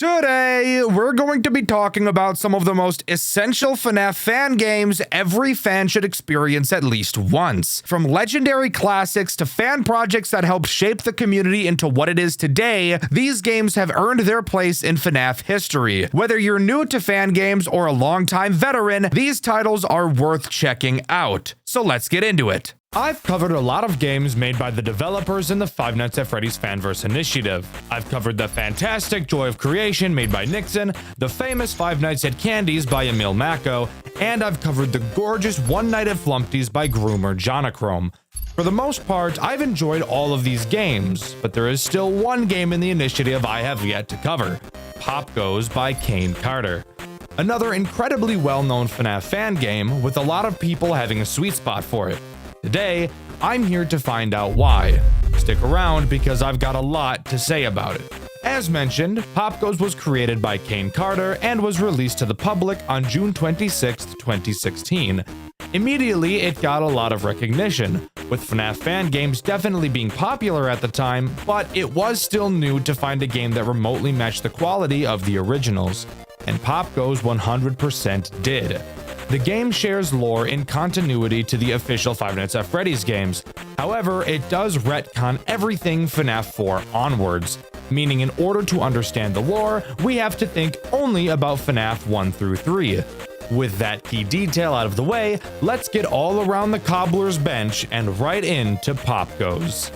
Today, we're going to be talking about some of the most essential FNAF fan games every fan should experience at least once. From legendary classics to fan projects that helped shape the community into what it is today, these games have earned their place in FNAF history. Whether you're new to fan games or a longtime veteran, these titles are worth checking out. So let's get into it. I've covered a lot of games made by the developers in the Five Nights at Freddy's Fanverse initiative. I've covered the fantastic Joy of Creation made by Nixon, the famous Five Nights at Candy's by Emil Mako, and I've covered the gorgeous One Night at Flumpty's by Groomer Jonachrome. For the most part, I've enjoyed all of these games, but there is still one game in the initiative I have yet to cover, Pop Goes by Kane Carter. Another incredibly well-known FNAF fan game with a lot of people having a sweet spot for it. Today, I'm here to find out why. Stick around because I've got a lot to say about it. As mentioned, Pop Goes was created by Kane Carter and was released to the public on June 26, 2016. Immediately, it got a lot of recognition, with FNAF fan games definitely being popular at the time, but it was still new to find a game that remotely matched the quality of the originals. And Pop Goes 100% did. The game shares lore in continuity to the official Five Nights at Freddy's games. However, it does retcon everything FNAF 4 onwards, meaning in order to understand the lore, we have to think only about FNAF 1 through 3. With that key detail out of the way, let's get all around the cobbler's bench and right into Pop Goes.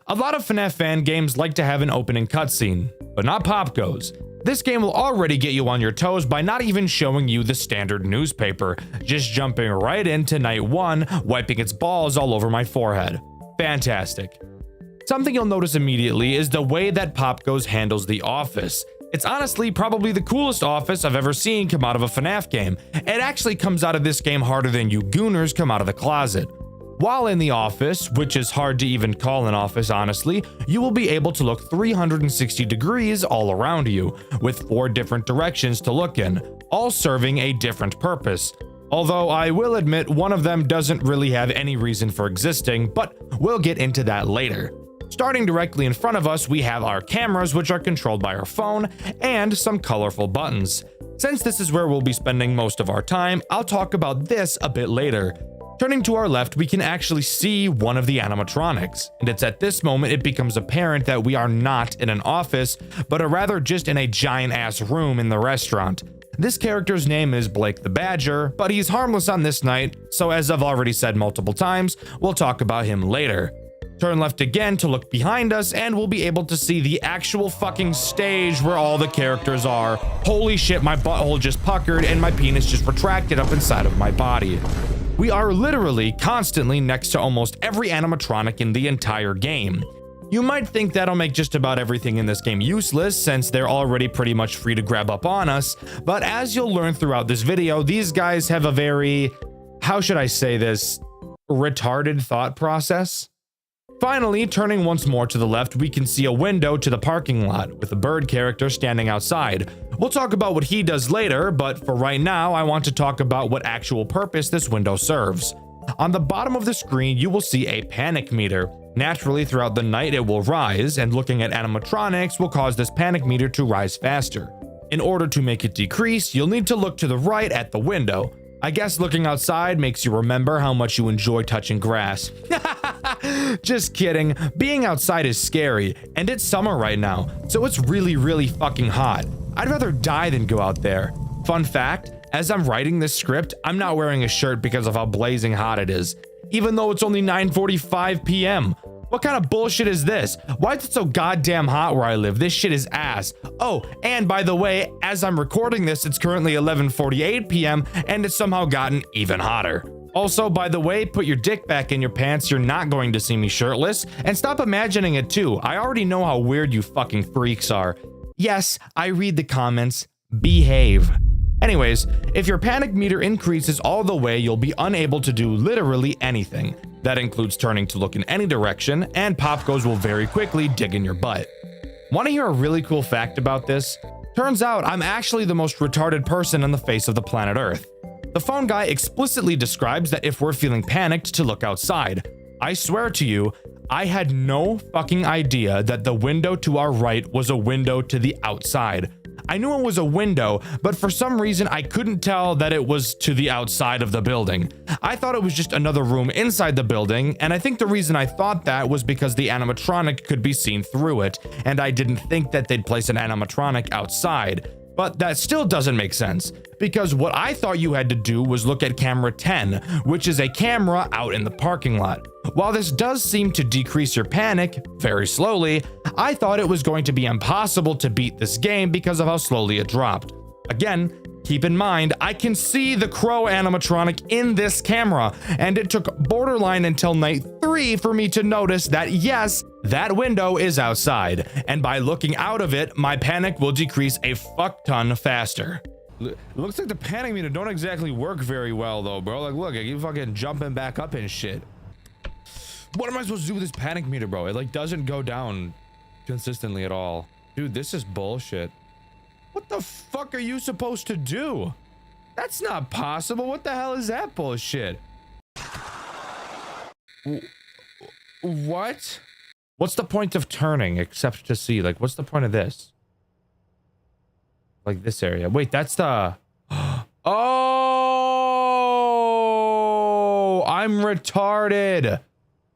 A lot of FNAF fan games like to have an opening cutscene, but not Pop Goes. This game will already get you on your toes by not even showing you the standard newspaper, just jumping right into night 1, wiping its balls all over my forehead. Fantastic. Something you'll notice immediately is the way that Pop Goes handles the office. It's honestly probably the coolest office I've ever seen come out of a FNAF game. It actually comes out of this game harder than you gooners come out of the closet. While in the office, which is hard to even call an office honestly, you will be able to look 360 degrees all around you, with 4 different directions to look in, all serving a different purpose. Although I will admit one of them doesn't really have any reason for existing, but we'll get into that later. Starting directly in front of us, we have our cameras, which are controlled by our phone, and some colorful buttons. Since this is where we'll be spending most of our time, I'll talk about this a bit later. Turning to our left, we can actually see one of the animatronics, and it's at this moment it becomes apparent that we are not in an office, but are rather just in a giant-ass room in the restaurant. This character's name is Blake the Badger, but he's harmless on this night, so as I've already said multiple times, we'll talk about him later. Turn left again to look behind us, and we'll be able to see the actual fucking stage where all the characters are. Holy shit, my butthole just puckered and my penis just retracted up inside of my body. We are literally constantly next to almost every animatronic in the entire game. You might think that'll make just about everything in this game useless, since they're already pretty much free to grab up on us, but as you'll learn throughout this video, these guys have a very, how should I say this, retarded thought process. Finally, turning once more to the left, we can see a window to the parking lot, with a bird character standing outside. We'll talk about what he does later, but for right now, I want to talk about what actual purpose this window serves. On the bottom of the screen, you will see a panic meter. Naturally, throughout the night, it will rise, and looking at animatronics will cause this panic meter to rise faster. In order to make it decrease, you'll need to look to the right at the window. I guess looking outside makes you remember how much you enjoy touching grass. Just kidding. Being outside is scary, and it's summer right now, so it's really fucking hot. I'd rather die than go out there. Fun fact, as I'm writing this script, I'm not wearing a shirt because of how blazing hot it is, even though it's only 9:45 p.m. What kind of bullshit is this? Why is it so goddamn hot where I live? This shit is ass. Oh, and by the way, as I'm recording this, it's currently 11:48 p.m. and it's somehow gotten even hotter. Also, by the way, put your dick back in your pants, you're not going to see me shirtless, and stop imagining it too. I already know how weird you fucking freaks are. Yes, I read the comments. Behave. Anyways, if your panic meter increases all the way, you'll be unable to do literally anything. That includes turning to look in any direction, and Pop Goes will very quickly dig in your butt. Want to hear a really cool fact about this? Turns out I'm actually the most retarded person on the face of the planet Earth. The phone guy explicitly describes that if we're feeling panicked to look outside. I swear to you, I had no fucking idea that the window to our right was a window to the outside. I knew it was a window, but for some reason I couldn't tell that it was to the outside of the building. I thought it was just another room inside the building, and I think the reason I thought that was because the animatronic could be seen through it, and I didn't think that they'd place an animatronic outside. But that still doesn't make sense, because what I thought you had to do was look at camera 10, which is a camera out in the parking lot. While this does seem to decrease your panic very slowly, I thought it was going to be impossible to beat this game because of how slowly it dropped. Again, keep in mind, I can see the crow animatronic in this camera, and it took borderline until night 3 for me to notice that yes, that window is outside, and by looking out of it, my panic will decrease a fuck ton faster. Looks like the panic meter don't exactly work very well though, bro. Like, look, I keep fucking jumping back up and shit. What am I supposed to do with this panic meter, bro? It like doesn't go down consistently at all. Dude, this is bullshit. What the fuck are you supposed to do? That's not possible. What the hell is that bullshit? What? What's the point of turning except to see? Like, what's the point of this? Like this area. Wait, that's the... Oh! I'm retarded.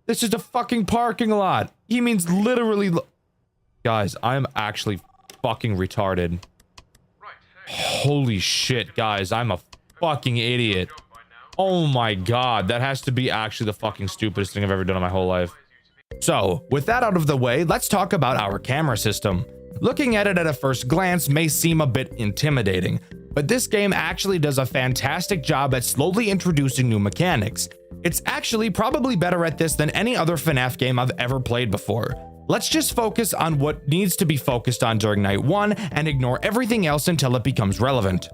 This is the fucking parking lot. He means literally... Guys, I'm actually fucking retarded. Holy shit, guys. I'm a fucking idiot. Oh my god. That has to be actually the fucking stupidest thing I've ever done in my whole life. So, with that out of the way, let's talk about our camera system. Looking at it at a first glance may seem a bit intimidating, but this game actually does a fantastic job at slowly introducing new mechanics. It's actually probably better at this than any other FNAF game I've ever played before. Let's just focus on what needs to be focused on during night 1 and ignore everything else until it becomes relevant.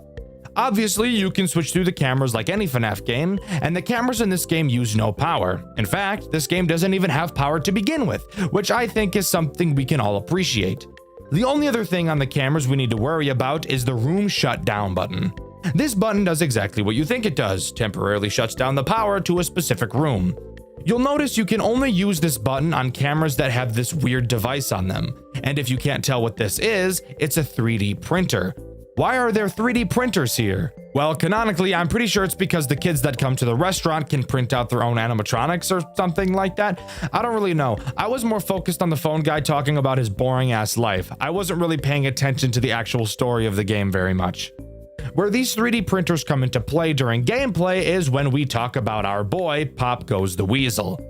Obviously, you can switch through the cameras like any FNAF game, and the cameras in this game use no power. In fact, this game doesn't even have power to begin with, which I think is something we can all appreciate. The only other thing on the cameras we need to worry about is the room shutdown button. This button does exactly what you think it does, temporarily shuts down the power to a specific room. You'll notice you can only use this button on cameras that have this weird device on them, and if you can't tell what this is, it's a 3D printer. Why are there 3D printers here? Well, canonically, I'm pretty sure it's because the kids that come to the restaurant can print out their own animatronics or something like that. I don't really know. I was more focused on the phone guy talking about his boring ass life. I wasn't really paying attention to the actual story of the game very much. Where these 3D printers come into play during gameplay is when we talk about our boy, Pop Goes the Weasel.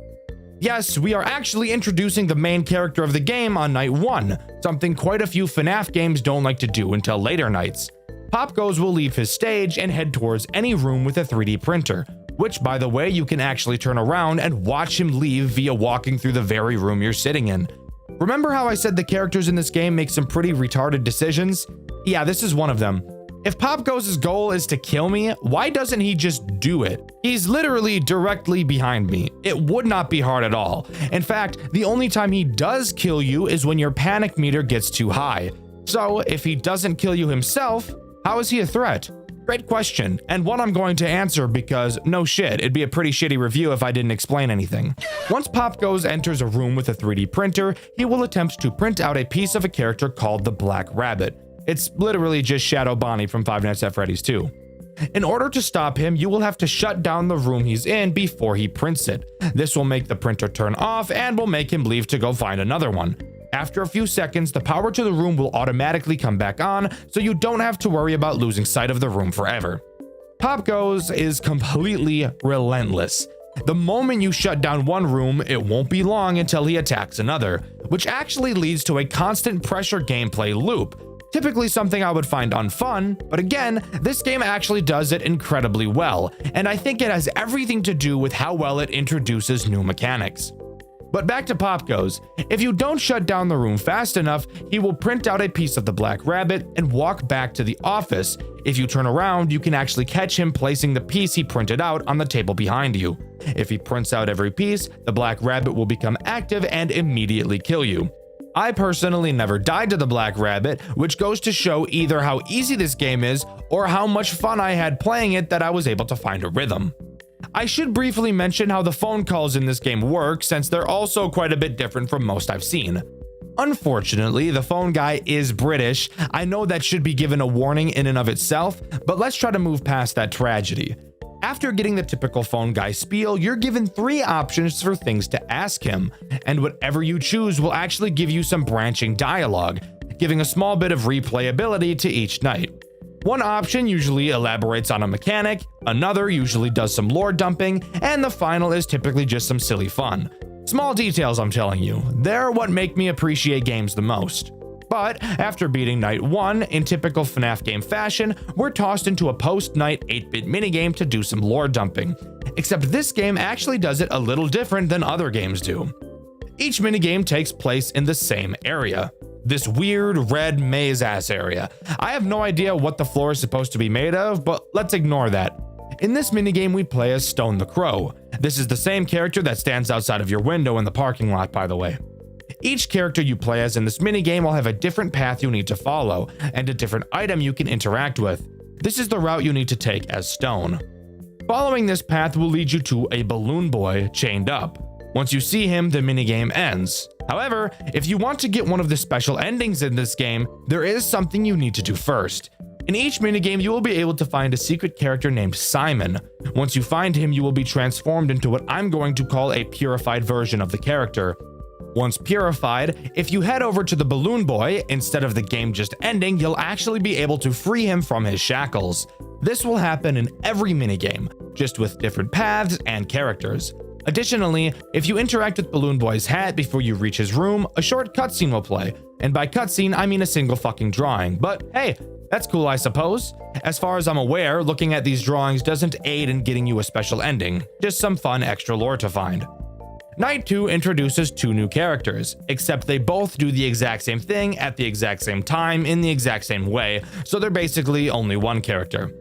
Yes, we are actually introducing the main character of the game on night 1, something quite a few FNAF games don't like to do until later nights. Pop Goes will leave his stage and head towards any room with a 3D printer, which by the way you can actually turn around and watch him leave via walking through the very room you're sitting in. Remember how I said the characters in this game make some pretty retarded decisions? Yeah, this is one of them. If Pop Goes' goal is to kill me, why doesn't he just do it? He's literally directly behind me. It would not be hard at all. In fact, the only time he does kill you is when your panic meter gets too high. So, if he doesn't kill you himself, how is he a threat? Great question, and one I'm going to answer because, no shit, it'd be a pretty shitty review if I didn't explain anything. Once Pop Goes enters a room with a 3D printer, he will attempt to print out a piece of a character called the Black Rabbit. It's literally just Shadow Bonnie from Five Nights at Freddy's 2. In order to stop him, you will have to shut down the room he's in before he prints it. This will make the printer turn off and will make him leave to go find another one. After a few seconds, the power to the room will automatically come back on, so you don't have to worry about losing sight of the room forever. Pop Goes is completely relentless. The moment you shut down one room, it won't be long until he attacks another, which actually leads to a constant pressure gameplay loop. Typically something I would find unfun, but again, this game actually does it incredibly well, and I think it has everything to do with how well it introduces new mechanics. But back to Pop Goes. If you don't shut down the room fast enough, he will print out a piece of the Black Rabbit and walk back to the office. If you turn around, you can actually catch him placing the piece he printed out on the table behind you. If he prints out every piece, the Black Rabbit will become active and immediately kill you. I personally never died to the Black Rabbit, which goes to show either how easy this game is or how much fun I had playing it that I was able to find a rhythm. I should briefly mention how the phone calls in this game work, since they're also quite a bit different from most I've seen. Unfortunately, the phone guy is British. I know that should be given a warning in and of itself, but let's try to move past that tragedy. After getting the typical phone guy spiel, you're given 3 options for things to ask him, and whatever you choose will actually give you some branching dialogue, giving a small bit of replayability to each night. One option usually elaborates on a mechanic, another usually does some lore dumping, and the final is typically just some silly fun. Small details, I'm telling you. They're what make me appreciate games the most. But after beating night 1 in typical FNAF game fashion, we're tossed into a post-night 8-bit minigame to do some lore dumping. Except this game actually does it a little different than other games do. Each minigame takes place in the same area. This weird red maze-ass area. I have no idea what the floor is supposed to be made of, but let's ignore that. In this minigame, we play as Stone the Crow. This is the same character that stands outside of your window in the parking lot, by the way. Each character you play as in this minigame will have a different path you need to follow, and a different item you can interact with. This is the route you need to take as Stone. Following this path will lead you to a balloon boy chained up. Once you see him, the minigame ends. However, if you want to get one of the special endings in this game, there is something you need to do first. In each minigame, you will be able to find a secret character named Simon. Once you find him, you will be transformed into what I'm going to call a purified version of the character. Once purified, if you head over to the balloon boy, instead of the game just ending, you'll actually be able to free him from his shackles. This will happen in every minigame, just with different paths and characters. Additionally, if you interact with Balloon Boy's hat before you reach his room, a short cutscene will play. And by cutscene, I mean a single fucking drawing. But hey, that's cool, I suppose. As far as I'm aware, looking at these drawings doesn't aid in getting you a special ending, just some fun extra lore to find. Night 2 introduces 2 new characters, except they both do the exact same thing at the exact same time in the exact same way, so they're basically only one character.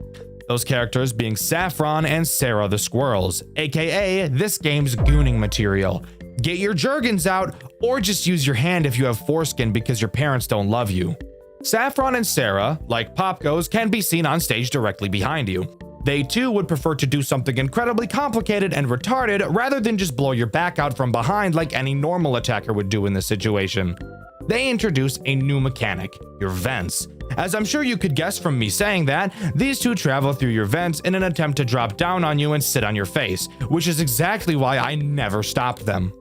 Those characters being Saffron and Sarah the Squirrels, aka this game's gooning material. Get your Jergens out, or just use your hand if you have foreskin because your parents don't love you. Saffron and Sarah, like Pop Goes, can be seen on stage directly behind you. They too would prefer to do something incredibly complicated and retarded rather than just blow your back out from behind like any normal attacker would do in this situation. They introduce a new mechanic, your vents. As I'm sure you could guess from me saying that, these two travel through your vents in an attempt to drop down on you and sit on your face, which is exactly why I never stop them.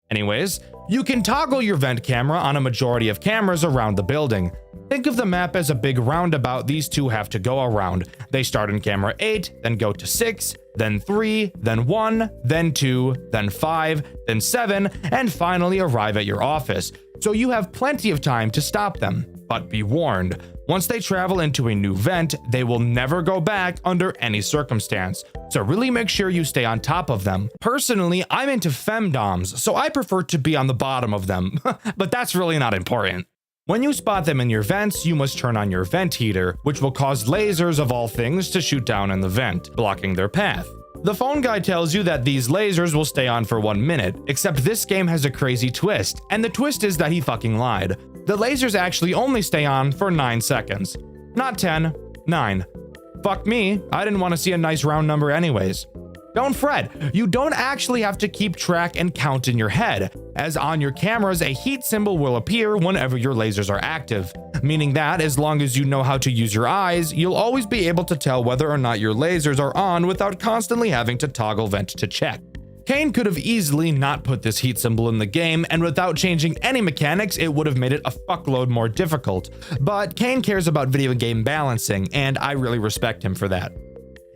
Anyways, you can toggle your vent camera on a majority of cameras around the building. Think of the map as a big roundabout these two have to go around. They start in camera 8, then go to 6, then 3, then 1, then 2, then 5, then 7, and finally arrive at your office. So you have plenty of time to stop them. But be warned, once they travel into a new vent, they will never go back under any circumstance. So really make sure you stay on top of them. Personally, I'm into femdoms, so I prefer to be on the bottom of them, but that's really not important. When you spot them in your vents, you must turn on your vent heater, which will cause lasers of all things to shoot down in the vent, blocking their path. The phone guy tells you that these lasers will stay on for 1 minute, except this game has a crazy twist, and the twist is that he fucking lied. The lasers actually only stay on for 9 seconds. Not 10, 9. Fuck me, I didn't want to see a nice round number anyways. Don't fret, you don't actually have to keep track and count in your head, as on your cameras a heat symbol will appear whenever your lasers are active, meaning that as long as you know how to use your eyes, you'll always be able to tell whether or not your lasers are on without constantly having to toggle vent to check. Kane could have easily not put this heat symbol in the game, and without changing any mechanics, it would have made it a fuckload more difficult. But Kane cares about video game balancing, and I really respect him for that.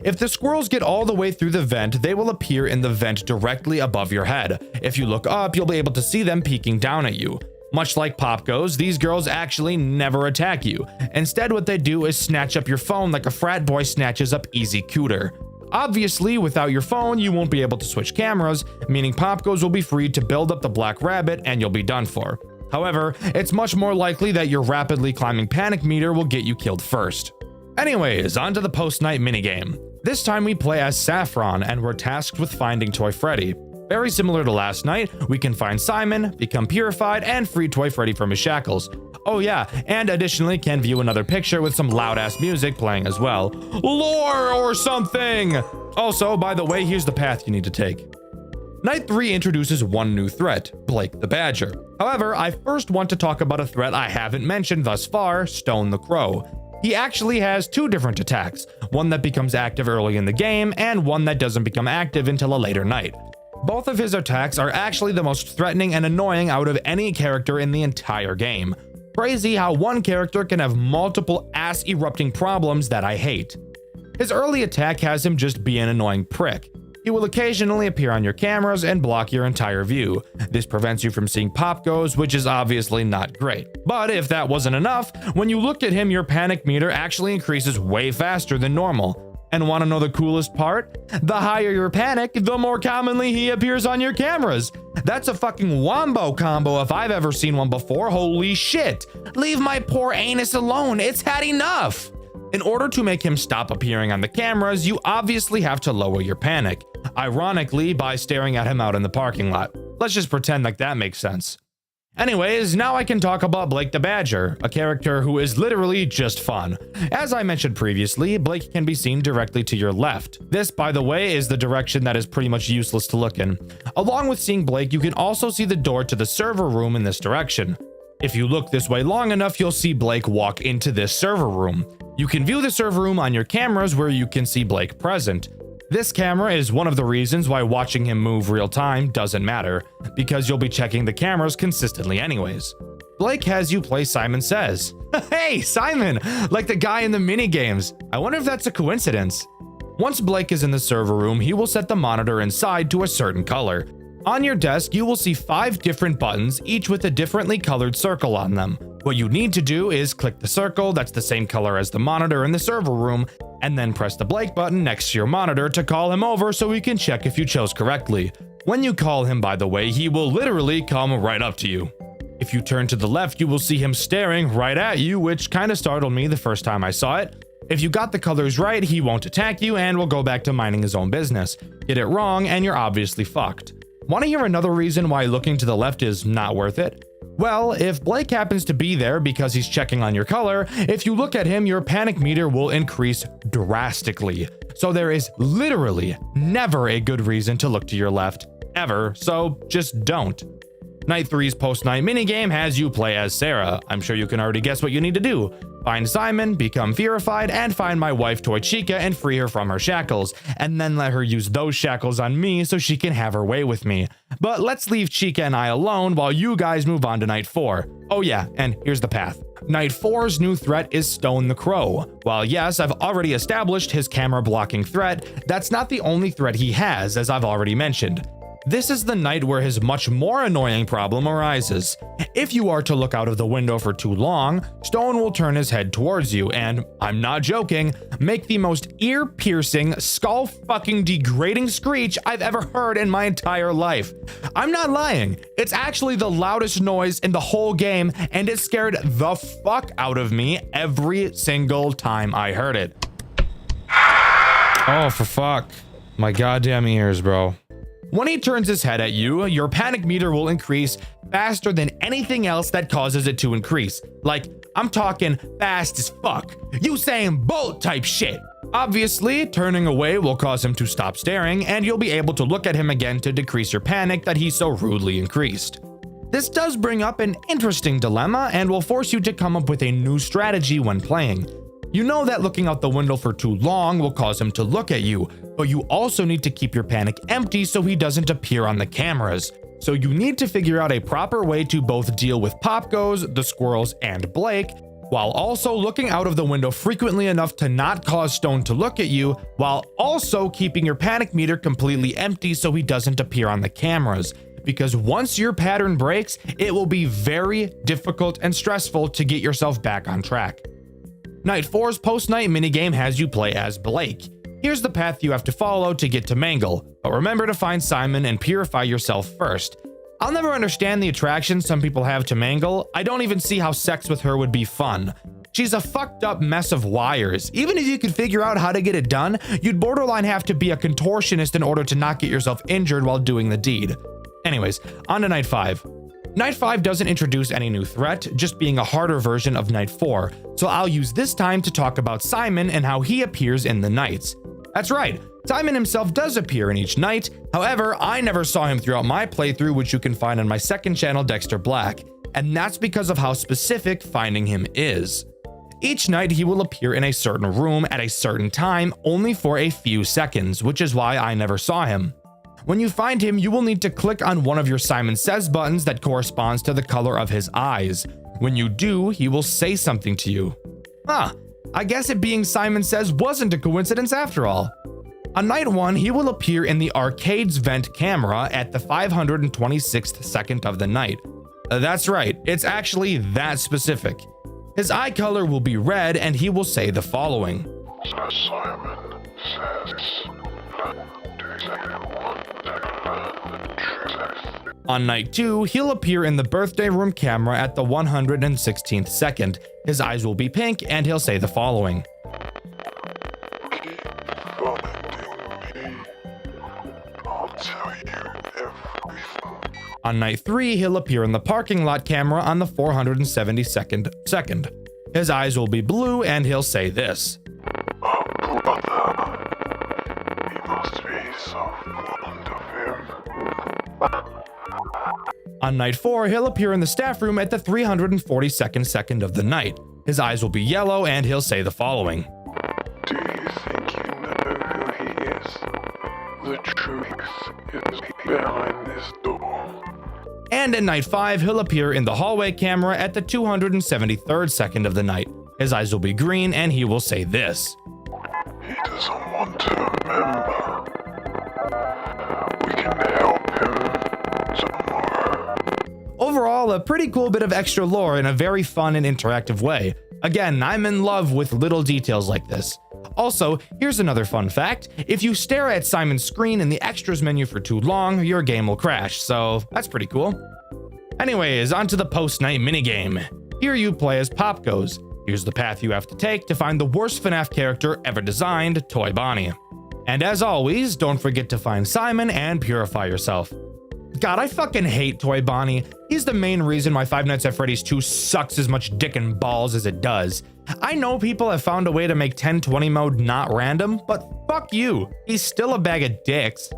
If the squirrels get all the way through the vent, they will appear in the vent directly above your head. If you look up, you'll be able to see them peeking down at you. Much like Pop Goes, these girls actually never attack you. Instead, what they do is snatch up your phone like a frat boy snatches up Easy Cooter. Obviously, without your phone, you won't be able to switch cameras, meaning Pop Goes will be free to build up the black rabbit and you'll be done for. However, it's much more likely that your rapidly climbing panic meter will get you killed first. Anyways, on to the post-night minigame. This time we play as Saffron and we're tasked with finding Toy Freddy. Very similar to last night, we can find Simon, become purified, and free Toy Freddy from his shackles. Oh yeah, and additionally can view another picture with some loud-ass music playing as well. Lore or something! Also, by the way, here's the path you need to take. Night 3 introduces one new threat, Blake the Badger. However, I first want to talk about a threat I haven't mentioned thus far, Stone the Crow. He actually has two different attacks, one that becomes active early in the game and one that doesn't become active until a later night. Both of his attacks are actually the most threatening and annoying out of any character in the entire game. Crazy how one character can have multiple ass-erupting problems that I hate. His early attack has him just be an annoying prick. He will occasionally appear on your cameras and block your entire view. This prevents you from seeing pop goes, which is obviously not great. But if that wasn't enough, when you look at him, your panic meter actually increases way faster than normal. And want to know the coolest part? The higher your panic, the more commonly he appears on your cameras. That's a fucking wombo combo if I've ever seen one before. Holy shit. Leave my poor anus alone. It's had enough. In order to make him stop appearing on the cameras, you obviously have to lower your panic. Ironically, by staring at him out in the parking lot. Let's just pretend like that makes sense. Anyways, now I can talk about Blake the Badger, a character who is literally just fun. As I mentioned previously, Blake can be seen directly to your left. This, by the way, is the direction that is pretty much useless to look in. Along with seeing Blake, you can also see the door to the server room in this direction. If you look this way long enough, you'll see Blake walk into this server room. You can view the server room on your cameras where you can see Blake present. This camera is one of the reasons why watching him move real time doesn't matter, because you'll be checking the cameras consistently anyways. Blake has you play Simon Says. Hey, Simon! Like the guy in the minigames. I wonder if that's a coincidence. Once Blake is in the server room, he will set the monitor inside to a certain color. On your desk, you will see 5 different buttons, each with a differently colored circle on them. What you need to do is click the circle that's the same color as the monitor in the server room, and then press the Blake button next to your monitor to call him over so we can check if you chose correctly. When you call him, by the way, he will literally come right up to you. If you turn to the left, you will see him staring right at you, which kinda startled me the first time I saw it. If you got the colors right, he won't attack you and will go back to minding his own business. Get it wrong and you're obviously fucked. Want to hear another reason why looking to the left is not worth it? Well, if Blake happens to be there because he's checking on your color, if you look at him, your panic meter will increase drastically. So there is literally never a good reason to look to your left, ever, so just don't. Night 3's post-night minigame has you play as Sarah. I'm sure you can already guess what you need to do. Find Simon, become Fearified, and find my wife Toy Chica and free her from her shackles, and then let her use those shackles on me so she can have her way with me. But let's leave Chica and I alone while you guys move on to Night 4. Oh yeah, and here's the path. Night 4's new threat is Stone the Crow. While yes, I've already established his camera blocking threat, that's not the only threat he has, as I've already mentioned. This is the night where his much more annoying problem arises. If you are to look out of the window for too long, Stone will turn his head towards you and, I'm not joking, make the most ear-piercing, skull-fucking degrading screech I've ever heard in my entire life. I'm not lying. It's actually the loudest noise in the whole game, and it scared the fuck out of me every single time I heard it. Oh, for fuck. My goddamn ears, bro. When he turns his head at you, your panic meter will increase faster than anything else that causes it to increase. Like, I'm talking fast as fuck. Usain Bolt type shit. Obviously, turning away will cause him to stop staring, and you'll be able to look at him again to decrease your panic that he so rudely increased. This does bring up an interesting dilemma and will force you to come up with a new strategy when playing. You know that looking out the window for too long will cause him to look at you, but you also need to keep your panic empty so he doesn't appear on the cameras. So you need to figure out a proper way to both deal with Pop Goes, the squirrels, and Blake, while also looking out of the window frequently enough to not cause Stone to look at you, while also keeping your panic meter completely empty so he doesn't appear on the cameras. Because once your pattern breaks, it will be very difficult and stressful to get yourself back on track. Night 4's post-night minigame has you play as Blake. Here's the path you have to follow to get to Mangle, but remember to find Simon and purify yourself first. I'll never understand the attraction some people have to Mangle. I don't even see how sex with her would be fun. She's a fucked up mess of wires. Even if you could figure out how to get it done, you'd borderline have to be a contortionist in order to not get yourself injured while doing the deed. Anyways, on to Night 5. Night 5 doesn't introduce any new threat, just being a harder version of Night 4, so I'll use this time to talk about Simon and how he appears in the nights. That's right, Simon himself does appear in each night, however, I never saw him throughout my playthrough, which you can find on my second channel, Dxtr Black, and that's because of how specific finding him is. Each night he will appear in a certain room at a certain time, only for a few seconds, which is why I never saw him. When you find him, you will need to click on one of your Simon Says buttons that corresponds to the color of his eyes. When you do, he will say something to you. I guess it being Simon Says wasn't a coincidence after all. On night 1, he will appear in the arcade's vent camera at the 526th second of the night. That's right, it's actually that specific. His eye color will be red and he will say the following. Simon Says. On night 2, he'll appear in the birthday room camera at the 116th second. His eyes will be pink and he'll say the following. Keep finding me. I'll tell you everything. On night 3, he'll appear in the parking lot camera on the 472nd second. His eyes will be blue and he'll say this. Oh, brother. He must be so fond of him. On night 4, he'll appear in the staff room at the 342nd second of the night. His eyes will be yellow and he'll say the following. Do you think you know who he is? The truth is behind this door. And in night 5, he'll appear in the hallway camera at the 273rd second of the night. His eyes will be green and he will say this. He doesn't want to remember. We can help him tomorrow. Overall, a pretty cool bit of extra lore in a very fun and interactive way. Again, I'm in love with little details like this. Also, here's another fun fact. If you stare at Simon's screen in the extras menu for too long, your game will crash, so that's pretty cool. Anyways, onto the post-night minigame. Here you play as Pop Goes. Here's the path you have to take to find the worst FNAF character ever designed, Toy Bonnie. And as always, don't forget to find Simon and purify yourself. God, I fucking hate Toy Bonnie. He's the main reason why Five Nights at Freddy's 2 sucks as much dick and balls as it does. I know people have found a way to make 1020 mode not random, but fuck you. He's still a bag of dicks.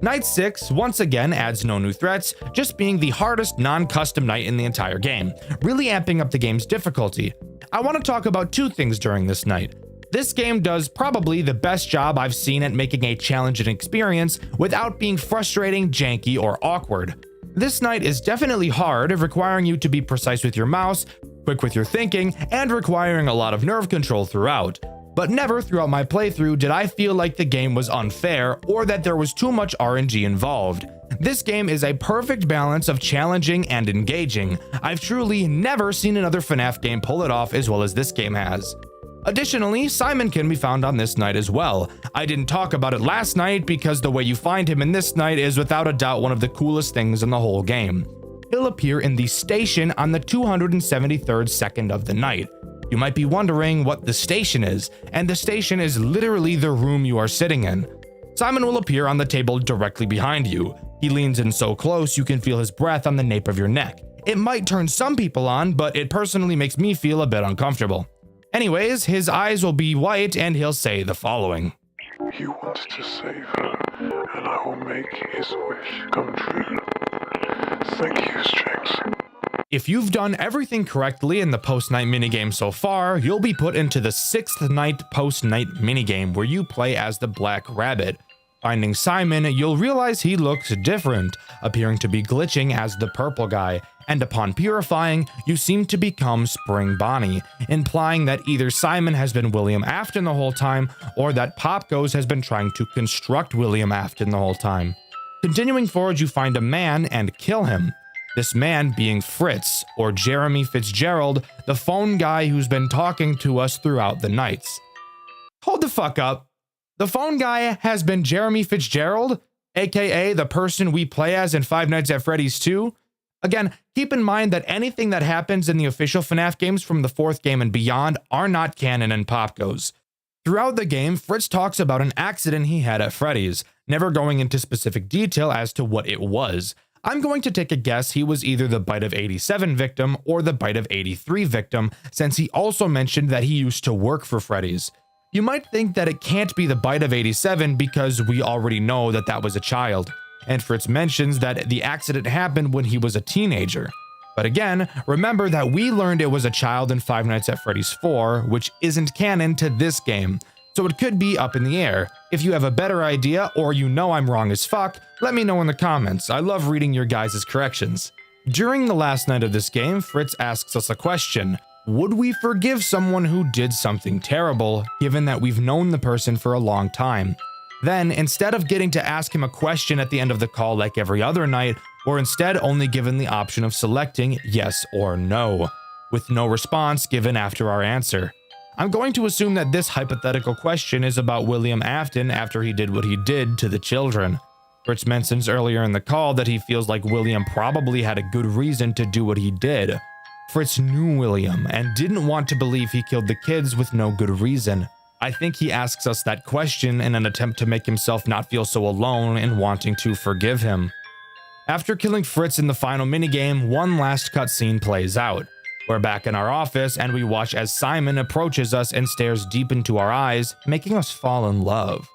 Night 6 once again adds no new threats, just being the hardest non-custom night in the entire game, really amping up the game's difficulty. I want to talk about two things during this night. This game does probably the best job I've seen at making a challenging experience without being frustrating, janky, or awkward. This night is definitely hard, requiring you to be precise with your mouse, quick with your thinking, and requiring a lot of nerve control throughout. But never throughout my playthrough did I feel like the game was unfair or that there was too much RNG involved. This game is a perfect balance of challenging and engaging. I've truly never seen another FNAF game pull it off as well as this game has. Additionally, Simon can be found on this night as well. I didn't talk about it last night because the way you find him in this night is without a doubt one of the coolest things in the whole game. He'll appear in the station on the 273rd second of the night. You might be wondering what the station is, and the station is literally the room you are sitting in. Simon will appear on the table directly behind you. He leans in so close you can feel his breath on the nape of your neck. It might turn some people on, but it personally makes me feel a bit uncomfortable. Anyways, his eyes will be white and he'll say the following. He wants to save her, and I will make his wish come true. Thank you, Strings. If you've done everything correctly in the post-night minigame so far, you'll be put into the 6th night post-night minigame where you play as the Black Rabbit. Finding Simon, you'll realize he looks different, appearing to be glitching as the purple guy, and upon purifying, you seem to become Spring Bonnie, implying that either Simon has been William Afton the whole time, or that Pop Goes has been trying to construct William Afton the whole time. Continuing forward, you find a man and kill him. This man being Fritz, or Jeremy Fitzgerald, the phone guy who's been talking to us throughout the nights. Hold the fuck up. The phone guy has been Jeremy Fitzgerald, aka the person we play as in Five Nights at Freddy's 2? Again, keep in mind that anything that happens in the official FNAF games from the 4th game and beyond are not canon in Pop Goes. Throughout the game, Fritz talks about an accident he had at Freddy's, never going into specific detail as to what it was. I'm going to take a guess he was either the Bite of 87 victim or the Bite of 83 victim, since he also mentioned that he used to work for Freddy's. You might think that it can't be the Bite of 87 because we already know that that was a child, and Fritz mentions that the accident happened when he was a teenager. But again, remember that we learned it was a child in Five Nights at Freddy's 4, which isn't canon to this game, so it could be up in the air. If you have a better idea, or you know I'm wrong as fuck, let me know in the comments. I love reading your guys' corrections. During the last night of this game, Fritz asks us a question. Would we forgive someone who did something terrible, given that we've known the person for a long time? Then, instead of getting to ask him a question at the end of the call like every other night, we're instead only given the option of selecting yes or no, with no response given after our answer. I'm going to assume that this hypothetical question is about William Afton after he did what he did to the children. Fritz mentions earlier in the call that he feels like William probably had a good reason to do what he did. Fritz knew William and didn't want to believe he killed the kids with no good reason. I think he asks us that question in an attempt to make himself not feel so alone in wanting to forgive him. After killing Fritz in the final minigame, one last cutscene plays out. We're back in our office and we watch as Simon approaches us and stares deep into our eyes, making us fall in love.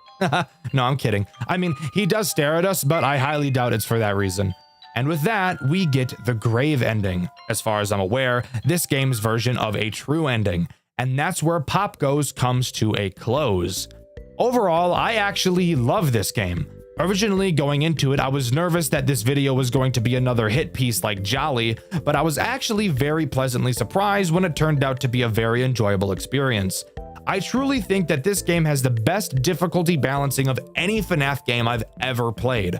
No, I'm kidding. I mean, he does stare at us, but I highly doubt it's for that reason. And with that, we get the grave ending. As far as I'm aware, this game's version of a true ending. And that's where Pop Goes comes to a close. Overall, I actually love this game. Originally going into it, I was nervous that this video was going to be another hit piece like Jolly, but I was actually very pleasantly surprised when it turned out to be a very enjoyable experience. I truly think that this game has the best difficulty balancing of any FNAF game I've ever played.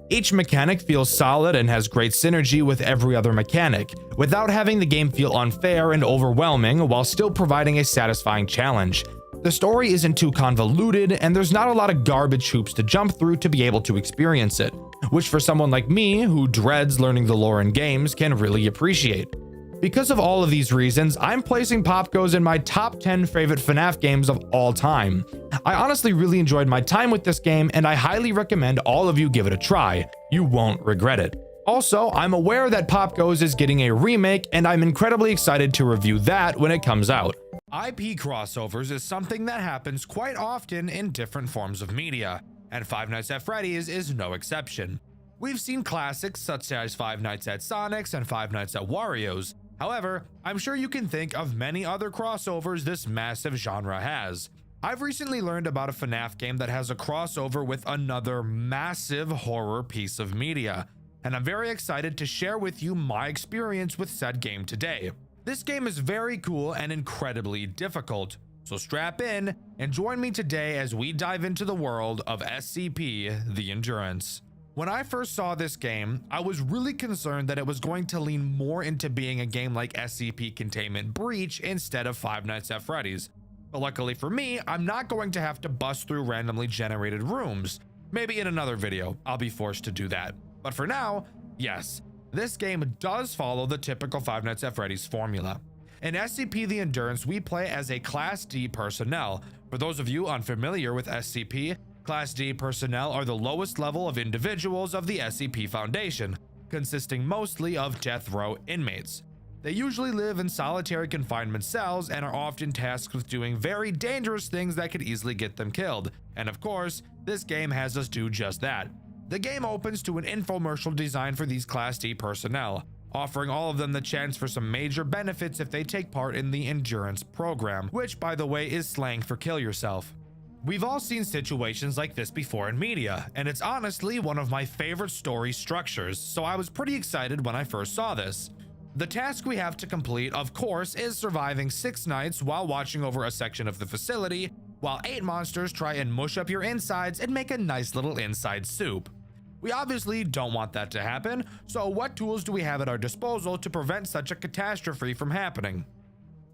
Each mechanic feels solid and has great synergy with every other mechanic, without having the game feel unfair and overwhelming while still providing a satisfying challenge. The story isn't too convoluted, and there's not a lot of garbage hoops to jump through to be able to experience it, which for someone like me, who dreads learning the lore in games, can really appreciate. Because of all of these reasons, I'm placing Pop Goes in my top 10 favorite FNAF games of all time. I honestly really enjoyed my time with this game, and I highly recommend all of you give it a try. You won't regret it. Also, I'm aware that Pop Goes is getting a remake, and I'm incredibly excited to review that when it comes out. IP crossovers is something that happens quite often in different forms of media, and Five Nights at Freddy's is no exception. We've seen classics such as Five Nights at Sonic's and Five Nights at Wario's. However, I'm sure you can think of many other crossovers this massive genre has. I've recently learned about a FNAF game that has a crossover with another massive horror piece of media, and I'm very excited to share with you my experience with said game today. This game is very cool and incredibly difficult, so strap in and join me today as we dive into the world of SCP: The Endurance. When I first saw this game, I was really concerned that it was going to lean more into being a game like SCP Containment Breach instead of Five Nights at Freddy's. But luckily for me, I'm not going to have to bust through randomly generated rooms. Maybe in another video, I'll be forced to do that. But for now, yes, this game does follow the typical Five Nights at Freddy's formula. In SCP: The Endurance, we play as a Class D personnel. For those of you unfamiliar with SCP, Class D personnel are the lowest level of individuals of the SCP Foundation, consisting mostly of death row inmates. They usually live in solitary confinement cells and are often tasked with doing very dangerous things that could easily get them killed. And of course, this game has us do just that. The game opens to an infomercial designed for these Class D personnel, offering all of them the chance for some major benefits if they take part in the Endurance program, which by the way is slang for kill yourself. We've all seen situations like this before in media, and it's honestly one of my favorite story structures, so I was pretty excited when I first saw this. The task we have to complete, of course, is surviving 6 nights while watching over a section of the facility, while 8 monsters try and mush up your insides and make a nice little inside soup. We obviously don't want that to happen, so what tools do we have at our disposal to prevent such a catastrophe from happening?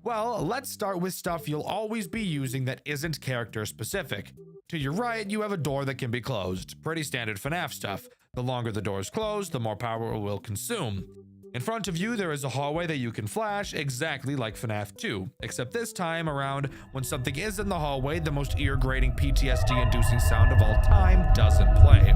Well, let's start with stuff you'll always be using that isn't character specific. To your right, you have a door that can be closed. Pretty standard FNAF stuff. The longer the door is closed, the more power it will consume. In front of you, there is a hallway that you can flash, exactly like FNAF 2, except this time around, when something is in the hallway, the most ear-grating PTSD-inducing sound of all time doesn't play.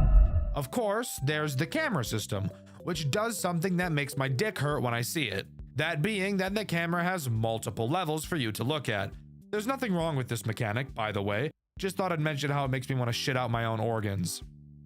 Of course, there's the camera system. which does something that makes my dick hurt when I see it. That being that the camera has multiple levels for you to look at. There's nothing wrong with this mechanic, by the way. Just thought I'd mention how it makes me want to shit out my own organs.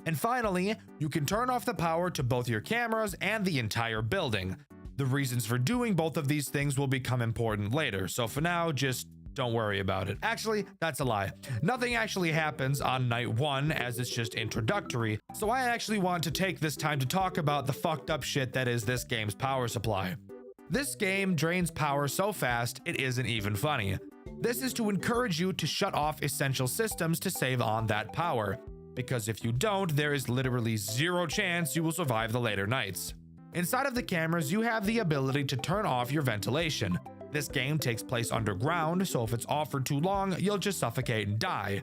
And finally, you can turn off the power to both your cameras and the entire building. The reasons for doing both of these things will become important later, so for now, just don't worry about it. Actually, that's a lie. Nothing actually happens on night 1 as it's just introductory, so I actually want to take this time to talk about the fucked up shit that is this game's power supply. This game drains power so fast, it isn't even funny. This is to encourage you to shut off essential systems to save on that power, because if you don't, there is literally zero chance you will survive the later nights. Inside of the cameras, you have the ability to turn off your ventilation. This game takes place underground, so if it's off for too long, you'll just suffocate and die.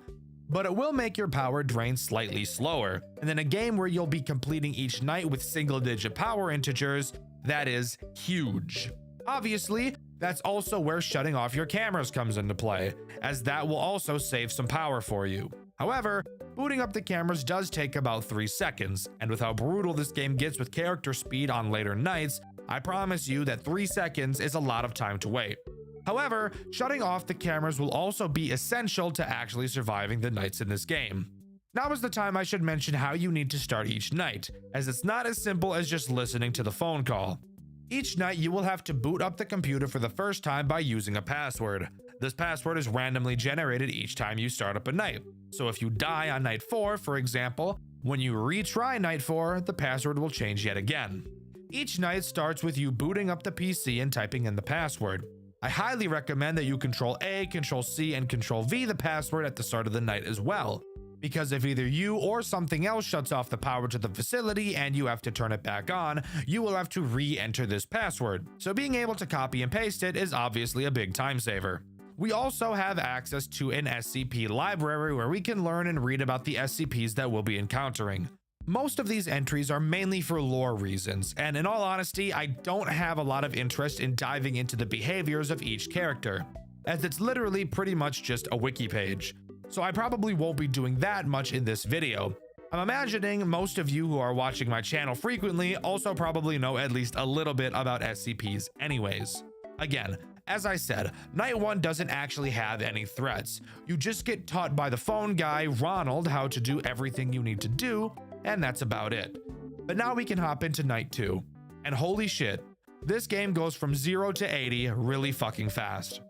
But it will make your power drain slightly slower, and in a game where you'll be completing each night with single-digit power integers, that is huge. Obviously, that's also where shutting off your cameras comes into play, as that will also save some power for you. However, booting up the cameras does take about 3 seconds, and with how brutal this game gets with character speed on later nights, I promise you that 3 seconds is a lot of time to wait. However, shutting off the cameras will also be essential to actually surviving the nights in this game. Now is the time I should mention how you need to start each night, as it's not as simple as just listening to the phone call. Each night you will have to boot up the computer for the first time by using a password. This password is randomly generated each time you start up a night. So if you die on night 4, for example, when you retry night 4, the password will change yet again. Each night starts with you booting up the PC and typing in the password. I highly recommend that you Control A, Control C, and Control V the password at the start of the night as well. Because if either you or something else shuts off the power to the facility and you have to turn it back on, you will have to re-enter this password. So being able to copy and paste it is obviously a big time saver. We also have access to an SCP library where we can learn and read about the SCPs that we'll be encountering. Most of these entries are mainly for lore reasons, and in all honesty, I don't have a lot of interest in diving into the behaviors of each character, as it's literally pretty much just a wiki page. So I probably won't be doing that much in this video. I'm imagining most of you who are watching my channel frequently also probably know at least a little bit about SCPs anyways. Again, as I said, night 1 doesn't actually have any threats. You just get taught by the phone guy, Ronald, how to do everything you need to do, and that's about it. But now we can hop into night 2. And holy shit, this game goes from 0 to 80 really fucking fast.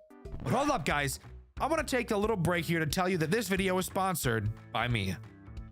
But hold up guys, I want to take a little break here to tell you that this video is sponsored by me.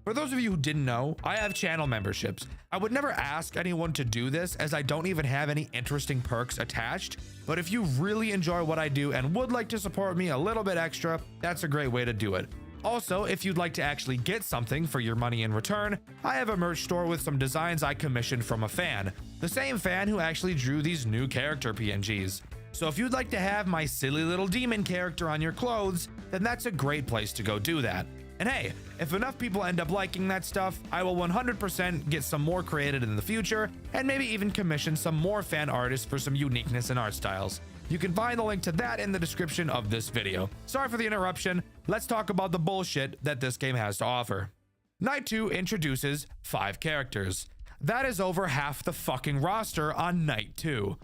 For those of you who didn't know, I have channel memberships. I would never ask anyone to do this as I don't even have any interesting perks attached, but if you really enjoy what I do and would like to support me a little bit extra, that's a great way to do it. Also, if you'd like to actually get something for your money in return, I have a merch store with some designs I commissioned from a fan, the same fan who actually drew these new character PNGs. So if you'd like to have my silly little demon character on your clothes, then that's a great place to go do that. And hey, if enough people end up liking that stuff, I will 100% get some more created in the future, and maybe even commission some more fan artists for some uniqueness in art styles. You can find the link to that in the description of this video. Sorry for the interruption, let's talk about the bullshit that this game has to offer. Night 2 introduces 5 characters. That is over half the fucking roster on Night 2.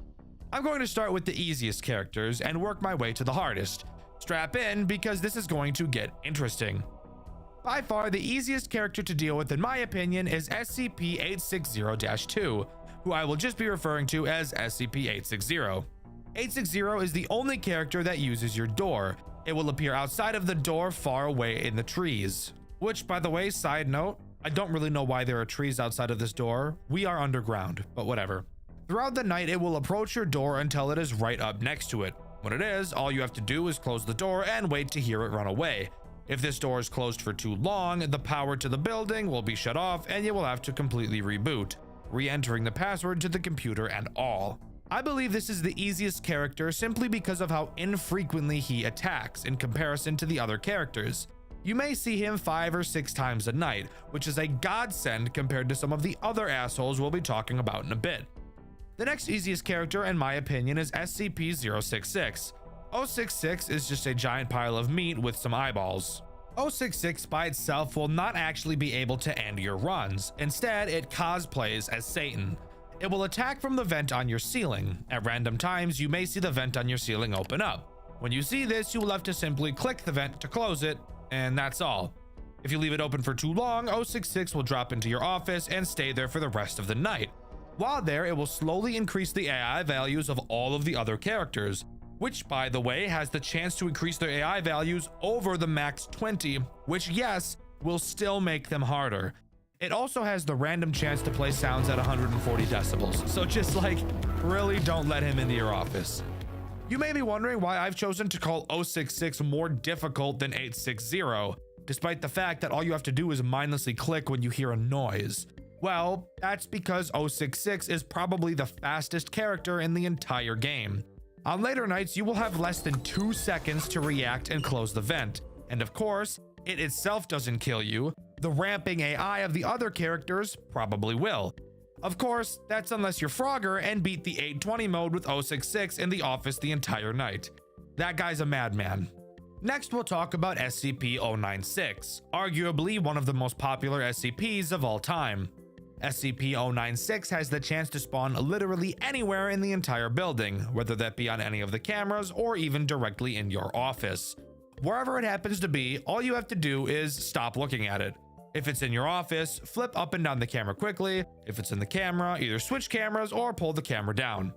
I'm going to start with the easiest characters and work my way to the hardest. Strap in because this is going to get interesting. By far, the easiest character to deal with in my opinion is SCP-860-2, who I will just be referring to as SCP-860. 860 is the only character that uses your door. It will appear outside of the door far away in the trees. Which, by the way, side note, I don't really know why there are trees outside of this door. We are underground, but whatever. Throughout the night, it will approach your door until it is right up next to it. When it is, all you have to do is close the door and wait to hear it run away. If this door is closed for too long, the power to the building will be shut off and you will have to completely reboot, re-entering the password to the computer and all. I believe this is the easiest character simply because of how infrequently he attacks in comparison to the other characters. You may see him 5 or 6 times a night, which is a godsend compared to some of the other assholes we'll be talking about in a bit. The next easiest character, in my opinion, is SCP-066. 066 is just a giant pile of meat with some eyeballs. 066 by itself will not actually be able to end your runs. Instead, it cosplays as Satan. It will attack from the vent on your ceiling. At random times, you may see the vent on your ceiling open up. When you see this, you will have to simply click the vent to close it, and that's all. If you leave it open for too long, 066 will drop into your office and stay there for the rest of the night. While there, it will slowly increase the AI values of all of the other characters, which, by the way, has the chance to increase their AI values over the max 20, which, yes, will still make them harder. It also has the random chance to play sounds at 140 decibels, so just like, really don't let him into your office. You may be wondering why I've chosen to call 066 more difficult than 860, despite the fact that all you have to do is mindlessly click when you hear a noise. Well, that's because 066 is probably the fastest character in the entire game. On later nights, you will have less than 2 seconds to react and close the vent. And of course, it itself doesn't kill you. The ramping AI of the other characters probably will. Of course, that's unless you're Frogger and beat the 820 mode with 066 in the office the entire night. That guy's a madman. Next, we'll talk about SCP-096, arguably one of the most popular SCPs of all time. SCP-096 has the chance to spawn literally anywhere in the entire building, whether that be on any of the cameras or even directly in your office. Wherever it happens to be, all you have to do is stop looking at it. If it's in your office, flip up and down the camera quickly. If it's in the camera, either switch cameras or pull the camera down.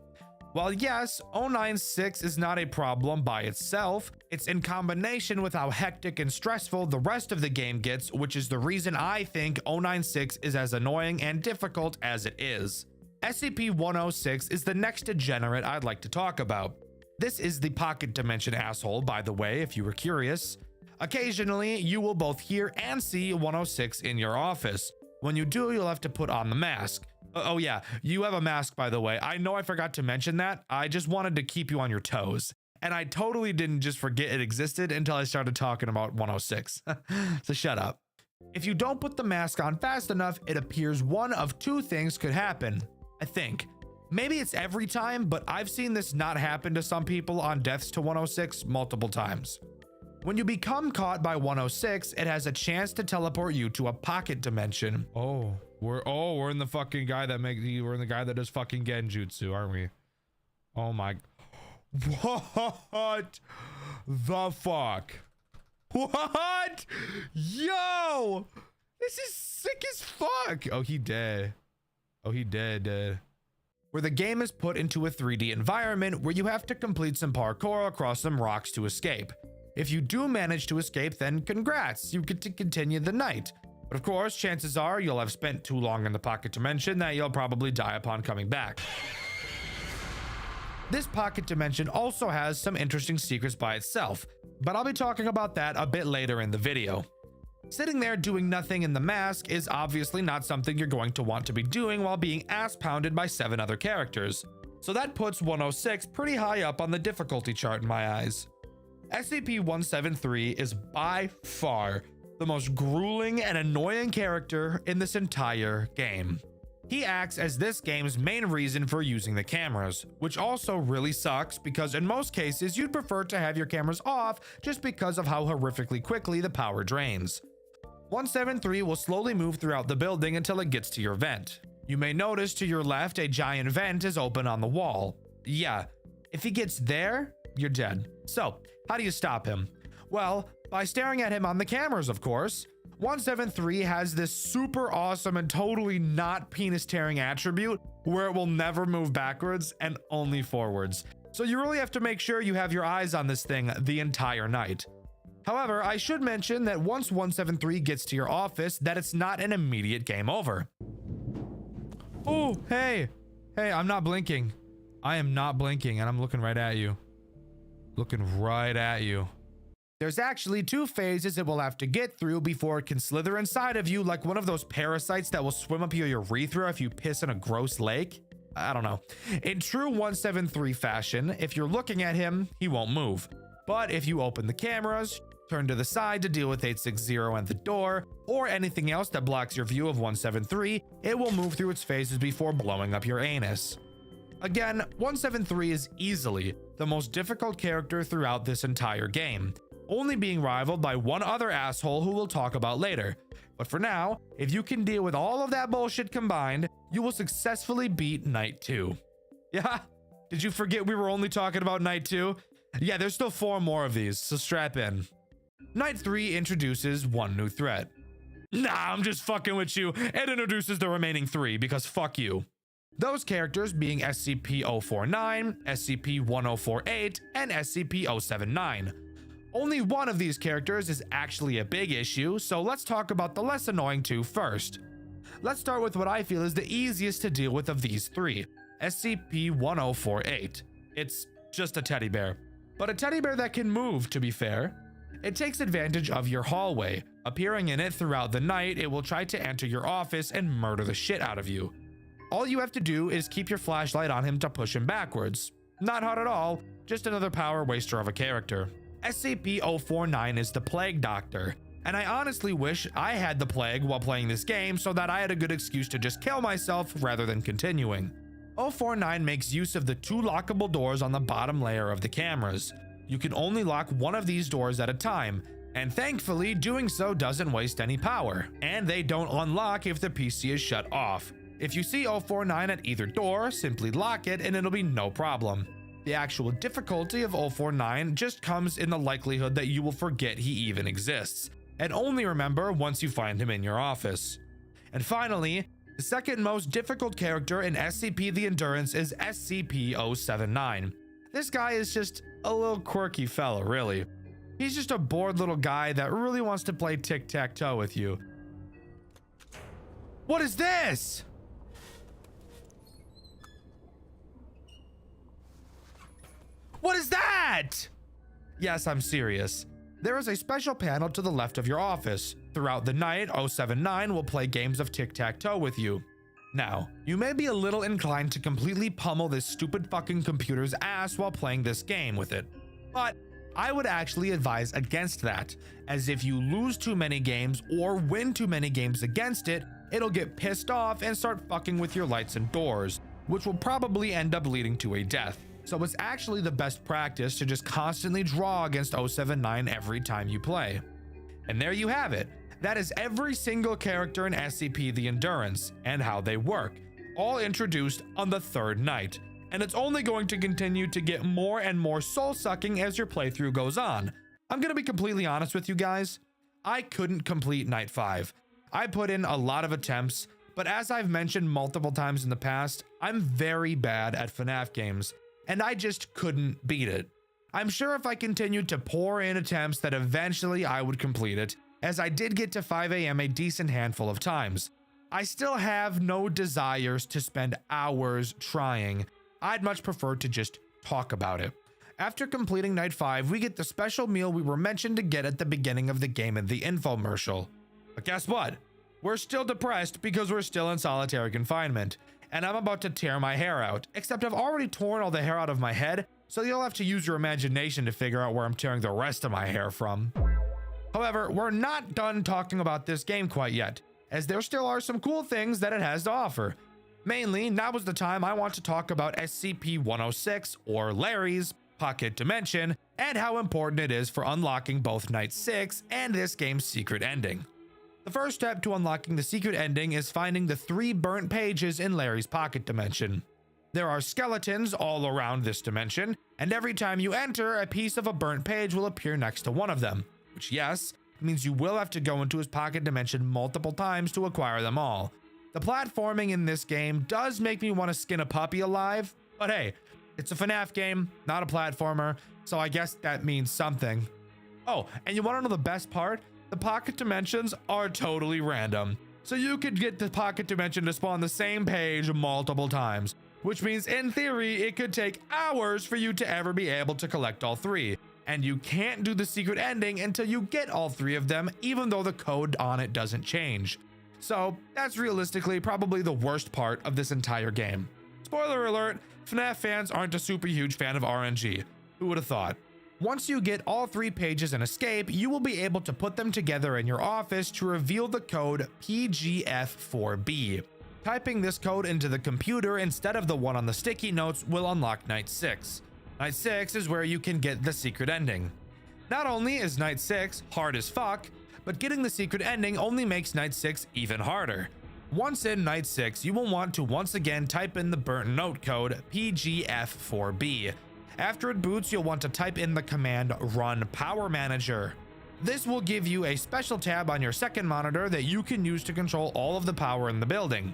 While yes, 096 is not a problem by itself, it's in combination with how hectic and stressful the rest of the game gets, which is the reason I think 096 is as annoying and difficult as it is. SCP-106 is the next degenerate I'd like to talk about. This is the pocket dimension asshole, by the way, if you were curious. Occasionally, you will both hear and see 106 in your office. When you do, you'll have to put on the mask. Oh yeah, you have a mask, by the way. I know I forgot to mention that. I just wanted to keep you on your toes. And I totally didn't just forget it existed until I started talking about 106. So shut up. If you don't put the mask on fast enough, it appears one of two things could happen, I think. Maybe it's every time, but I've seen this not happen to some people on deaths to 106 multiple times. When you become caught by 106, it has a chance to teleport you to a pocket dimension. We're in the fucking guy that we're in the guy that does fucking genjutsu, aren't we? Oh my. What the fuck? What? Yo! This is sick as fuck. Oh, he dead. Oh, he dead. Where the game is put into a 3D environment where you have to complete some parkour across some rocks to escape. If you do manage to escape, then congrats, you get to continue the night. But of course, chances are you'll have spent too long in the pocket dimension that you'll probably die upon coming back. This pocket dimension also has some interesting secrets by itself, but I'll be talking about that a bit later in the video. Sitting there doing nothing in the mask is obviously not something you're going to want to be doing while being ass pounded by 7 other characters. So that puts 106 pretty high up on the difficulty chart in my eyes. SCP-173 is by far the most grueling and annoying character in this entire game. He acts as this game's main reason for using the cameras, which also really sucks because in most cases you'd prefer to have your cameras off just because of how horrifically quickly the power drains. 173 will slowly move throughout the building until it gets to your vent. You may notice to your left a giant vent is open on the wall. Yeah, if he gets there, you're dead. So, how do you stop him? Well, by staring at him on the cameras, of course. 173 has this super awesome and totally not penis-tearing attribute where it will never move backwards and only forwards. So you really have to make sure you have your eyes on this thing the entire night. However, I should mention that once 173 gets to your office, that it's not an immediate game over. Oh, hey, I'm not blinking. I am not blinking and I'm looking right at you. Looking right at you. There's actually 2 phases it will have to get through before it can slither inside of you like one of those parasites that will swim up your urethra if you piss in a gross lake. I don't know. In true 173 fashion, if you're looking at him, he won't move. But if you open the cameras, turn to the side to deal with 860 and the door, or anything else that blocks your view of 173, it will move through its phases before blowing up your anus. Again, 173 is easily the most difficult character throughout this entire game. only being rivaled by one other asshole who we'll talk about later. But for now, if you can deal with all of that bullshit combined, you will successfully beat Night 2. Yeah? Did you forget we were only talking about Night 2? Yeah, there's still 4 more of these, so strap in. Night 3 introduces one new threat. Nah, I'm just fucking with you. It introduces the remaining 3 because fuck you. Those characters being SCP-049, SCP-1048, and SCP-079. Only one of these characters is actually a big issue, so let's talk about the less annoying 2 first. Let's start with what I feel is the easiest to deal with of these 3, SCP-1048. It's just a teddy bear. But a teddy bear that can move, to be fair. It takes advantage of your hallway. Appearing in it throughout the night, it will try to enter your office and murder the shit out of you. All you have to do is keep your flashlight on him to push him backwards. Not hard at all, just another power waster of a character. SCP-049 is the Plague Doctor, and I honestly wish I had the plague while playing this game so that I had a good excuse to just kill myself rather than continuing. 049 makes use of the 2 lockable doors on the bottom layer of the cameras. You can only lock one of these doors at a time, and thankfully doing so doesn't waste any power, and they don't unlock if the PC is shut off. If you see 049 at either door, simply lock it and it'll be no problem. The actual difficulty of 049 just comes in the likelihood that you will forget he even exists, and only remember once you find him in your office. And finally, the second most difficult character in SCP the Endurance is SCP-079. This guy is just a little quirky fella, really. He's just a bored little guy that really wants to play tic-tac-toe with you. What is this? What is that? Yes, I'm serious. There is a special panel to the left of your office. Throughout the night, 079 will play games of tic-tac-toe with you. Now, you may be a little inclined to completely pummel this stupid fucking computer's ass while playing this game with it. But I would actually advise against that, as if you lose too many games or win too many games against it, it'll get pissed off and start fucking with your lights and doors, which will probably end up leading to a death. So it's actually the best practice to just constantly draw against 079 every time you play. And there you have it. That is every single character in SCP the Endurance and how they work, all introduced on the 3rd night. And it's only going to continue to get more and more soul-sucking as your playthrough goes on. I'm gonna be completely honest with you guys. I couldn't complete Night 5. I put in a lot of attempts, but as I've mentioned multiple times in the past, I'm very bad at FNAF games, and I just couldn't beat it. I'm sure if I continued to pour in attempts that eventually I would complete it, as I did get to 5 AM a decent handful of times. I still have no desires to spend hours trying. I'd much prefer to just talk about it. After completing Night 5, we get the special meal we were mentioned to get at the beginning of the game in the infomercial. But guess what? We're still depressed because we're still in solitary confinement, and I'm about to tear my hair out, except I've already torn all the hair out of my head, so you'll have to use your imagination to figure out where I'm tearing the rest of my hair from. However, we're not done talking about this game quite yet, as there still are some cool things that it has to offer. Mainly, now is the time I want to talk about SCP-106, or Larry's, Pocket Dimension, and how important it is for unlocking both Night 6 and this game's secret ending. The first step to unlocking the secret ending is finding the 3 burnt pages in Larry's Pocket Dimension. There are skeletons all around this dimension, and every time you enter, a piece of a burnt page will appear next to one of them, which, yes, means you will have to go into his Pocket Dimension multiple times to acquire them all. The platforming in this game does make me want to skin a puppy alive, but hey, it's a FNAF game, not a platformer, so I guess that means something. Oh, and you want to know the best part? The Pocket Dimensions are totally random, so you could get the Pocket Dimension to spawn the same page multiple times, which means in theory it could take hours for you to ever be able to collect all 3. And you can't do the secret ending until you get all 3 of them, even though the code on it doesn't change. So that's realistically probably the worst part of this entire game. Spoiler alert, FNAF fans aren't a super huge fan of RNG. Who would have thought? Once you get all 3 pages and escape, you will be able to put them together in your office to reveal the code PGF4B. Typing this code into the computer instead of the one on the sticky notes will unlock Night 6. Night 6 is where you can get the secret ending. Not only is Night 6 hard as fuck, but getting the secret ending only makes Night 6 even harder. Once in Night 6, you will want to once again type in the burnt note code PGF4B. After it boots, you'll want to type in the command run power manager. This will give you a special tab on your second monitor that you can use to control all of the power in the building.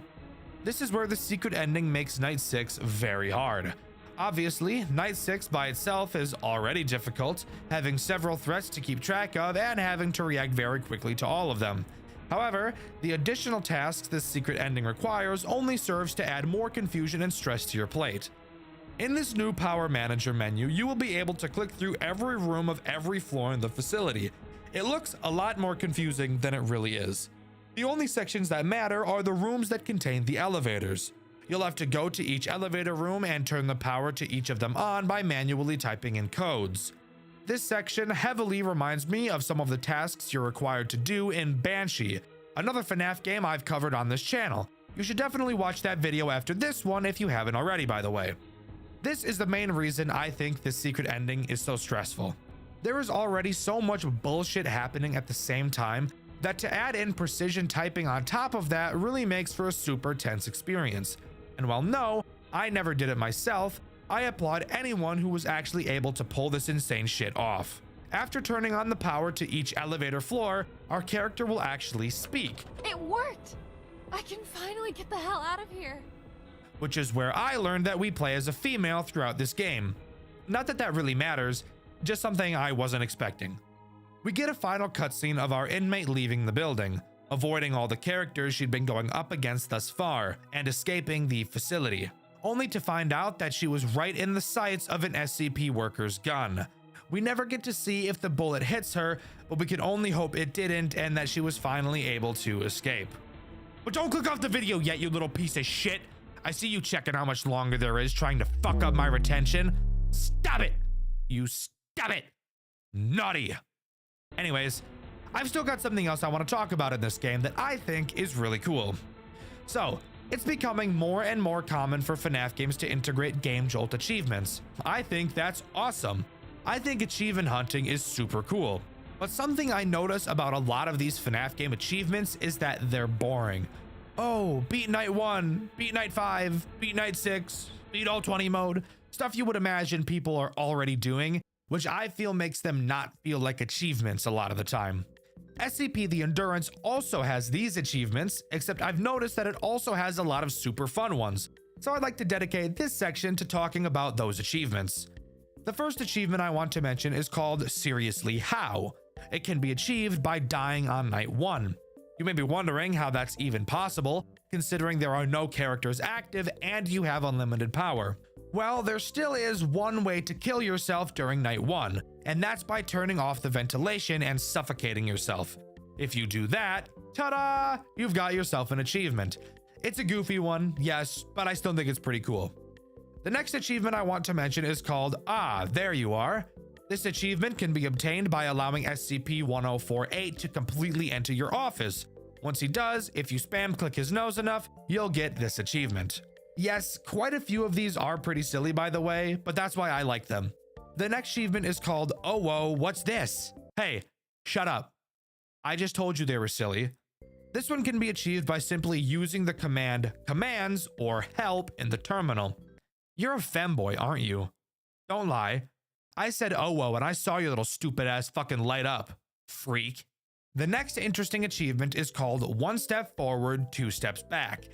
This is where the secret ending makes Night 6 very hard. Obviously, Night 6 by itself is already difficult, having several threats to keep track of and having to react very quickly to all of them. However, the additional tasks this secret ending requires only serves to add more confusion and stress to your plate. In this new Power Manager menu, you will be able to click through every room of every floor in the facility. It looks a lot more confusing than it really is. The only sections that matter are the rooms that contain the elevators. You'll have to go to each elevator room and turn the power to each of them on by manually typing in codes. This section heavily reminds me of some of the tasks you're required to do in Banshee, another FNAF game I've covered on this channel. You should definitely watch that video after this one if you haven't already, by the way. This is the main reason I think this secret ending is so stressful. There is already so much bullshit happening at the same time that to add in precision typing on top of that really makes for a super tense experience. And while no, I never did it myself, I applaud anyone who was actually able to pull this insane shit off. After turning on the power to each elevator floor, our character will actually speak. It worked! I can finally get the hell out of here. Which is where I learned that we play as a female throughout this game. Not that that really matters, just something I wasn't expecting. We get a final cutscene of our inmate leaving the building, avoiding all the characters she'd been going up against thus far, and escaping the facility, only to find out that she was right in the sights of an SCP worker's gun. We never get to see if the bullet hits her, but we can only hope it didn't and that she was finally able to escape. But don't click off the video yet, you little piece of shit! I see you checking how much longer there is trying to fuck up my retention. Stop it! You stop it! Naughty! Anyways, I've still got something else I want to talk about in this game that I think is really cool. So, it's becoming more and more common for FNAF games to integrate Game Jolt achievements. I think that's awesome. I think achievement hunting is super cool. But something I notice about a lot of these FNAF game achievements is that they're boring. Oh, beat night 1, beat night 5, beat night 6, beat all 20 mode. Stuff you would imagine people are already doing, which I feel makes them not feel like achievements a lot of the time. SCP The Endurance also has these achievements, except I've noticed that it also has a lot of super fun ones. So I'd like to dedicate this section to talking about those achievements. The first achievement I want to mention is called Seriously How. It can be achieved by dying on night 1. You may be wondering how that's even possible, considering there are no characters active and you have unlimited power. Well, there still is one way to kill yourself during night 1, and that's by turning off the ventilation and suffocating yourself. If you do that, ta-da! You've got yourself an achievement. It's a goofy one, yes, but I still think it's pretty cool. The next achievement I want to mention is called Ah, There You Are. This achievement can be obtained by allowing SCP-1048 to completely enter your office. Once he does, if you spam click his nose enough, you'll get this achievement. Yes, quite a few of these are pretty silly by the way, but that's why I like them. The next achievement is called Oh Whoa, What's This? Hey, shut up. I just told you they were silly. This one can be achieved by simply using the command commands or help in the terminal. You're a femboy, aren't you? Don't lie. I said oh whoa and I saw your little stupid ass fucking light up, freak. The next interesting achievement is called One Step Forward, Two Steps Back,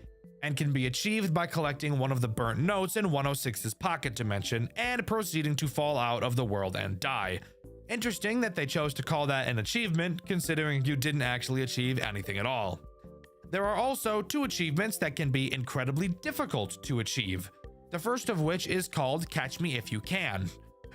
and can be achieved by collecting one of the burnt notes in 106's pocket dimension and proceeding to fall out of the world and die. Interesting that they chose to call that an achievement, considering you didn't actually achieve anything at all. There are also two achievements that can be incredibly difficult to achieve. The first of which is called Catch Me If You Can.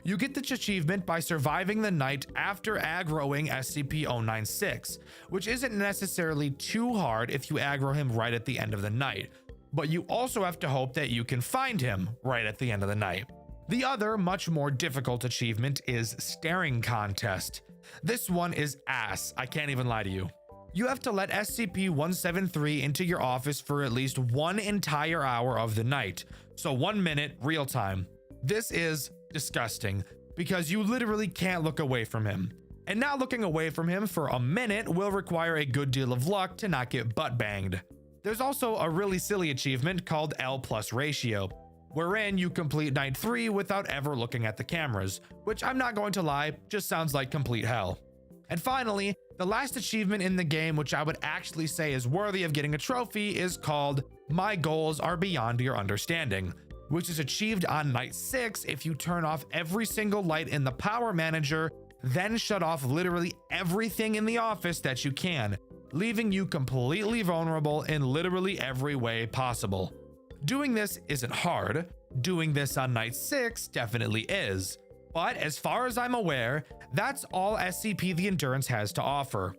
You get this achievement by surviving the night after aggroing SCP-096, which isn't necessarily too hard if you aggro him right at the end of the night, but you also have to hope that you can find him right at the end of the night. The other, much more difficult achievement is Staring Contest. This one is ass, I can't even lie to you. You have to let SCP-173 into your office for at least 1 entire hour of the night, so 1 minute real time. This is disgusting. because you literally can't look away from him. And not looking away from him for a minute will require a good deal of luck to not get butt banged. There's also a really silly achievement called L plus ratio, wherein you complete night 3 without ever looking at the cameras, which I'm not going to lie, just sounds like complete hell. And finally, the last achievement in the game, which I would actually say is worthy of getting a trophy, is called My Goals Are Beyond Your Understanding, which is achieved on night 6 if you turn off every single light in the power manager, then shut off literally everything in the office that you can, leaving you completely vulnerable in literally every way possible. Doing this isn't hard. Doing this on night 6 definitely is. But as far as I'm aware, that's all SCP The Endurance has to offer.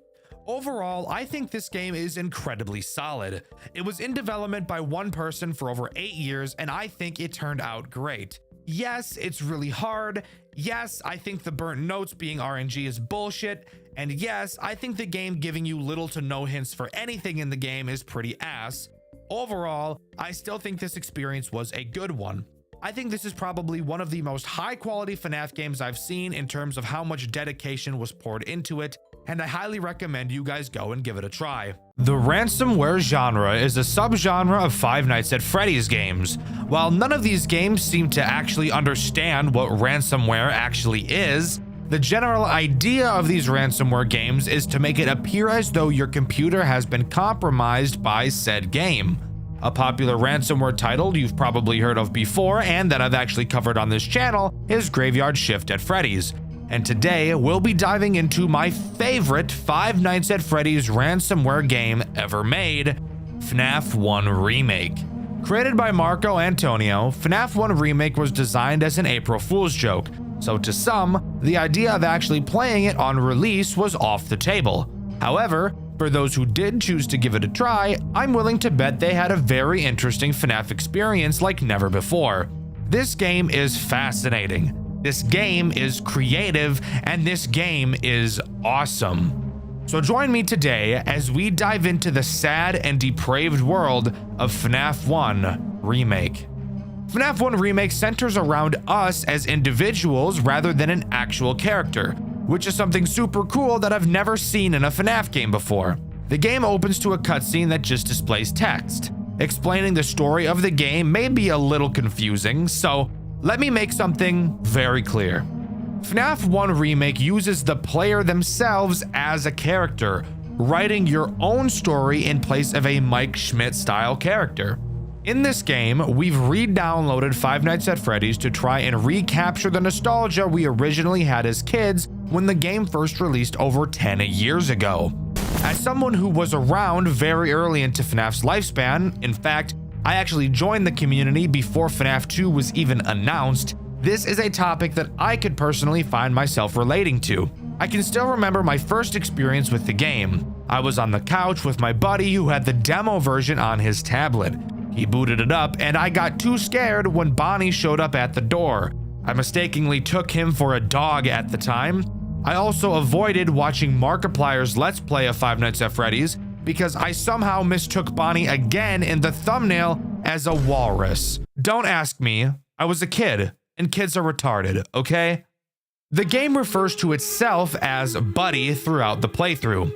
Overall, I think this game is incredibly solid. It was in development by one person for over 8 years, and I think it turned out great. Yes, it's really hard. Yes, I think the burnt notes being RNG is bullshit. And yes, I think the game giving you little to no hints for anything in the game is pretty ass. Overall, I still think this experience was a good one. I think this is probably one of the most high quality FNAF games I've seen in terms of how much dedication was poured into it, and I highly recommend you guys go and give it a try. The ransomware genre is a subgenre of Five Nights at Freddy's games. While none of these games seem to actually understand what ransomware actually is, the general idea of these ransomware games is to make it appear as though your computer has been compromised by said game. A popular ransomware title you've probably heard of before and that I've actually covered on this channel is Graveyard Shift at Freddy's. And today we'll be diving into my favorite Five Nights at Freddy's ransomware game ever made, FNAF 1 Remake. Created by Marco Antonio, FNAF 1 Remake was designed as an April Fool's joke, so to some, the idea of actually playing it on release was off the table. However, for those who did choose to give it a try, I'm willing to bet they had a very interesting FNAF experience like never before. This game is fascinating. This game is creative, and this game is awesome. So join me today as we dive into the sad and depraved world of FNAF 1 Remake. FNAF 1 Remake centers around us as individuals rather than an actual character, which is something super cool that I've never seen in a FNAF game before. The game opens to a cutscene that just displays text. Explaining the story of the game may be a little confusing, so let me make something very clear. FNAF 1 Remake uses the player themselves as a character, writing your own story in place of a Mike Schmidt style character. In this game, we've re-downloaded Five Nights at Freddy's to try and recapture the nostalgia we originally had as kids when the game first released over 10 years ago. As someone who was around very early into FNAF's lifespan, in fact, I actually joined the community before FNAF 2 was even announced, this is a topic that I could personally find myself relating to. I can still remember my first experience with the game. I was on the couch with my buddy who had the demo version on his tablet. He booted it up and I got too scared when Bonnie showed up at the door. I mistakenly took him for a dog at the time. I also avoided watching Markiplier's Let's Play of Five Nights at Freddy's because I somehow mistook Bonnie again in the thumbnail as a walrus. Don't ask me, I was a kid, and kids are retarded, okay? The game refers to itself as Buddy throughout the playthrough.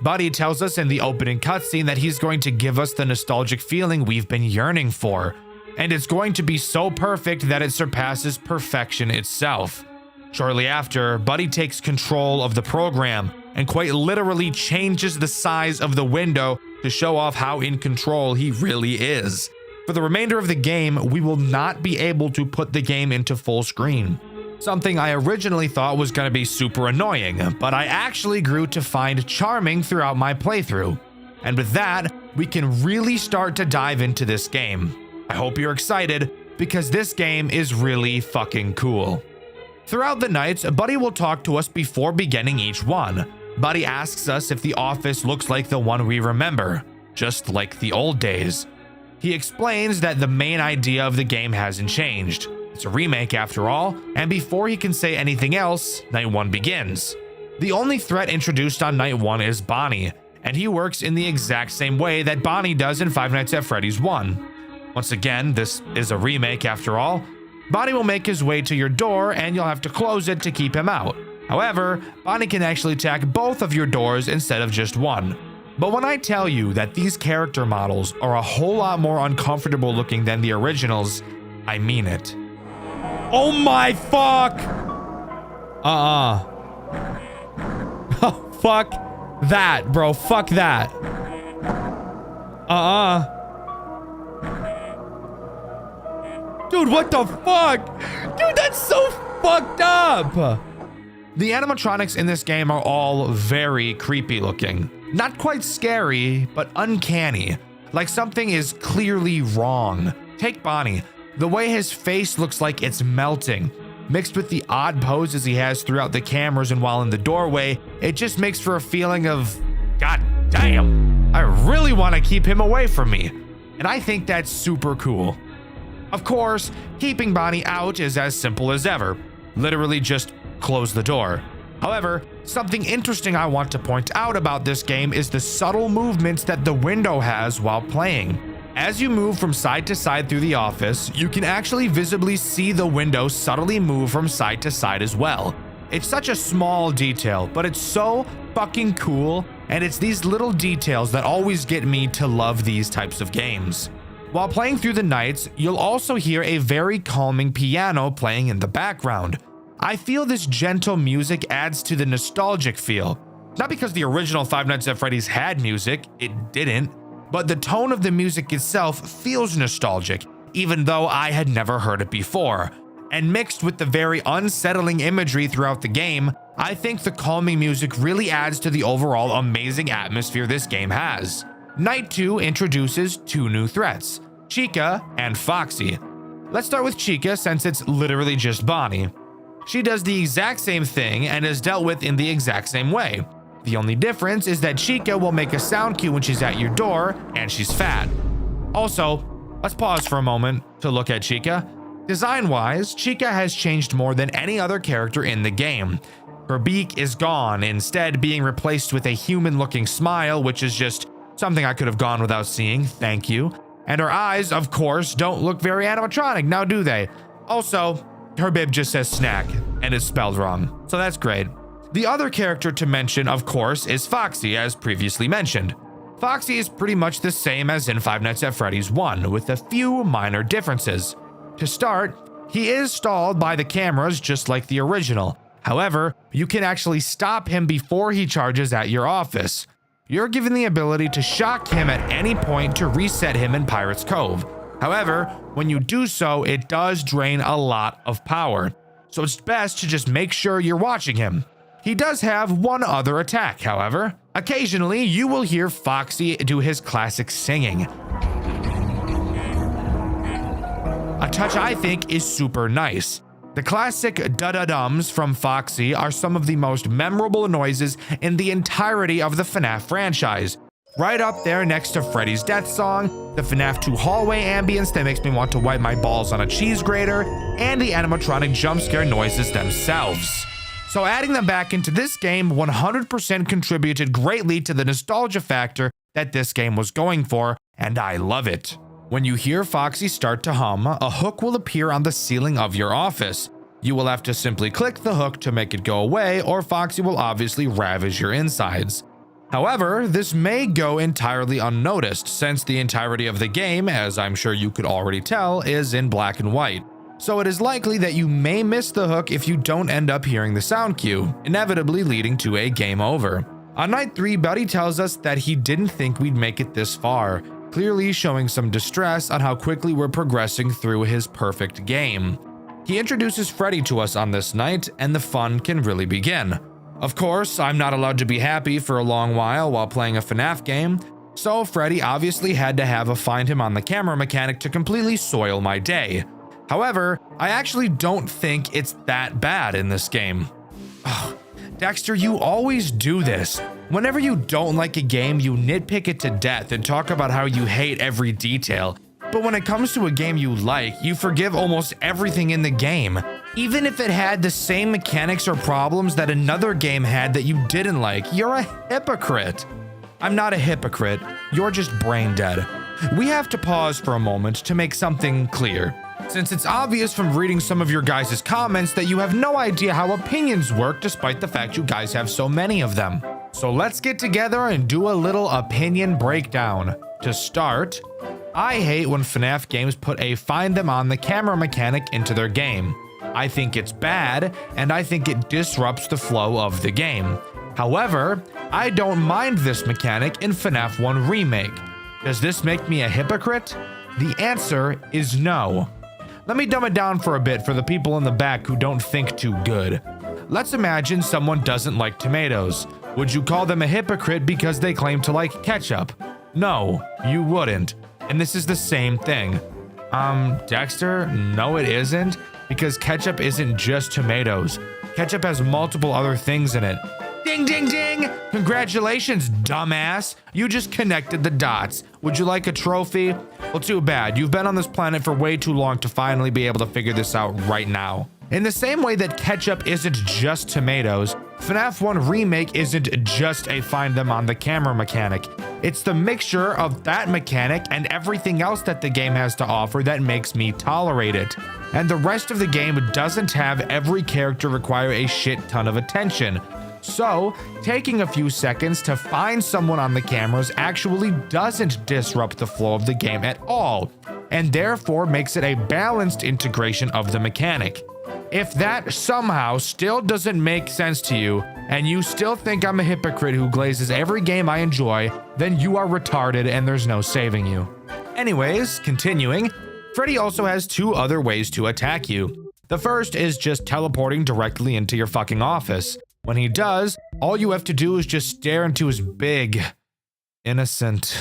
Buddy tells us in the opening cutscene that he's going to give us the nostalgic feeling we've been yearning for, and it's going to be so perfect that it surpasses perfection itself. Shortly after, Buddy takes control of the program and quite literally changes the size of the window to show off how in control he really is. For the remainder of the game, we will not be able to put the game into full screen. Something I originally thought was going to be super annoying, but I actually grew to find charming throughout my playthrough. And with that, we can really start to dive into this game. I hope you're excited, because this game is really fucking cool. Throughout the nights, Buddy will talk to us before beginning each one. Buddy asks us if the office looks like the one we remember, just like the old days. He explains that the main idea of the game hasn't changed. It's a remake after all, and before he can say anything else, Night 1 begins. The only threat introduced on Night 1 is Bonnie, and he works in the exact same way that Bonnie does in Five Nights at Freddy's 1. Once again, this is a remake after all. Bonnie will make his way to your door and you'll have to close it to keep him out. However, Bonnie can actually attack both of your doors instead of just one. But when I tell you that these character models are a whole lot more uncomfortable looking than the originals, I mean it. Oh my fuck! Oh, fuck that, bro. Fuck that. Dude, what the fuck? Dude, that's so fucked up. The animatronics in this game are all very creepy looking. Not quite scary, but uncanny. Like something is clearly wrong. Take Bonnie. The way his face looks like it's melting, mixed with the odd poses he has throughout the cameras and while in the doorway, it just makes for a feeling of, God damn, I really want to keep him away from me. And I think that's super cool. Of course, keeping Bonnie out is as simple as ever. Literally just close the door. However, something interesting I want to point out about this game is the subtle movements that the window has while playing. As you move from side to side through the office, you can actually visibly see the window subtly move from side to side as well. It's such a small detail, but it's so fucking cool, and it's these little details that always get me to love these types of games. While playing through the nights, you'll also hear a very calming piano playing in the background. I feel this gentle music adds to the nostalgic feel. Not because the original Five Nights at Freddy's had music, it didn't. But the tone of the music itself feels nostalgic, even though I had never heard it before. And mixed with the very unsettling imagery throughout the game, I think the calming music really adds to the overall amazing atmosphere this game has. Night 2 introduces two new threats, Chica and Foxy. Let's start with Chica since it's literally just Bonnie. She does the exact same thing and is dealt with in the exact same way. The only difference is that Chica will make a sound cue when she's at your door, and she's fat. Also, let's pause for a moment to look at Chica. Design-wise, Chica has changed more than any other character in the game. Her beak is gone, instead being replaced with a human-looking smile, which is just something I could have gone without seeing, thank you. And her eyes, of course, don't look very animatronic, now do they? Also, her bib just says snack, and it's spelled wrong, so that's great. The other character to mention, of course, is Foxy, as previously mentioned. Foxy is pretty much the same as in Five Nights at Freddy's 1, with a few minor differences. To start, he is stalled by the cameras just like the original. However, you can actually stop him before he charges at your office. You're given the ability to shock him at any point to reset him in Pirate's Cove. However, when you do so, it does drain a lot of power. So it's best to just make sure you're watching him. He does have one other attack, however. Occasionally, you will hear Foxy do his classic singing. A touch I think is super nice. The classic da-da-dums from Foxy are some of the most memorable noises in the entirety of the FNAF franchise. Right up there next to Freddy's death song, the FNAF 2 hallway ambience that makes me want to wipe my balls on a cheese grater, and the animatronic jump scare noises themselves. So adding them back into this game 100% contributed greatly to the nostalgia factor that this game was going for, and I love it. When you hear Foxy start to hum, a hook will appear on the ceiling of your office. You will have to simply click the hook to make it go away, or Foxy will obviously ravage your insides. However, this may go entirely unnoticed since the entirety of the game, as I'm sure you could already tell, is in black and white. So it is likely that you may miss the hook if you don't end up hearing the sound cue, inevitably leading to a game over. On night 3, Buddy tells us that he didn't think we'd make it this far, clearly showing some distress on how quickly we're progressing through his perfect game. He introduces Freddy to us on this night, and the fun can really begin. Of course, I'm not allowed to be happy for a long while playing a FNAF game, so Freddy obviously had to have a find him on the camera mechanic to completely soil my day. However, I actually don't think it's that bad in this game. Oh, Dxtr, you always do this. Whenever you don't like a game, you nitpick it to death and talk about how you hate every detail. But when it comes to a game you like, you forgive almost everything in the game, even if it had the same mechanics or problems that another game had that you didn't like. You're a hypocrite. I'm not a hypocrite. You're just brain dead. We have to pause for a moment to make something clear. since it's obvious from reading some of your guys' comments that you have no idea how opinions work despite the fact you guys have so many of them. So let's get together and do a little opinion breakdown. To start, I hate when FNAF games put a find them on the camera mechanic into their game. I think it's bad, and I think it disrupts the flow of the game. However, I don't mind this mechanic in FNAF 1 Remake. Does this make me a hypocrite? The answer is no. Let me dumb it down for a bit for the people in the back who don't think too good. Let's imagine someone doesn't like tomatoes. Would you call them a hypocrite because they claim to like ketchup? No, you wouldn't. And this is the same thing. Dxtr, no it isn't, because ketchup isn't just tomatoes. Ketchup has multiple other things in it. Ding, ding, ding! Congratulations, dumbass! You just connected the dots. Would you like a trophy? Well, too bad. You've been on this planet for way too long to finally be able to figure this out right now. In the same way that ketchup isn't just tomatoes, FNAF 1 Remake isn't just a find them on the camera mechanic. It's the mixture of that mechanic and everything else that the game has to offer that makes me tolerate it. And the rest of the game doesn't have every character require a shit ton of attention. So, taking a few seconds to find someone on the cameras actually doesn't disrupt the flow of the game at all, and therefore makes it a balanced integration of the mechanic. If that somehow still doesn't make sense to you, and you still think I'm a hypocrite who glazes every game I enjoy, then you are retarded and there's no saving you. Anyways, continuing, Freddy also has two other ways to attack you. The first is just teleporting directly into your fucking office. When he does, all you have to do is just stare into his big, innocent,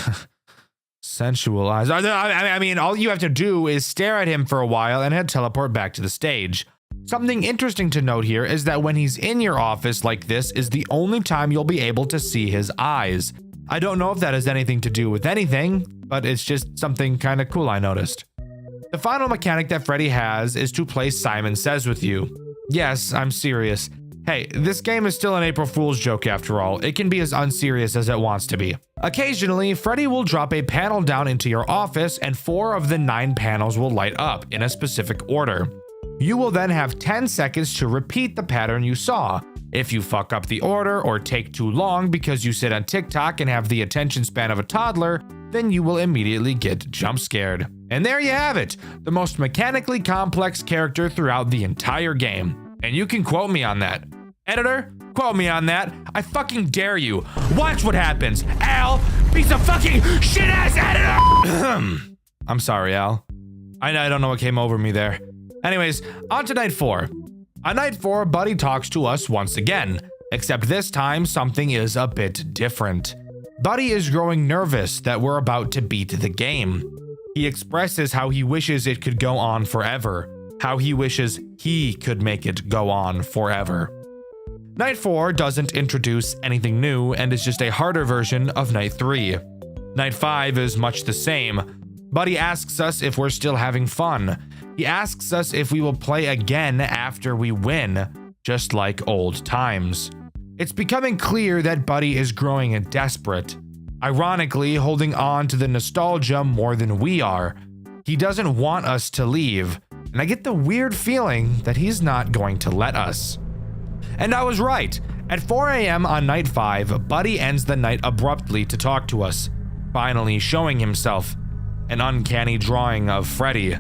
sensual eyes. I mean, all you have to do is stare at him for a while and he'll teleport back to the stage. Something interesting to note here is that when he's in your office like this is the only time you'll be able to see his eyes. I don't know if that has anything to do with anything, but it's just something kind of cool I noticed. The final mechanic that Freddy has is to play Simon Says with you. Yes, I'm serious. Hey, this game is still an April Fool's joke after all. It can be as unserious as it wants to be. Occasionally, Freddy will drop a panel down into your office and 4 of the 9 panels will light up in a specific order. You will then have 10 seconds to repeat the pattern you saw. If you fuck up the order or take too long because you sit on TikTok and have the attention span of a toddler, then you will immediately get jump scared. And there you have it, the most mechanically complex character throughout the entire game. And you can quote me on that. Editor, quote me on that. I fucking dare you. Watch what happens. Al, piece of fucking shit-ass editor! I'm sorry, Al. I don't know what came over me there. Anyways, on to night 4. On night 4, Buddy talks to us once again, except this time something is a bit different. Buddy is growing nervous that we're about to beat the game. He expresses how he wishes it could go on forever. How he wishes he could make it go on forever. Night 4 doesn't introduce anything new and is just a harder version of Night 3. Night 5 is much the same. Buddy asks us if we're still having fun. He asks us if we will play again after we win, just like old times. It's becoming clear that Buddy is growing desperate, ironically holding on to the nostalgia more than we are. He doesn't want us to leave, and I get the weird feeling that he's not going to let us. And I was right. At 4 a.m. on night 5, Buddy ends the night abruptly to talk to us, finally showing himself. An uncanny drawing of Freddy.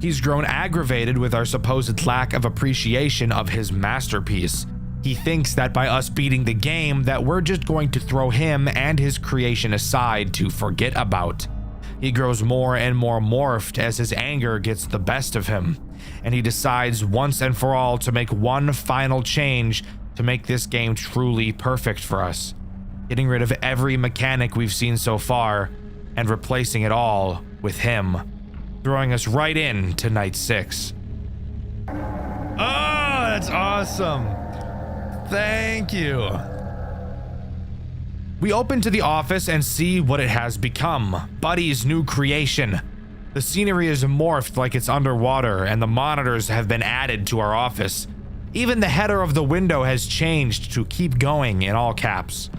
He's grown aggravated with our supposed lack of appreciation of his masterpiece. He thinks that by us beating the game that we're just going to throw him and his creation aside to forget about. He grows more and more morphed as his anger gets the best of him, and he decides once and for all to make one final change to make this game truly perfect for us, getting rid of every mechanic we've seen so far and replacing it all with him, throwing us right into night 6. Oh, that's awesome. Thank you. We open to the office and see what it has become, Buddy's new creation. The scenery is morphed like it's underwater and the monitors have been added to our office. Even the header of the window has changed to "keep going" in all caps.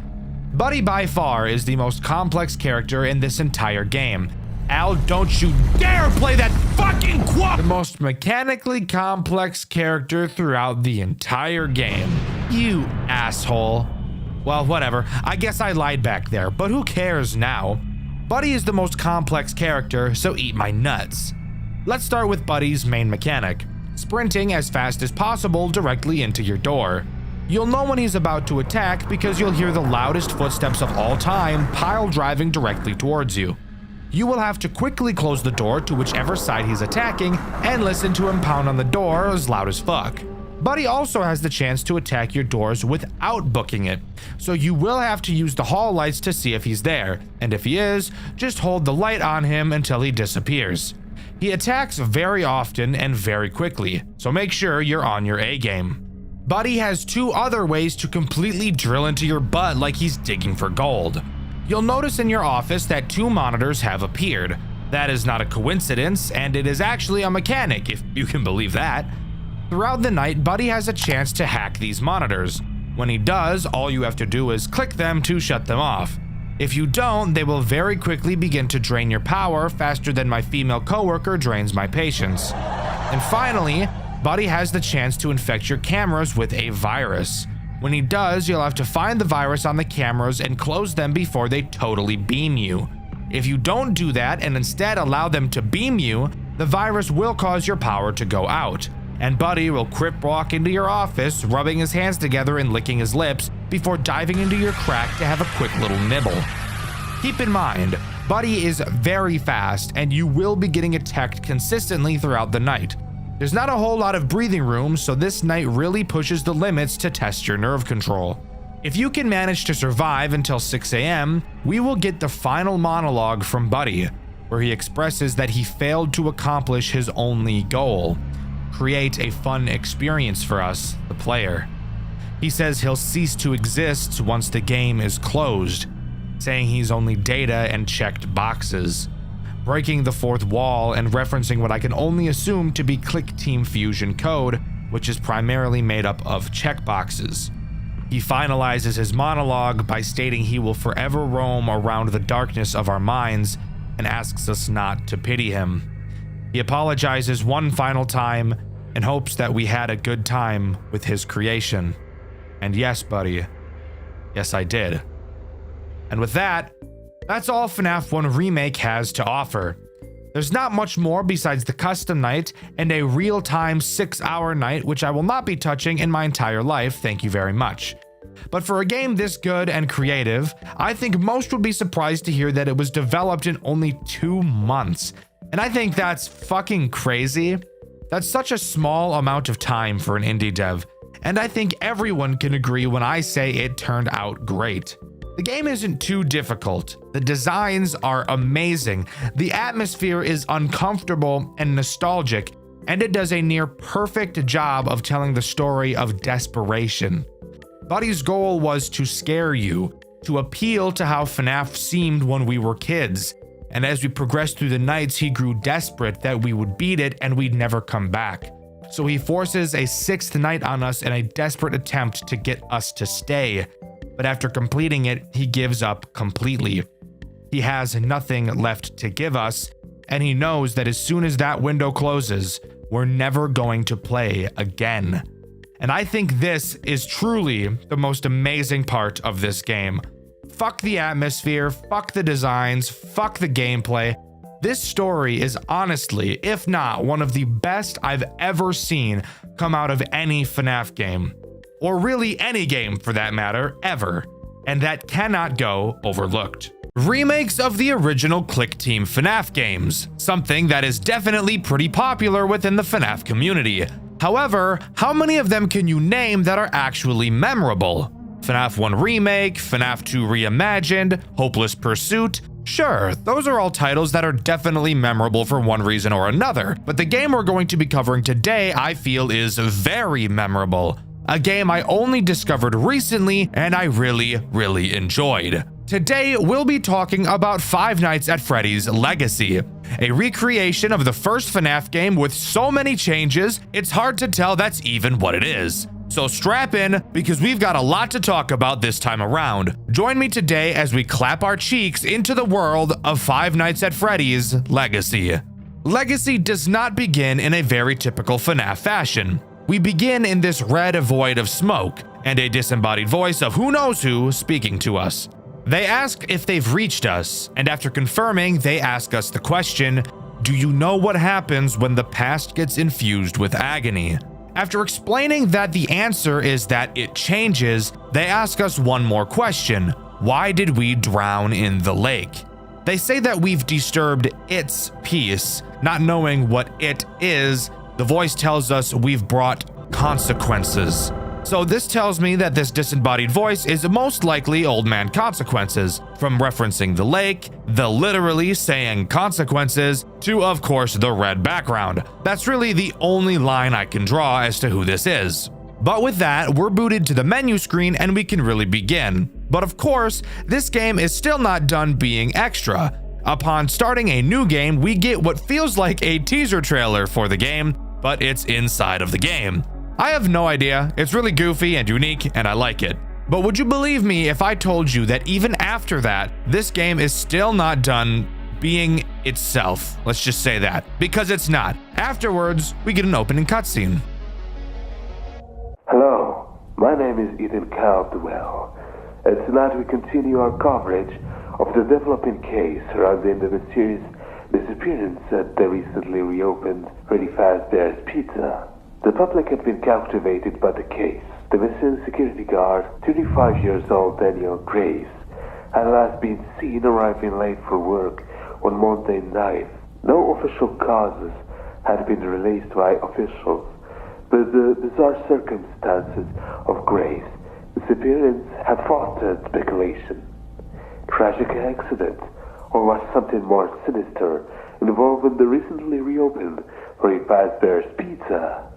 Buddy by far is the most complex character in this entire game. Al, don't you dare play that fucking quote! The most mechanically complex character throughout the entire game. You asshole. Well, whatever. I guess I lied back there, but who cares now? Buddy is the most complex character, so eat my nuts. Let's start with Buddy's main mechanic, sprinting as fast as possible directly into your door. You'll know when he's about to attack because you'll hear the loudest footsteps of all time pile driving directly towards you. You will have to quickly close the door to whichever side he's attacking and listen to him pound on the door as loud as fuck. Buddy also has the chance to attack your doors without booking it, so you will have to use the hall lights to see if he's there, and if he is, just hold the light on him until he disappears. He attacks very often and very quickly, so make sure you're on your A game. Buddy has 2 other ways to completely drill into your butt like he's digging for gold. You'll notice in your office that 2 monitors have appeared. That is not a coincidence, and it is actually a mechanic, if you can believe that. Throughout the night, Buddy has a chance to hack these monitors. When he does, all you have to do is click them to shut them off. If you don't, they will very quickly begin to drain your power faster than my female coworker drains my patience. And finally, Buddy has the chance to infect your cameras with a virus. When he does, you'll have to find the virus on the cameras and close them before they totally beam you. If you don't do that and instead allow them to beam you, the virus will cause your power to go out. And Buddy will crip walk into your office, rubbing his hands together and licking his lips before diving into your crack to have a quick little nibble. Keep in mind, Buddy is very fast and you will be getting attacked consistently throughout the night. There's not a whole lot of breathing room, so this night really pushes the limits to test your nerve control. If you can manage to survive until 6 a.m., we will get the final monologue from Buddy, where he expresses that he failed to accomplish his only goal: create a fun experience for us, the player. He says he'll cease to exist once the game is closed, saying he's only data and checked boxes, breaking the 4th wall and referencing what I can only assume to be Click Team Fusion code, which is primarily made up of checkboxes. He finalizes his monologue by stating he will forever roam around the darkness of our minds and asks us not to pity him. He apologizes one final time and hopes that we had a good time with his creation. And yes, Buddy, yes I did. And with that, that's all FNAF 1 Remake has to offer. There's not much more besides the custom night and a real-time 6-hour night, which I will not be touching in my entire life, thank you very much. But for a game this good and creative, I think most would be surprised to hear that it was developed in only 2 months. And I think that's fucking crazy. That's such a small amount of time for an indie dev, and I think everyone can agree when I say it turned out great. The game isn't too difficult, the designs are amazing, the atmosphere is uncomfortable and nostalgic, and it does a near perfect job of telling the story of desperation. Buddy's goal was to scare you, to appeal to how FNAF seemed when we were kids, and as we progressed through the nights, he grew desperate that we would beat it and we'd never come back. So he forces a 6th night on us in a desperate attempt to get us to stay. But after completing it, he gives up completely. He has nothing left to give us, and he knows that as soon as that window closes, we're never going to play again. And I think this is truly the most amazing part of this game. Fuck the atmosphere, fuck the designs, fuck the gameplay. This story is honestly, if not one of the best I've ever seen come out of any FNAF game. Or really any game for that matter, ever. And that cannot go overlooked. Remakes of the original Click Team FNAF games, something that is definitely pretty popular within the FNAF community. However, how many of them can you name that are actually memorable? FNAF 1 Remake, FNAF 2 Reimagined, Hopeless Pursuit. Sure, those are all titles that are definitely memorable for one reason or another, but the game we're going to be covering today I feel is very memorable. A game I only discovered recently and I really enjoyed. Today, we'll be talking about Five Nights at Freddy's Legacy, a recreation of the first FNAF game with so many changes, it's hard to tell that's even what it is. So strap in, because we've got a lot to talk about this time around. Join me today as we clap our cheeks into the world of Five Nights at Freddy's Legacy. Legacy does not begin in a very typical FNAF fashion. We begin in this red void of smoke, and a disembodied voice of who knows who speaking to us. They ask if they've reached us, and after confirming, they ask us the question, do you know what happens when the past gets infused with agony? After explaining that the answer is that it changes, they ask us one more question. Why did we drown in the lake? They say that we've disturbed its peace. Not knowing what it is, the voice tells us we've brought consequences. So this tells me that this disembodied voice is most likely Old Man Consequences, from referencing the lake, the literally saying consequences, to of course the red background. That's really the only line I can draw as to who this is. But with that, we're booted to the menu screen and we can really begin. But of course, this game is still not done being extra. Upon starting a new game, we get what feels like a teaser trailer for the game, but it's inside of the game. I have no idea, it's really goofy and unique and I like it. But would you believe me if I told you that even after that, this game is still not done being itself? Let's just say that, because it's not. Afterwards, we get an opening cutscene. Hello, my name is Ethan Caldwell, and tonight we continue our coverage of the developing case surrounding the mysterious disappearance at the recently reopened Freddy Fazbear's Pizza. The public had been captivated by the case. The missing security guard, 25 years old Daniel Grace, had last been seen arriving late for work on Monday night. No official causes had been released by officials, but the bizarre circumstances of Grace's disappearance had fostered speculation. Tragic accident, or was something more sinister involved in the recently reopened Freddy Fazbear's Pizza?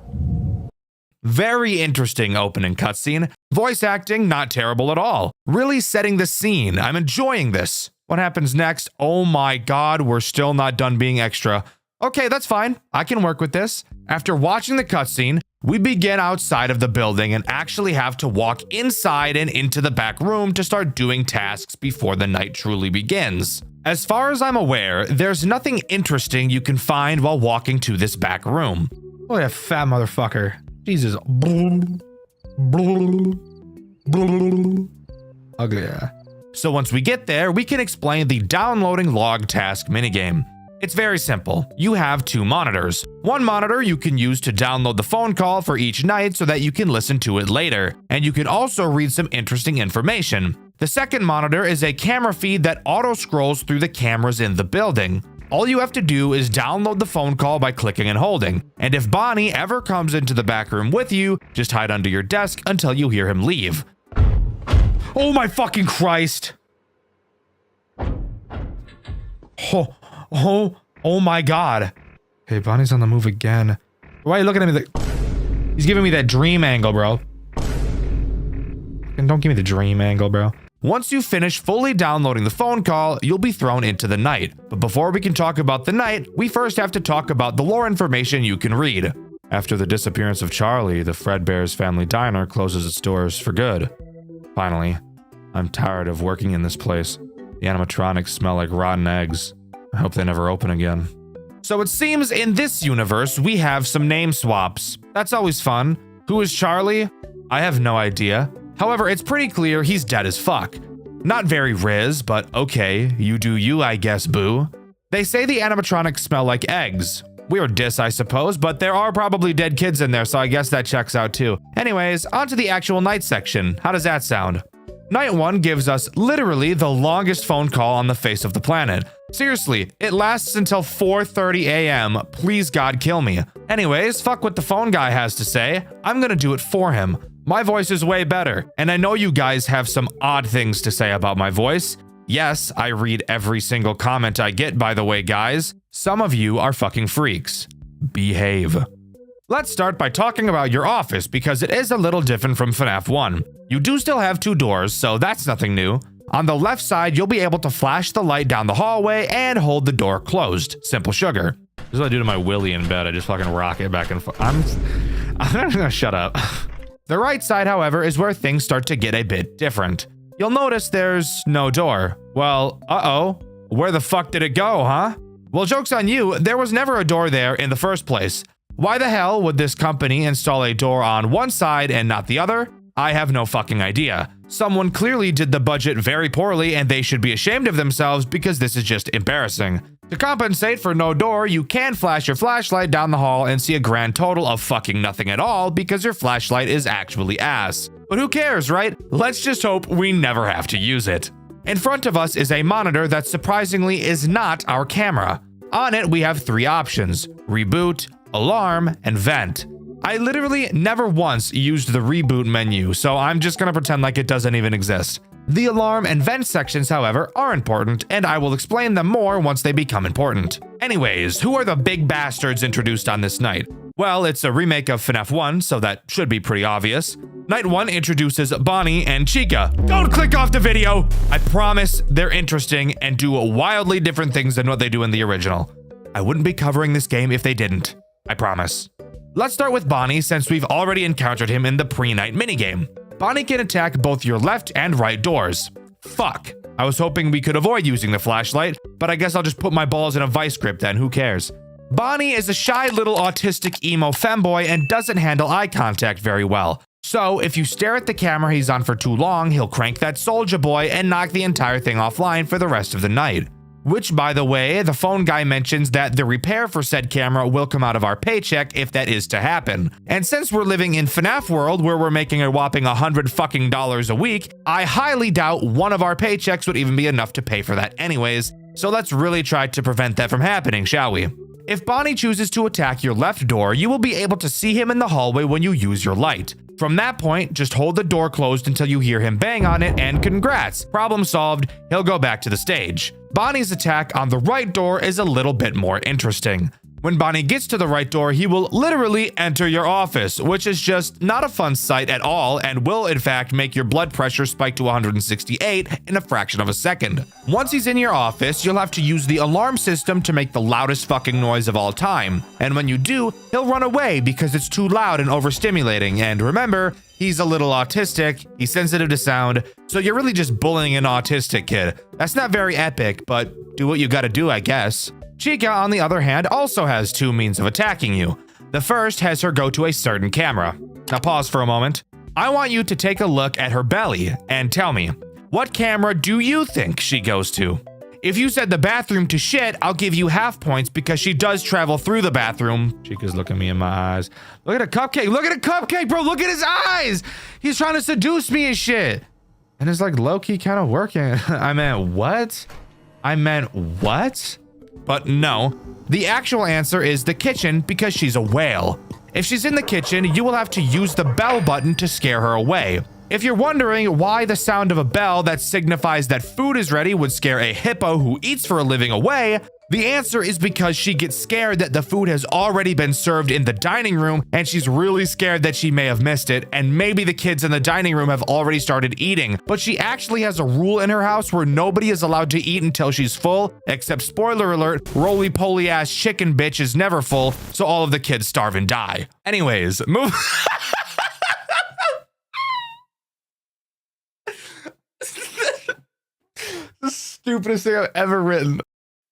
Very interesting opening cutscene. Voice acting, not terrible at all. Really setting the scene. I'm enjoying this. What happens next? Oh my god, we're still not done being extra. Okay, that's fine. I can work with this. After watching the cutscene, we begin outside of the building and actually have to walk inside and into the back room to start doing tasks before the night truly begins. As far as I'm aware, there's nothing interesting you can find while walking to this back room. Oh, that fat motherfucker. Jesus. Ugly. So once we get there, we can explain the downloading log task minigame. It's very simple. You have two monitors. One monitor you can use to download the phone call for each night so that you can listen to it later. And you can also read some interesting information. The second monitor is a camera feed that auto-scrolls through the cameras in the building. All you have to do is download the phone call by clicking and holding. And if Bonnie ever comes into the back room with you, just hide under your desk until you hear him leave. Oh my fucking Christ. Oh my god. Hey, Bonnie's on the move again. Why are you looking at me like... He's giving me that dream angle, bro. And don't give me the dream angle, bro. Once you finish fully downloading the phone call, you'll be thrown into the night. But before we can talk about the night, we first have to talk about the lore information you can read. After the disappearance of Charlie, the Fredbear's Family Diner closes its doors for good. Finally, I'm tired of working in this place. The animatronics smell like rotten eggs. I hope they never open again. So it seems in this universe, we have some name swaps. That's always fun. Who is Charlie? I have no idea. However, it's pretty clear he's dead as fuck. Not very Riz, but okay, you do you, I guess, boo. They say the animatronics smell like eggs. Weird diss, I suppose, but there are probably dead kids in there, so I guess that checks out too. Anyways, onto the actual night section. How does that sound? Night 1 gives us literally the longest phone call on the face of the planet. Seriously, it lasts until 4:30 a.m. Please God kill me. Anyways, fuck what the phone guy has to say. I'm gonna do it for him. My voice is way better, and I know you guys have some odd things to say about my voice. Yes, I read every single comment I get, by the way, guys. Some of you are fucking freaks. Behave. Let's start by talking about your office because it is a little different from FNAF 1. You do still have 2 doors, so that's nothing new. On the left side, you'll be able to flash the light down the hallway and hold the door closed. Simple sugar. This is what I do to my Willy in bed. I just fucking rock it back and forth. I'm gonna shut up. The right side, however, is where things start to get a bit different. You'll notice there's no door. Well, uh-oh. Where the fuck did it go, huh? Well, joke's on you, there was never a door there in the first place. Why the hell would this company install a door on one side and not the other? I have no fucking idea. Someone clearly did the budget very poorly and they should be ashamed of themselves because this is just embarrassing. To compensate for no door, you can flash your flashlight down the hall and see a grand total of fucking nothing at all because your flashlight is actually ass. But who cares, right? Let's just hope we never have to use it. In front of us is a monitor that surprisingly is not our camera. On it, we have 3 options: reboot, alarm, and vent. I literally never once used the reboot menu, so I'm just gonna pretend like it doesn't even exist. The alarm and vent sections, however, are important, and I will explain them more once they become important. Anyways, who are the big bastards introduced on this night? Well, it's a remake of FNAF 1, so that should be pretty obvious. Night 1 introduces Bonnie and Chica. Don't click off the video! I promise they're interesting and do wildly different things than what they do in the original. I wouldn't be covering this game if they didn't. I promise. Let's start with Bonnie since we've already encountered him in the pre-night minigame. Bonnie can attack both your left and right doors. Fuck. I was hoping we could avoid using the flashlight, but I guess I'll just put my balls in a vice grip then, who cares? Bonnie is a shy little autistic emo femboy and doesn't handle eye contact very well. So if you stare at the camera he's on for too long, he'll crank that Soulja Boy and knock the entire thing offline for the rest of the night. Which, by the way, the phone guy mentions that the repair for said camera will come out of our paycheck if that is to happen. And since we're living in FNAF world where we're making a whopping $100 fucking a week, I highly doubt one of our paychecks would even be enough to pay for that anyways. So let's really try to prevent that from happening, shall we? If Bonnie chooses to attack your left door, you will be able to see him in the hallway when you use your light. From that point, just hold the door closed until you hear him bang on it and congrats, problem solved, he'll go back to the stage. Bonnie's attack on the right door is a little bit more interesting. When Bonnie gets to the right door, he will literally enter your office, which is just not a fun sight at all and will in fact make your blood pressure spike to 168 in a fraction of a second. Once he's in your office, you'll have to use the alarm system to make the loudest fucking noise of all time. And when you do, he'll run away because it's too loud and overstimulating. And remember, he's a little autistic, he's sensitive to sound, so you're really just bullying an autistic kid. That's not very epic, but do what you gotta do, I guess. Chica, on the other hand, also has 2 means of attacking you. The first has her go to a certain camera. Now pause for a moment. I want you to take a look at her belly and tell me, what camera do you think she goes to? If you said the bathroom to shit, I'll give you half points because she does travel through the bathroom. Chica's looking me in my eyes. Look at a cupcake. Look at a cupcake, bro. Look at his eyes. He's trying to seduce me and shit. And it's like low-key kind of working. I meant what? But no, the actual answer is the kitchen because she's a whale. If she's in the kitchen, you will have to use the bell button to scare her away. If you're wondering why the sound of a bell that signifies that food is ready would scare a hippo who eats for a living away, the answer is because she gets scared that the food has already been served in the dining room and she's really scared that she may have missed it and maybe the kids in the dining room have already started eating, but she actually has a rule in her house where nobody is allowed to eat until she's full, except spoiler alert, roly-poly ass chicken bitch is never full, so all of the kids starve and die. Anyways, move. The stupidest thing I've ever written.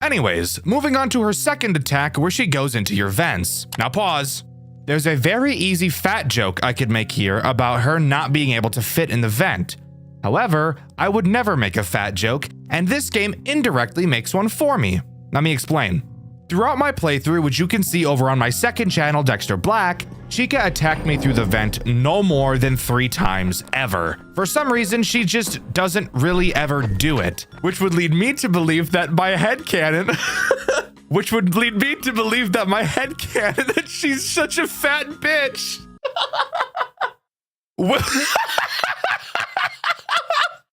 Anyways, moving on to her second attack where she goes into your vents. Now pause. There's a very easy fat joke I could make here about her not being able to fit in the vent. However, I would never make a fat joke, and this game indirectly makes one for me. Let me explain. Throughout my playthrough, which you can see over on my second channel, Dxtr Black, Chica attacked me through the vent no more than 3 times ever. For some reason, she just doesn't really ever do it, which would lead me to believe that my headcanon that she's such a fat bitch.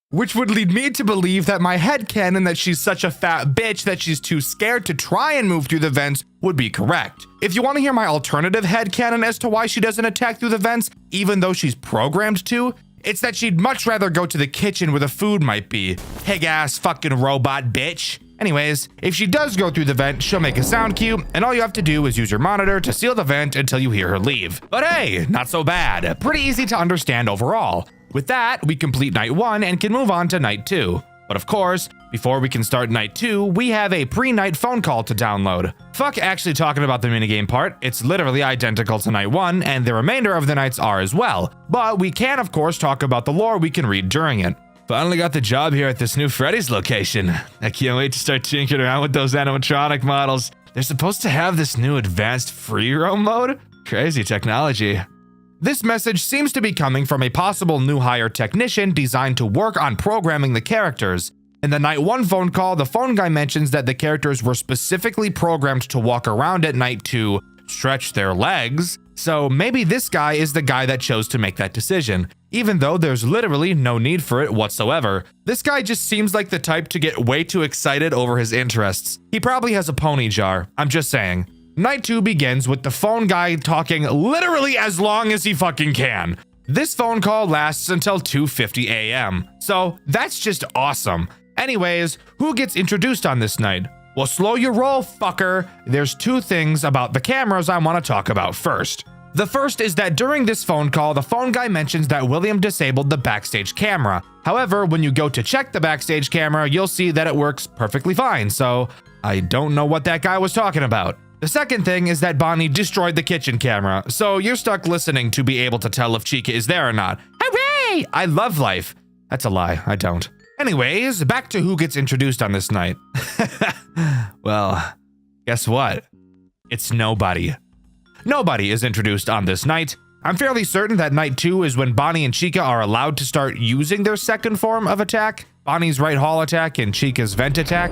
Which would lead me to believe that my headcanon that she's such a fat bitch that she's too scared to try and move through the vents would be correct. If you want to hear my alternative headcanon as to why she doesn't attack through the vents, even though she's programmed to, it's that she'd much rather go to the kitchen where the food might be. Pig ass fucking robot bitch. Anyways, if she does go through the vent, she'll make a sound cue, and all you have to do is use your monitor to seal the vent until you hear her leave. But hey, not so bad. Pretty easy to understand overall. With that, we complete night 1 and can move on to night 2. But of course, before we can start night 2, we have a pre-night phone call to download. Fuck actually talking about the minigame part, it's literally identical to night 1, and the remainder of the nights are as well. But we can of course talk about the lore we can read during it. Finally got the job here at this new Freddy's location. I can't wait to start tinkering around with those animatronic models. They're supposed to have this new advanced free roam mode? Crazy technology. This message seems to be coming from a possible new hire technician designed to work on programming the characters. In the night 1 phone call, the phone guy mentions that the characters were specifically programmed to walk around at night to stretch their legs. So maybe this guy is the guy that chose to make that decision, even though there's literally no need for it whatsoever. This guy just seems like the type to get way too excited over his interests. He probably has a pony jar, I'm just saying. Night 2 begins with the phone guy talking literally as long as he fucking can. This phone call lasts until 2:50 a.m. So that's just awesome. Anyways, who gets introduced on this night? Well, slow your roll, fucker. There's 2 things about the cameras I want to talk about first. The first is that during this phone call, the phone guy mentions that William disabled the backstage camera. However, when you go to check the backstage camera, you'll see that it works perfectly fine. So I don't know what that guy was talking about. The second thing is that Bonnie destroyed the kitchen camera. So you're stuck listening to be able to tell if Chica is there or not. Hooray! I love life. That's a lie. I don't. Anyways, back to who gets introduced on this night. Well, guess what? It's nobody. Nobody is introduced on this night. I'm fairly certain that night 2 is when Bonnie and Chica are allowed to start using their second form of attack. Bonnie's right hall attack and Chica's vent attack.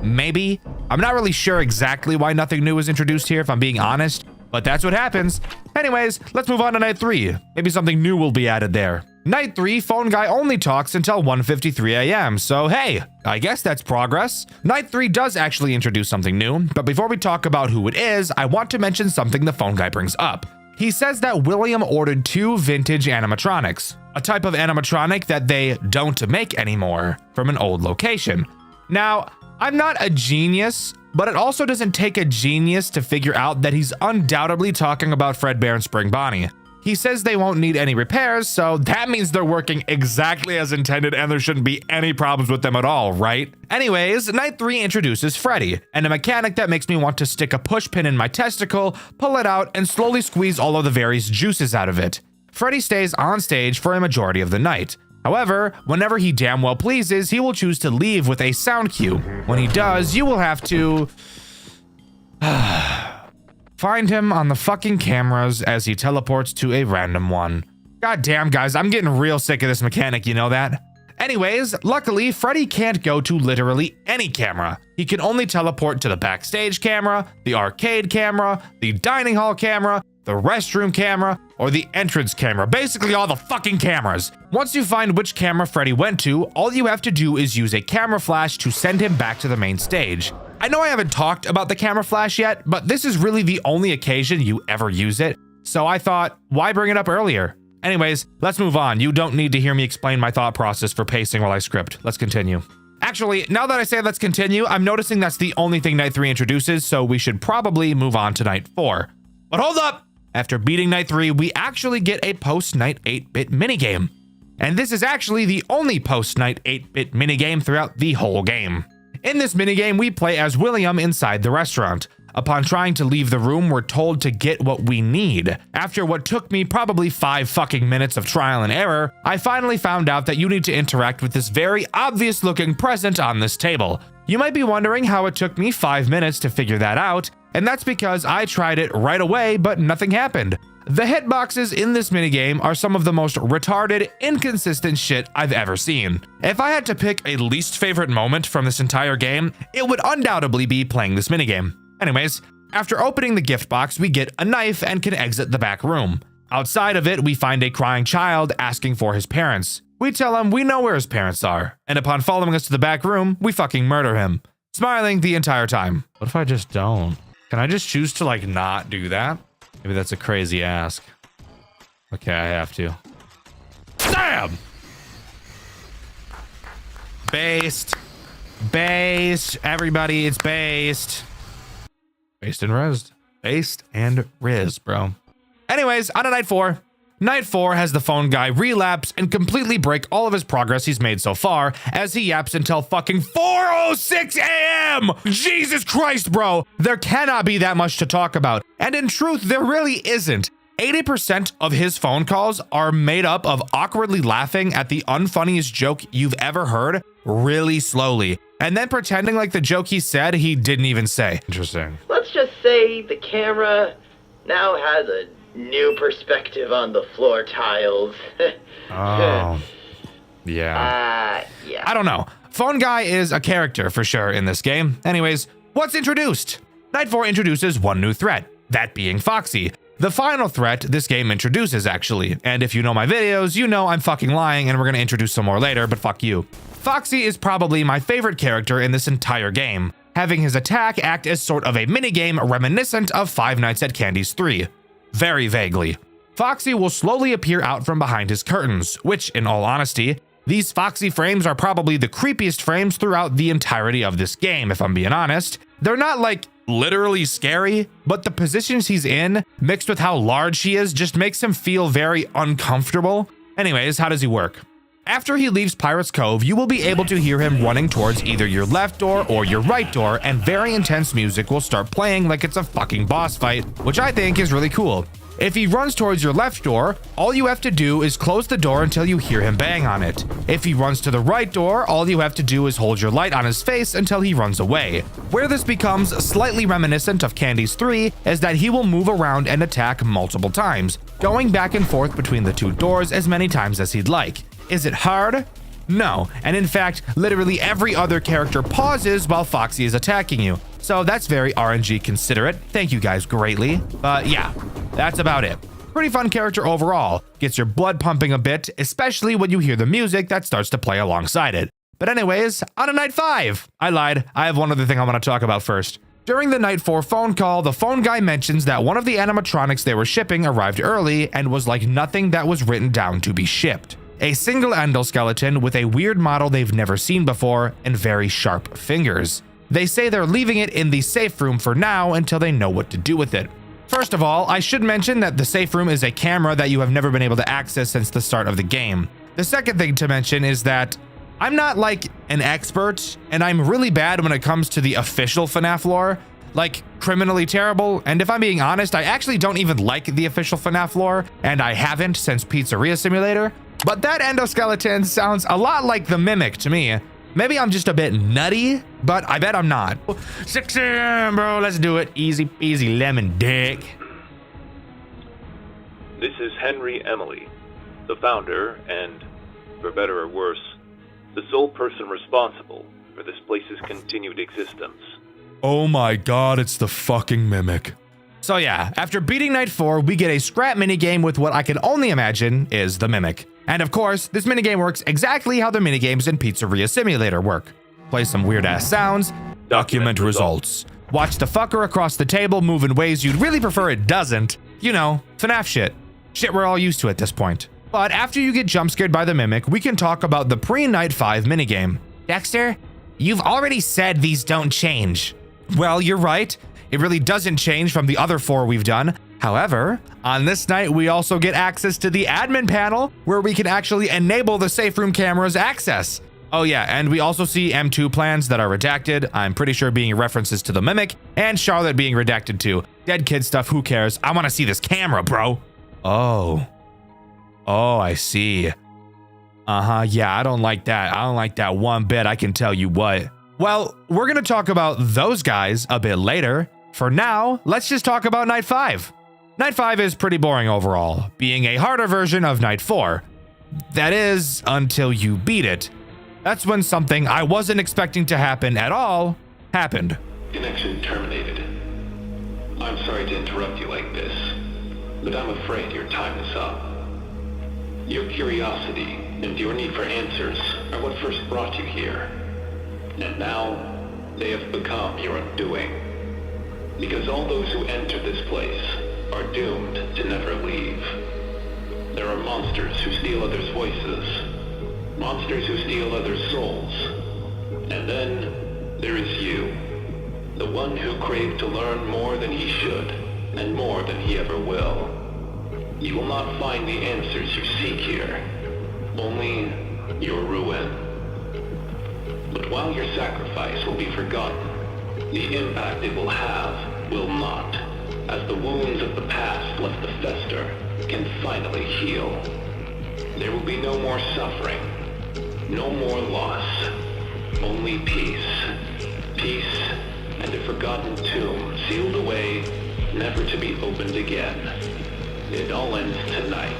Maybe. I'm not really sure exactly why nothing new is introduced here, if I'm being honest, but that's what happens. Anyways, let's move on to night 3. Maybe something new will be added there. Night 3, phone guy only talks until 1:53 a.m. So hey, I guess that's progress. Night 3 does actually introduce something new, but before we talk about who it is, I want to mention something the phone guy brings up. He says that William ordered 2 vintage animatronics, a type of animatronic that they don't make anymore, from an old location. Now, I'm not a genius, but it also doesn't take a genius to figure out that he's undoubtedly talking about Fredbear and Spring Bonnie. He says they won't need any repairs, so that means they're working exactly as intended and there shouldn't be any problems with them at all, right? Anyways, night 3 introduces Freddy, and a mechanic that makes me want to stick a push pin in my testicle, pull it out, and slowly squeeze all of the various juices out of it. Freddy stays on stage for a majority of the night. However, whenever he damn well pleases, he will choose to leave with a sound cue. When he does, you will have to find him on the fucking cameras as he teleports to a random one. God damn, guys, I'm getting real sick of this mechanic, you know that? Anyways, luckily, Freddy can't go to literally any camera. He can only teleport to the backstage camera, the arcade camera, the dining hall camera, the restroom camera, or the entrance camera. Basically all the fucking cameras. Once you find which camera Freddy went to, all you have to do is use a camera flash to send him back to the main stage. I know I haven't talked about the camera flash yet, but this is really the only occasion you ever use it. So I thought, why bring it up earlier? Anyways, let's move on. You don't need to hear me explain my thought process for pacing while I script. Let's continue. Actually, now that I say let's continue, I'm noticing that's the only thing night 3 introduces, so we should probably move on to night 4. But hold up! After beating night 3, we actually get a post-night 8-bit minigame. And this is actually the only post-night 8-bit minigame throughout the whole game. In this minigame, we play as William inside the restaurant. Upon trying to leave the room, we're told to get what we need. After what took me probably 5 fucking minutes of trial and error, I finally found out that you need to interact with this very obvious looking present on this table. You might be wondering how it took me 5 minutes to figure that out, and that's because I tried it right away, but nothing happened. The hitboxes in this minigame are some of the most retarded, inconsistent shit I've ever seen. If I had to pick a least favorite moment from this entire game, it would undoubtedly be playing this minigame. Anyways, after opening the gift box, we get a knife and can exit the back room. Outside of it, we find a crying child asking for his parents. We tell him we know where his parents are, and upon following us to the back room, we fucking murder him, smiling the entire time. What if I just don't? Can I just choose to like not do that? Maybe that's a crazy ask. Okay, I have to. Damn! Based. Based. Everybody, it's based. Based and Riz. Based and Riz, bro. Anyways, on to night 4. Night 4 has the phone guy relapse and completely break all of his progress he's made so far as he yaps until fucking 4:06 a.m. Jesus Christ, bro. There cannot be that much to talk about. And in truth, there really isn't. 80% of his phone calls are made up of awkwardly laughing at the unfunniest joke you've ever heard really slowly, and then pretending like the joke he said he didn't even say. Interesting. Let's just say the camera now has a new perspective on the floor tiles. Oh. Yeah. Yeah. I don't know. Phone guy is a character for sure in this game. Anyways, what's introduced? Night 4 introduces one new threat, that being Foxy. The final threat this game introduces, actually. And if you know my videos, you know I'm fucking lying and we're gonna introduce some more later, but fuck you. Foxy is probably my favorite character in this entire game, having his attack act as sort of a minigame reminiscent of Five Nights at Candy's 3. Very vaguely. Foxy will slowly appear out from behind his curtains, which, in all honesty, these Foxy frames are probably the creepiest frames throughout the entirety of this game, if I'm being honest. They're not like literally scary, but the positions he's in, mixed with how large he is, just makes him feel very uncomfortable. Anyways, how does he work? After he leaves Pirate's Cove, you will be able to hear him running towards either your left door or your right door, and very intense music will start playing like it's a fucking boss fight, which I think is really cool. If he runs towards your left door, all you have to do is close the door until you hear him bang on it. If he runs to the right door, all you have to do is hold your light on his face until he runs away. Where this becomes slightly reminiscent of Candy's 3 is that he will move around and attack multiple times, going back and forth between the two doors as many times as he'd like. Is it hard? No, and in fact, literally every other character pauses while Foxy is attacking you. So that's very RNG considerate. Thank you guys greatly. But yeah, that's about it. Pretty fun character overall. Gets your blood pumping a bit, especially when you hear the music that starts to play alongside it. But anyways, on to night 5. I lied. I have one other thing I want to talk about first. During the night 4 phone call, the phone guy mentions that one of the animatronics they were shipping arrived early and was like nothing that was written down to be shipped. A single endoskeleton with a weird model they've never seen before and very sharp fingers. They say they're leaving it in the safe room for now until they know what to do with it. First of all, I should mention that the safe room is a camera that you have never been able to access since the start of the game. The second thing to mention is that I'm not like an expert, and I'm really bad when it comes to the official FNAF lore, like criminally terrible, and if I'm being honest, I actually don't even like the official FNAF lore, and I haven't since Pizzeria Simulator. But that endoskeleton sounds a lot like the Mimic to me. Maybe I'm just a bit nutty, but I bet I'm not. 6 a.m., bro, let's do it. Easy peasy lemon dick. This is Henry Emily, the founder and, for better or worse, the sole person responsible for this place's continued existence. Oh my god, it's the fucking Mimic. So yeah, after beating night 4, we get a scrap minigame with what I can only imagine is the Mimic. And of course, this minigame works exactly how the minigames in Pizzeria Simulator work. Play some weird-ass sounds, document results. Watch the fucker across the table move in ways you'd really prefer it doesn't. You know, FNAF shit. Shit we're all used to at this point. But after you get jump-scared by the Mimic, we can talk about the pre-Night 5 minigame. Dexter, you've already said these don't change. Well, you're right. It really doesn't change from the other 4 we've done. However, on this night, we also get access to the admin panel where we can actually enable the safe room camera's access. Oh yeah, and we also see M2 plans that are redacted. I'm pretty sure being references to the Mimic, and Charlotte being redacted too. Dead kid stuff, who cares? I want to see this camera, bro. Oh, I see. Yeah, I don't like that. I don't like that one bit, I can tell you what. Well, we're gonna talk about those guys a bit later. For now, let's just talk about Night 5. Night 5 is pretty boring overall, being a harder version of Night 4. That is, until you beat it. That's when something I wasn't expecting to happen at all happened. Connection terminated. I'm sorry to interrupt you like this, but I'm afraid your time is up. Your curiosity and your need for answers are what first brought you here. And now, they have become your undoing. Because all those who enter this place are doomed to never leave. There are monsters who steal others' voices, monsters who steal others' souls, And then there is you, the one who craved to learn more than he should, and more than he ever will. You will not find the answers you seek here, only your ruin. But while your sacrifice will be forgotten, the impact it will have will not, as the wounds of the past left to fester can finally heal. There will be no more suffering, no more loss, only peace. Peace and a forgotten tomb sealed away, never to be opened again. It all ends tonight.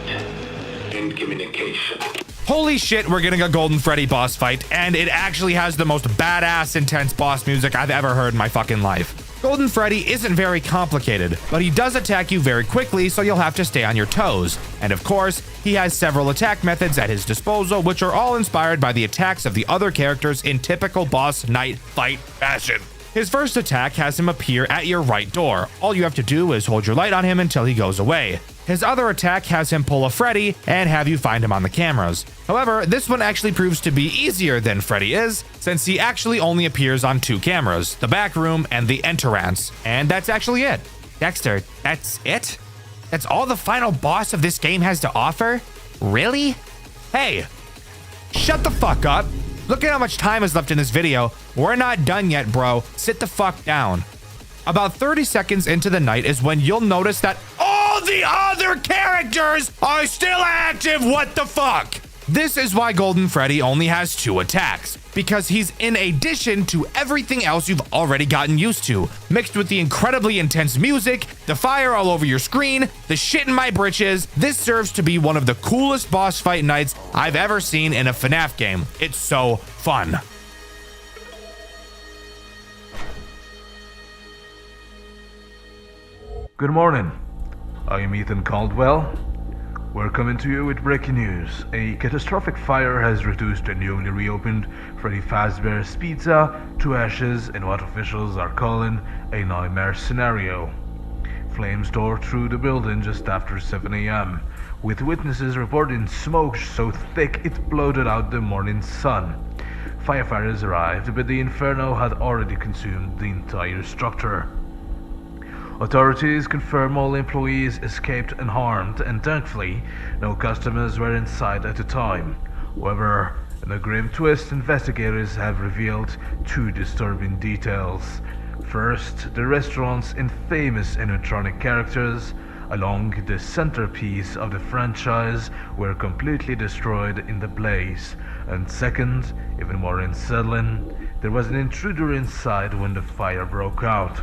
End communication. Holy shit, we're getting a Golden Freddy boss fight, and it actually has the most badass intense boss music I've ever heard in my fucking life. Golden Freddy isn't very complicated, but he does attack you very quickly, so you'll have to stay on your toes. And of course, he has several attack methods at his disposal, which are all inspired by the attacks of the other characters in typical boss night fight fashion. His first attack has him appear at your right door. All you have to do is hold your light on him until he goes away. His other attack has him pull a Freddy and have you find him on the cameras. However, this one actually proves to be easier than Freddy is, since he actually only appears on 2 cameras, the back room and the entrance. And that's actually it. Dxtr, that's it? That's all the final boss of this game has to offer? Really? Hey, shut the fuck up. Look at how much time is left in this video. We're not done yet, bro. Sit the fuck down. About 30 seconds into the night is when you'll notice that all the other characters are still active. What the fuck? This is why Golden Freddy only has 2 attacks, because he's in addition to everything else you've already gotten used to, mixed with the incredibly intense music, the fire all over your screen, the shit in my britches. This serves to be one of the coolest boss fight nights I've ever seen in a FNAF game. It's so fun. Good morning. I am Ethan Caldwell. We're coming to you with breaking news. A catastrophic fire has reduced a newly reopened Freddy Fazbear's Pizza to ashes in what officials are calling a nightmare scenario. Flames tore through the building just after 7 a.m., with witnesses reporting smoke so thick it blotted out the morning sun. Firefighters arrived, but the inferno had already consumed the entire structure. Authorities confirm all employees escaped unharmed, and thankfully, no customers were inside at the time. However, in a grim twist, investigators have revealed 2 disturbing details. First, the restaurant's infamous animatronic characters, along the centerpiece of the franchise, were completely destroyed in the blaze. And second, even more unsettling, there was an intruder inside when the fire broke out.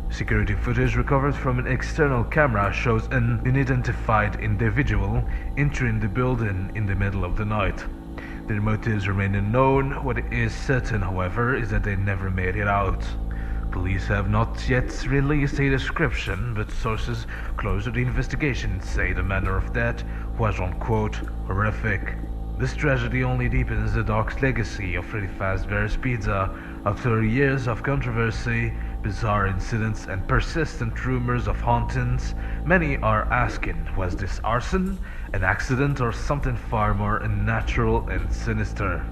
Security footage recovered from an external camera shows an unidentified individual entering the building in the middle of the night. Their motives remain unknown. What is certain, however, is that they never made it out. Police have not yet released a description, but sources close to the investigation say the manner of death was, unquote, horrific. This tragedy only deepens the dark legacy of Freddy Fazbear's Pizza. After years of controversy, bizarre incidents, and persistent rumors of hauntings, many are asking, was this arson, an accident, or something far more unnatural and sinister?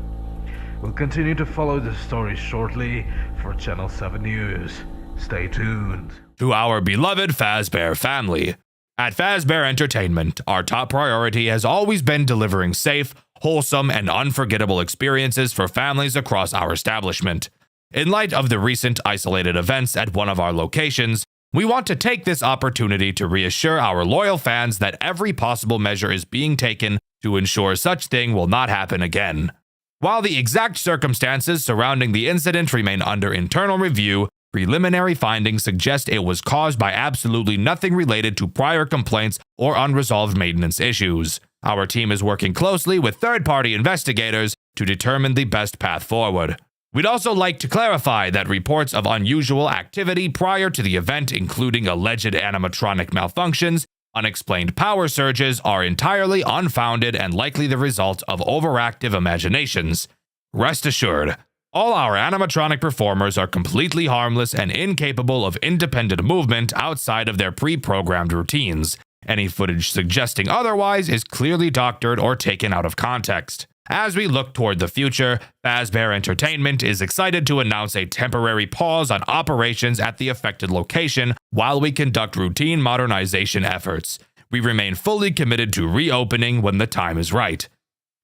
We'll continue to follow the story shortly for Channel 7 News. Stay tuned. To our beloved Fazbear family. At Fazbear Entertainment, our top priority has always been delivering safe, wholesome, and unforgettable experiences for families across our establishment. In light of the recent isolated events at one of our locations, we want to take this opportunity to reassure our loyal fans that every possible measure is being taken to ensure such thing will not happen again. While the exact circumstances surrounding the incident remain under internal review, preliminary findings suggest it was caused by absolutely nothing related to prior complaints or unresolved maintenance issues. Our team is working closely with third-party investigators to determine the best path forward. We'd also like to clarify that reports of unusual activity prior to the event, including alleged animatronic malfunctions, unexplained power surges, are entirely unfounded and likely the result of overactive imaginations. Rest assured, all our animatronic performers are completely harmless and incapable of independent movement outside of their pre-programmed routines. Any footage suggesting otherwise is clearly doctored or taken out of context. As we look toward the future, Fazbear Entertainment is excited to announce a temporary pause on operations at the affected location while we conduct routine modernization efforts. We remain fully committed to reopening when the time is right.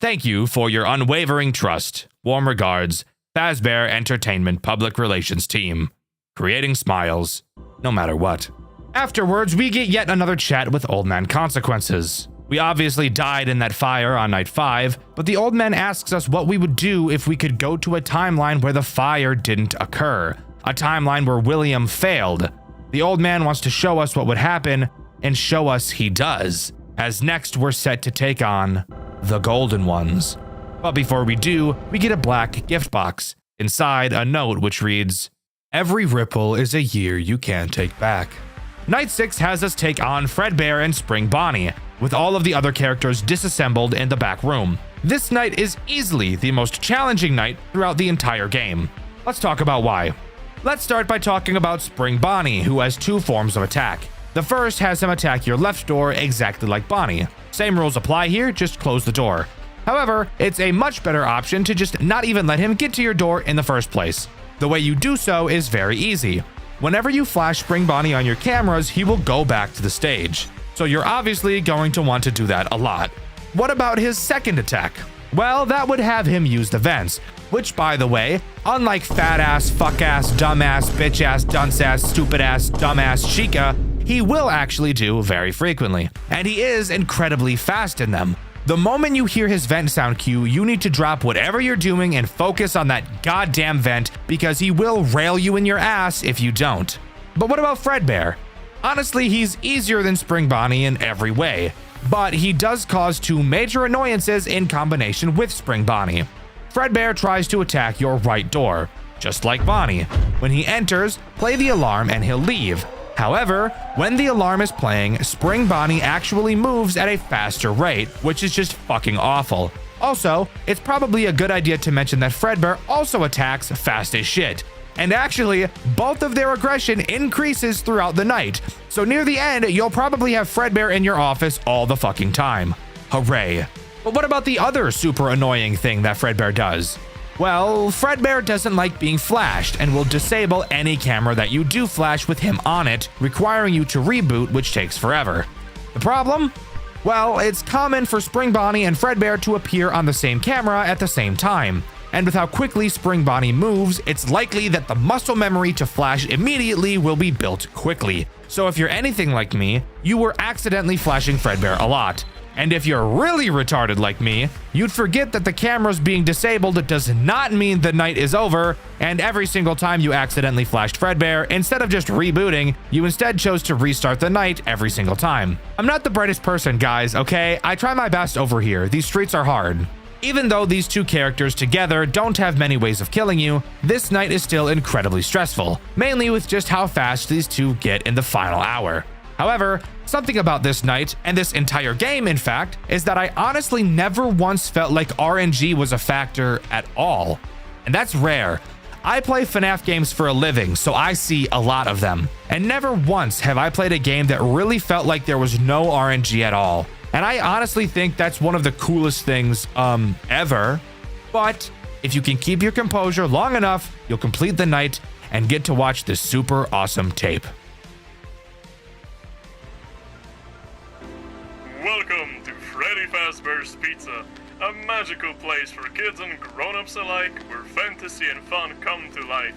Thank you for your unwavering trust. Warm regards, Fazbear Entertainment Public Relations Team. Creating smiles, no matter what. Afterwards, we get yet another chat with Old Man Consequences. We obviously died in that fire on night 5, but the old man asks us what we would do if we could go to a timeline where the fire didn't occur. A timeline where William failed. The old man wants to show us what would happen, and show us he does. As next we're set to take on the Golden Ones. But before we do, we get a black gift box. Inside, a note which reads, "Every ripple is a year you can't take back." Night 6 has us take on Fredbear and Spring Bonnie, with all of the other characters disassembled in the back room. This night is easily the most challenging night throughout the entire game. Let's talk about why. Let's start by talking about Spring Bonnie, who has 2 forms of attack. The first has him attack your left door exactly like Bonnie. Same rules apply here, just close the door. However, it's a much better option to just not even let him get to your door in the first place. The way you do so is very easy. Whenever you flash Spring Bonnie on your cameras, he will go back to the stage. So you're obviously going to want to do that a lot. What about his second attack? Well, that would have him use the vents, which, by the way, unlike fat ass, fuck ass, dumb ass, bitch ass, dunce ass, stupid ass, dumb ass Chica, he will actually do very frequently, and he is incredibly fast in them. The moment you hear his vent sound cue, you need to drop whatever you're doing and focus on that goddamn vent, because he will rail you in your ass if you don't. But what about Fredbear? Honestly, he's easier than Spring Bonnie in every way, but he does cause 2 major annoyances in combination with Spring Bonnie. Fredbear tries to attack your right door, just like Bonnie. When he enters, play the alarm and he'll leave. However, when the alarm is playing, Spring Bonnie actually moves at a faster rate, which is just fucking awful. Also, it's probably a good idea to mention that Fredbear also attacks fast as shit. And actually, both of their aggression increases throughout the night. So near the end, you'll probably have Fredbear in your office all the fucking time. Hooray. But what about the other super annoying thing that Fredbear does? Well, Fredbear doesn't like being flashed and will disable any camera that you do flash with him on it, requiring you to reboot, which takes forever. The problem? Well, it's common for Spring Bonnie and Fredbear to appear on the same camera at the same time. And with how quickly Spring Bonnie moves, it's likely that the muscle memory to flash immediately will be built quickly. So if you're anything like me, you were accidentally flashing Fredbear a lot. And if you're really retarded like me, you'd forget that the camera's being disabled does not mean the night is over, and every single time you accidentally flashed Fredbear, instead of just rebooting, you instead chose to restart the night every single time. I'm not the brightest person, guys, okay? I try my best over here. These streets are hard. Even though these 2 characters together don't have many ways of killing you, this night is still incredibly stressful, mainly with just how fast these 2 get in the final hour. However, something about this night, and this entire game in fact, is that I honestly never once felt like RNG was a factor at all. And that's rare. I play FNAF games for a living, so I see a lot of them. And never once have I played a game that really felt like there was no RNG at all. And I honestly think that's one of the coolest things, ever. But if you can keep your composure long enough, you'll complete the night and get to watch this super awesome tape. Welcome to Freddy Fazbear's Pizza, a magical place for kids and grown-ups alike where fantasy and fun come to life.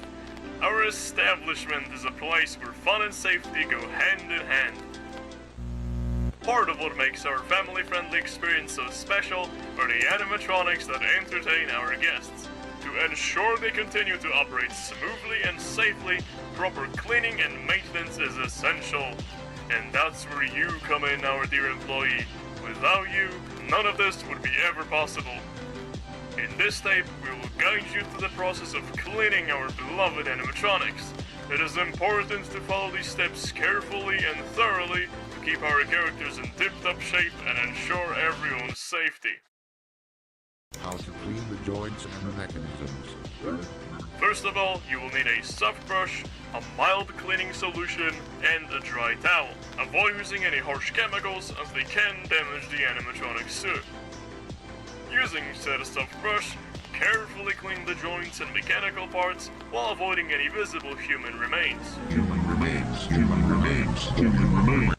Our establishment is a place where fun and safety go hand in hand. Part of what makes our family-friendly experience so special are the animatronics that entertain our guests. To ensure they continue to operate smoothly and safely, proper cleaning and maintenance is essential. And that's where you come in, our dear employee. Without you, none of this would be ever possible. In this tape, we will guide you through the process of cleaning our beloved animatronics. It is important to follow these steps carefully and thoroughly to keep our characters in tip-top shape and ensure everyone's safety. How to clean the joints and the mechanisms. First of all, you will need a soft brush, a mild cleaning solution, and a dry towel. Avoid using any harsh chemicals as they can damage the animatronic suit. You Using said stuffed brush, carefully clean the joints and mechanical parts while avoiding any visible human remains. Human remains, human remains, human remains.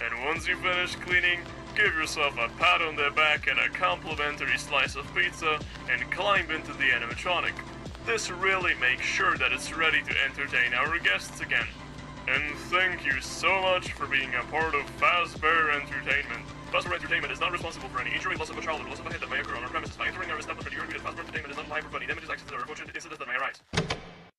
And once you finish cleaning, give yourself a pat on the back and a complimentary slice of pizza and climb into the animatronic. This really makes sure that it's ready to entertain our guests again. And thank you so much for being a part of Fazbear Entertainment. Fazbear Entertainment is not responsible for any injury, loss of a child, or loss of a head that may occur on our premises. By entering our establishment, you agree that Fazbear Entertainment is not liable for any damages, accidents, or unfortunate incidents that may arise.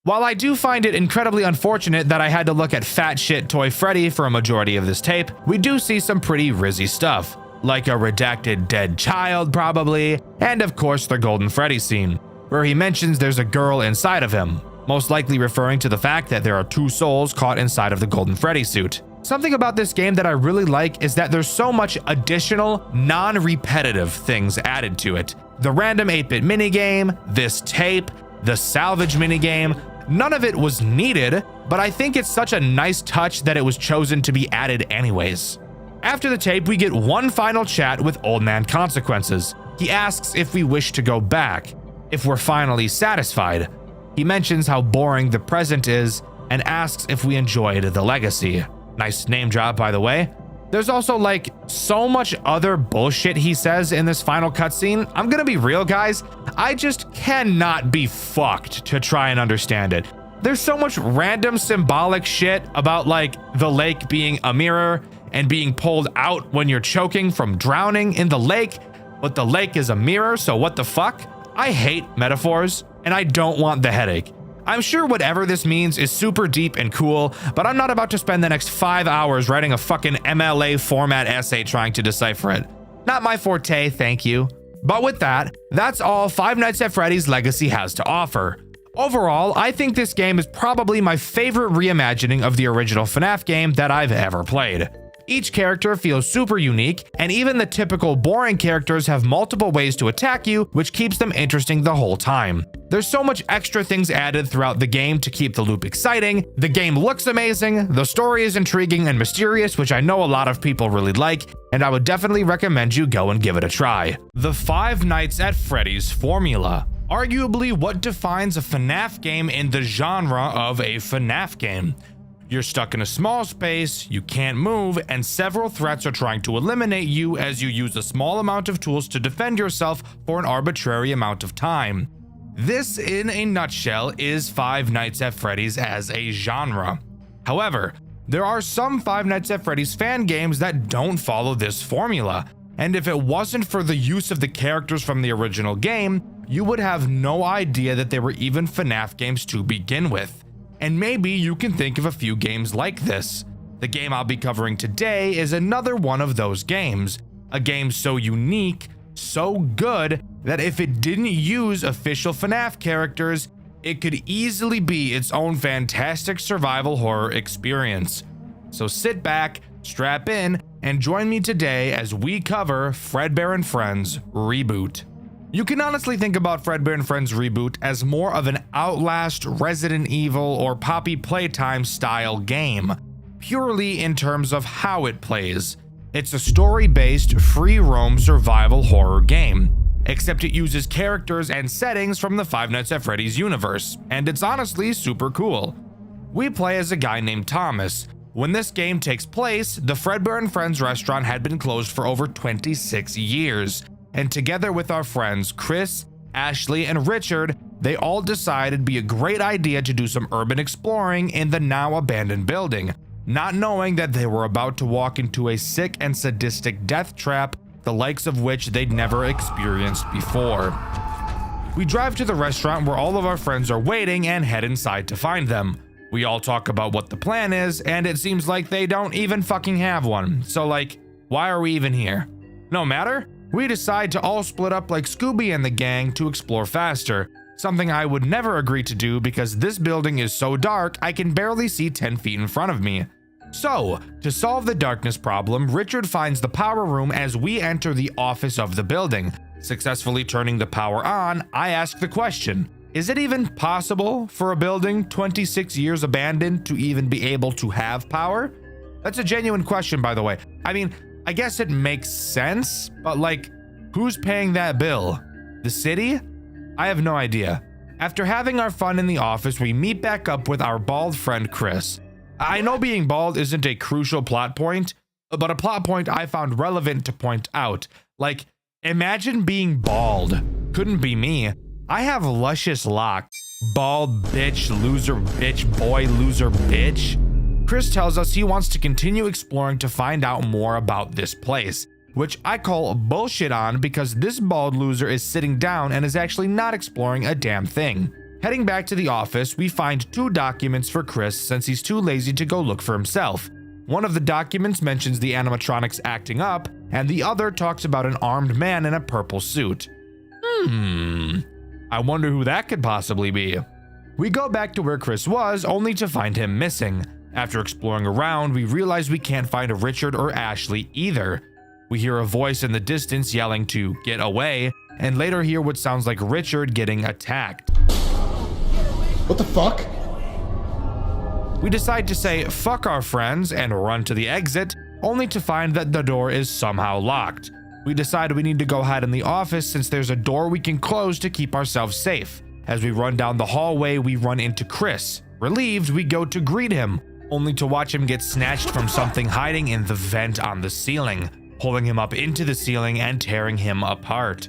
While I do find it incredibly unfortunate that I had to look at Fat Shit Toy Freddy for a majority of this tape, we do see some pretty rizzy stuff, like a redacted dead child probably, and of course the Golden Freddy scene, where he mentions there's a girl inside of him, most likely referring to the fact that there are two souls caught inside of the Golden Freddy suit. Something about this game that I really like is that there's so much additional, non-repetitive things added to it. The random 8-bit minigame, this tape, the salvage minigame, none of it was needed, but I think it's such a nice touch that it was chosen to be added anyways. After the tape, we get one final chat with Old Man Consequences. He asks if we wish to go back, if we're finally satisfied. He mentions how boring the present is and asks if we enjoyed the legacy. Nice name drop, by the way. There's also like so much other bullshit he says in this final cutscene. I'm gonna be real, guys. I just cannot be fucked to try and understand it. There's so much random symbolic shit about like the lake being a mirror and being pulled out when you're choking from drowning in the lake, but the lake is a mirror, so what the fuck? I hate metaphors, and I don't want the headache. I'm sure whatever this means is super deep and cool, but I'm not about to spend the next 5 hours writing a fucking MLA format essay trying to decipher it. Not my forte, thank you. But with that, that's all Five Nights at Freddy's Legacy has to offer. Overall, I think this game is probably my favorite reimagining of the original FNAF game that I've ever played. Each character feels super unique, and even the typical boring characters have multiple ways to attack you, which keeps them interesting the whole time. There's so much extra things added throughout the game to keep the loop exciting. The game looks amazing, the story is intriguing and mysterious, which I know a lot of people really like, and I would definitely recommend you go and give it a try. The Five Nights at Freddy's formula. Arguably what defines a FNAF game in the genre of a FNAF game. You're stuck in a small space, you can't move, and several threats are trying to eliminate you as you use a small amount of tools to defend yourself for an arbitrary amount of time. This, in a nutshell, is Five Nights at Freddy's as a genre. However, there are some Five Nights at Freddy's fan games that don't follow this formula, and if it wasn't for the use of the characters from the original game, you would have no idea that they were even FNAF games to begin with. And maybe you can think of a few games like this. The game I'll be covering today is another one of those games. A game so unique, so good, that if it didn't use official FNAF characters, it could easily be its own fantastic survival horror experience. So sit back, strap in, and join me today as we cover Fredbear and Friends Reboot. You can honestly think about Fredbear and Friends Reboot as more of an Outlast, Resident Evil, or Poppy Playtime style game, purely in terms of how it plays. It's a story-based, free-roam survival horror game, except it uses characters and settings from the Five Nights at Freddy's universe, and it's honestly super cool. We play as a guy named Thomas. When this game takes place, the Fredbear and Friends restaurant had been closed for over 26 years. And together with our friends Chris, Ashley, and Richard, they all decided it'd be a great idea to do some urban exploring in the now abandoned building, not knowing that they were about to walk into a sick and sadistic death trap, the likes of which they'd never experienced before. We drive to the restaurant where all of our friends are waiting and head inside to find them. We all talk about what the plan is, and it seems like they don't even fucking have one. So like, why are we even here? No matter? We decide to all split up like Scooby and the gang to explore faster, something I would never agree to do because this building is so dark I can barely see 10 feet in front of me. So, to solve the darkness problem, Richard finds the power room as we enter the office of the building. Successfully turning the power on, I ask the question, is it even possible for a building 26 years abandoned to even be able to have power? That's a genuine question, by the way. I mean, I guess it makes sense, but like, who's paying that bill? The city? I have no idea. After having our fun in the office, we meet back up with our bald friend Chris. I know being bald isn't a crucial plot point, but a plot point I found relevant to point out. Like, imagine being bald. Couldn't be me. I have luscious locks. Bald bitch, loser bitch, boy, loser bitch. Chris tells us he wants to continue exploring to find out more about this place, which I call bullshit on because this bald loser is sitting down and is actually not exploring a damn thing. Heading back to the office, we find 2 documents for Chris since he's too lazy to go look for himself. One of the documents mentions the animatronics acting up, and the other talks about an armed man in a purple suit. I wonder who that could possibly be. We go back to where Chris was, only to find him missing. After exploring around, we realize we can't find Richard or Ashley either. We hear a voice in the distance yelling to get away, and later hear what sounds like Richard getting attacked. What the fuck? We decide to say fuck our friends and run to the exit, only to find that the door is somehow locked. We decide we need to go hide in the office since there's a door we can close to keep ourselves safe. As we run down the hallway, we run into Chris. Relieved, we go to greet him, only to watch him get snatched from something hiding in the vent on the ceiling, pulling him up into the ceiling and tearing him apart.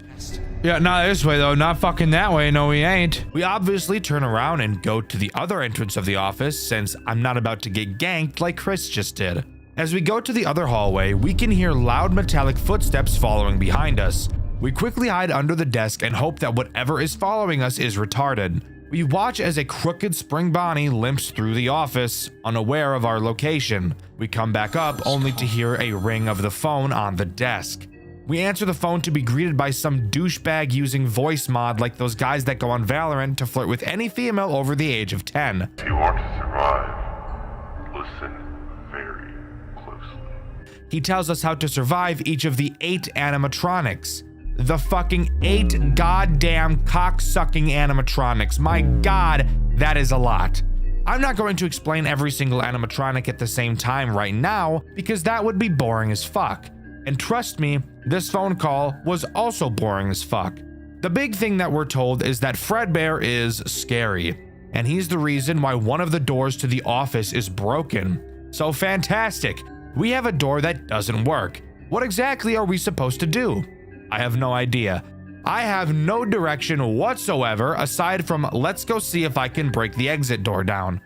Yeah, not this way though, not fucking that way, no we ain't. We obviously turn around and go to the other entrance of the office since I'm not about to get ganked like Chris just did. As we go to the other hallway, we can hear loud metallic footsteps following behind us. We quickly hide under the desk and hope that whatever is following us is retarded. We watch as a crooked spring Bonnie limps through the office, unaware of our location. We come back up only to hear a ring of the phone on the desk. We answer the phone to be greeted by some douchebag using voice mod like those guys that go on Valorant to flirt with any female over the age of 10. If you want to survive, listen very closely. He tells us how to survive each of the 8 animatronics. The fucking 8 goddamn cock-sucking animatronics. My god, that is a lot. I'm not going to explain every single animatronic at the same time right now because that would be boring as fuck. And trust me, this phone call was also boring as fuck. The big thing that we're told is that Fredbear is scary, and he's the reason why one of the doors to the office is broken. So fantastic, we have a door that doesn't work. What exactly are we supposed to do? I have no idea. I have no direction whatsoever aside from let's go see if I can break the exit door down.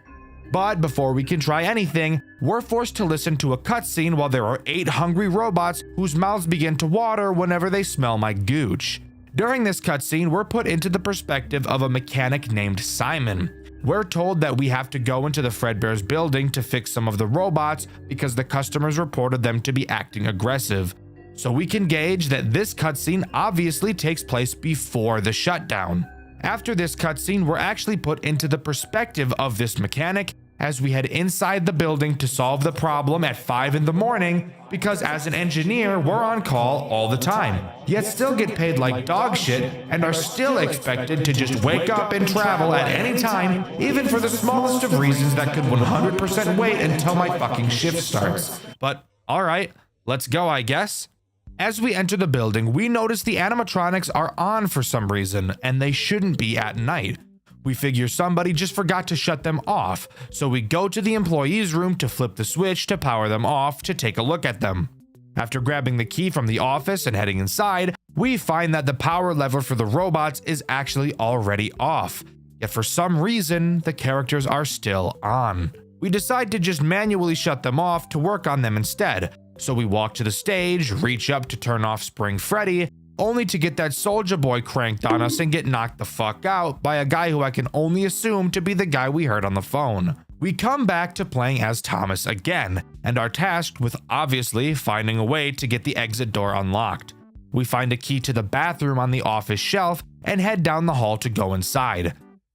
But before we can try anything, we're forced to listen to a cutscene while there are 8 hungry robots whose mouths begin to water whenever they smell my gooch. During this cutscene, we're put into the perspective of a mechanic named Simon. We're told that we have to go into the Fredbear's building to fix some of the robots because the customers reported them to be acting aggressive. So we can gauge that this cutscene obviously takes place before the shutdown. After this cutscene, we're actually put into the perspective of this mechanic as we head inside the building to solve the problem at 5 in the morning because as an engineer, we're on call all the time, yet still get paid like dog shit and are still expected to just wake up and travel at any time, even for the smallest of reasons that could 100% wait until my fucking shift starts. But alright, let's go I guess. As we enter the building, we notice the animatronics are on for some reason, and they shouldn't be at night. We figure somebody just forgot to shut them off, so we go to the employees' room to flip the switch to power them off to take a look at them. After grabbing the key from the office and heading inside, we find that the power lever for the robots is actually already off, yet for some reason, the characters are still on. We decide to just manually shut them off to work on them instead. So we walk to the stage, reach up to turn off Spring Freddy, only to get that Soulja Boy cranked on us and get knocked the fuck out by a guy who I can only assume to be the guy we heard on the phone. We come back to playing as Thomas again, and are tasked with obviously finding a way to get the exit door unlocked. We find a key to the bathroom on the office shelf and head down the hall to go inside.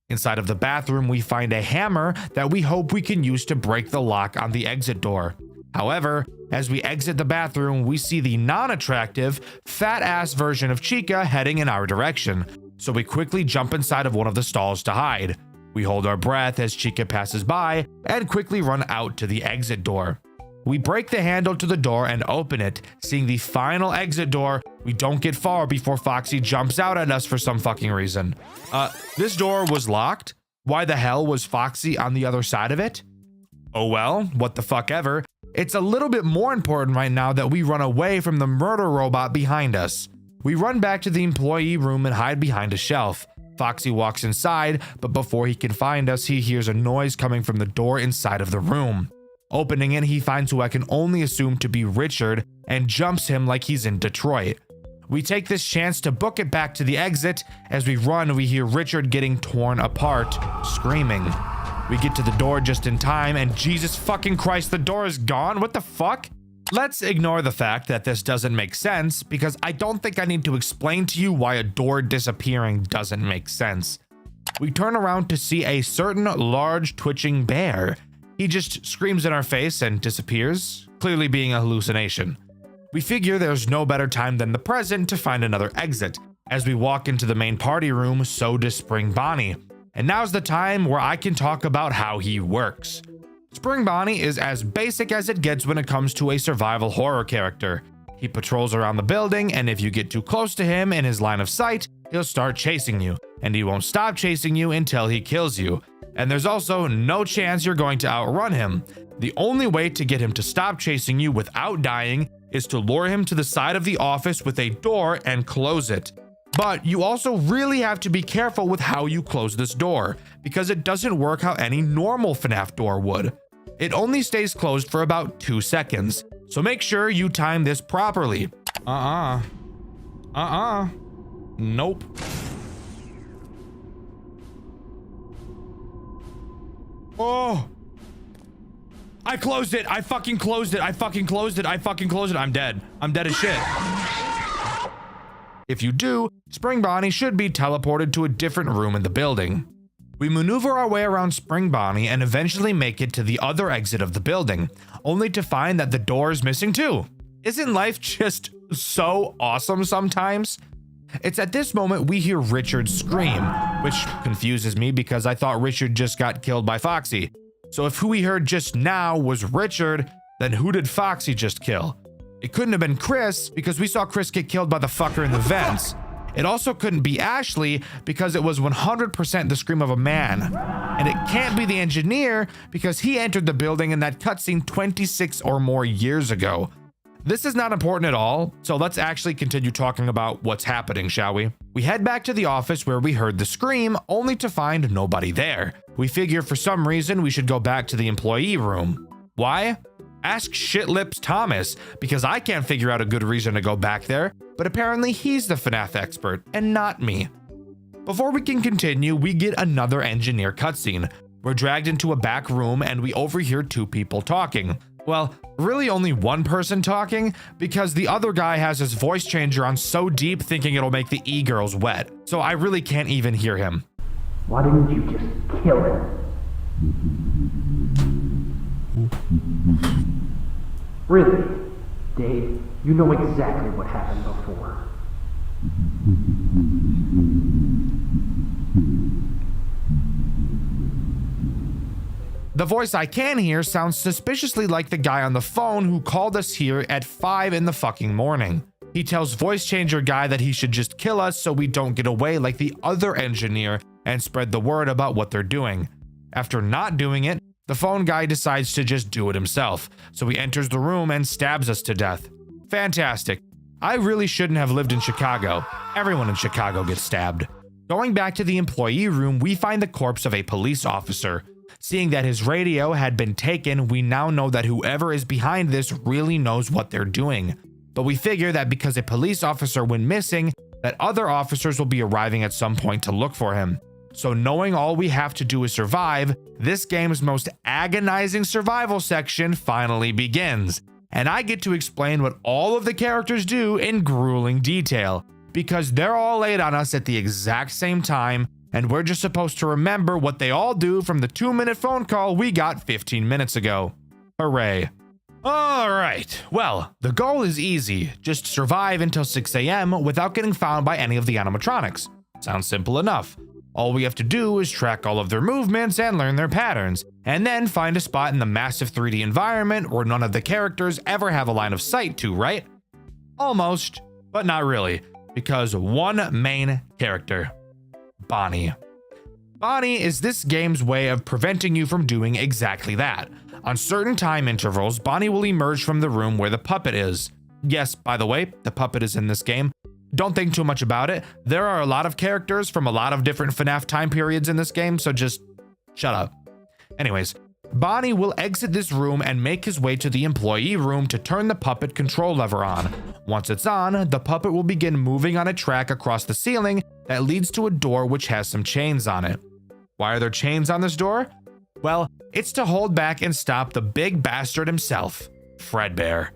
Inside of the bathroom, we find a hammer that we hope we can use to break the lock on the exit door. However, as we exit the bathroom, we see the non-attractive, fat-ass version of Chica heading in our direction, so we quickly jump inside of one of the stalls to hide. We hold our breath as Chica passes by and quickly run out to the exit door. We break the handle to the door and open it. Seeing the final exit door, we don't get far before Foxy jumps out at us for some fucking reason. This door was locked? Why the hell was Foxy on the other side of it? Oh well, what the fuck ever. It's a little bit more important right now that we run away from the murder robot behind us. We run back to the employee room and hide behind a shelf. Foxy walks inside, but before he can find us, he hears a noise coming from the door inside of the room. Opening it, he finds who I can only assume to be Richard and jumps him like he's in Detroit. We take this chance to book it back to the exit. As we run, we hear Richard getting torn apart, screaming. We get to the door just in time, and Jesus fucking Christ, the door is gone? What the fuck? Let's ignore the fact that this doesn't make sense, because I don't think I need to explain to you why a door disappearing doesn't make sense. We turn around to see a certain large twitching bear. He just screams in our face and disappears, clearly being a hallucination. We figure there's no better time than the present to find another exit. As we walk into the main party room, so does Spring Bonnie. And now's the time where I can talk about how he works. Spring Bonnie is as basic as it gets when it comes to a survival horror character. He patrols around the building, and if you get too close to him in his line of sight, he'll start chasing you, and he won't stop chasing you until he kills you. And there's also no chance you're going to outrun him. The only way to get him to stop chasing you without dying is to lure him to the side of the office with a door and close it. But you also really have to be careful with how you close this door, because it doesn't work how any normal FNAF door would. It only stays closed for about 2 seconds, so make sure you time this properly. Nope. Oh! I closed it! I fucking closed it! I fucking closed it! I fucking closed it! I'm dead. I'm dead as shit. If you do, Spring Bonnie should be teleported to a different room in the building. We maneuver our way around Spring Bonnie and eventually make it to the other exit of the building, only to find that the door is missing too. Isn't life just so awesome sometimes? It's at this moment we hear Richard scream, which confuses me because I thought Richard just got killed by Foxy. So if who we heard just now was Richard, then who did Foxy just kill? It couldn't have been Chris because we saw Chris get killed by the fucker in the vents. It also couldn't be Ashley because it was 100% the scream of a man. And it can't be the engineer because he entered the building in that cutscene 26 or more years ago. This is not important at all, so let's actually continue talking about what's happening, shall we? We head back to the office where we heard the scream, only to find nobody there. We figure for some reason we should go back to the employee room. Why? Ask Shitlips Thomas, because I can't figure out a good reason to go back there, but apparently he's the FNAF expert and not me. Before we can continue, we get another engineer cutscene. We're dragged into a back room and we overhear 2 people talking. Well, really only one person talking, because the other guy has his voice changer on so deep thinking it'll make the e-girls wet, so I really can't even hear him. Why didn't you just kill him? Really? Dave, you know exactly what happened before. The voice I can hear sounds suspiciously like the guy on the phone who called us here at 5 in the fucking morning. He tells voice changer guy that he should just kill us so we don't get away like the other engineer and spread the word about what they're doing. After not doing it, the phone guy decides to just do it himself, so he enters the room and stabs us to death. Fantastic. I really shouldn't have lived in Chicago. Everyone in Chicago gets stabbed. Going back to the employee room, we find the corpse of a police officer. Seeing that his radio had been taken, we now know that whoever is behind this really knows what they're doing. But we figure that because a police officer went missing, that other officers will be arriving at some point to look for him. So knowing all we have to do is survive, this game's most agonizing survival section finally begins. and I get to explain what all of the characters do in grueling detail, because they're all laid on us at the exact same time, and we're just supposed to remember what they all do from the 2-minute phone call we got 15 minutes ago. Hooray. Alright, well, the goal is easy. Just survive until 6 AM without getting found by any of the animatronics. Sounds simple enough. All we have to do is track all of their movements and learn their patterns, and then find a spot in the massive 3D environment where none of the characters ever have a line of sight to, right? Almost, but not really, because one main character. Bonnie. Bonnie is this game's way of preventing you from doing exactly that. On certain time intervals, Bonnie will emerge from the room where the puppet is. Yes, by the way, the puppet is in this game. Don't think too much about it. There are a lot of characters from a lot of different FNAF time periods in this game, so just shut up. Anyways, Bonnie will exit this room and make his way to the employee room to turn the puppet control lever on. Once it's on, the puppet will begin moving on a track across the ceiling that leads to a door which has some chains on it. Why are there chains on this door? Well, it's to hold back and stop the big bastard himself, Fredbear.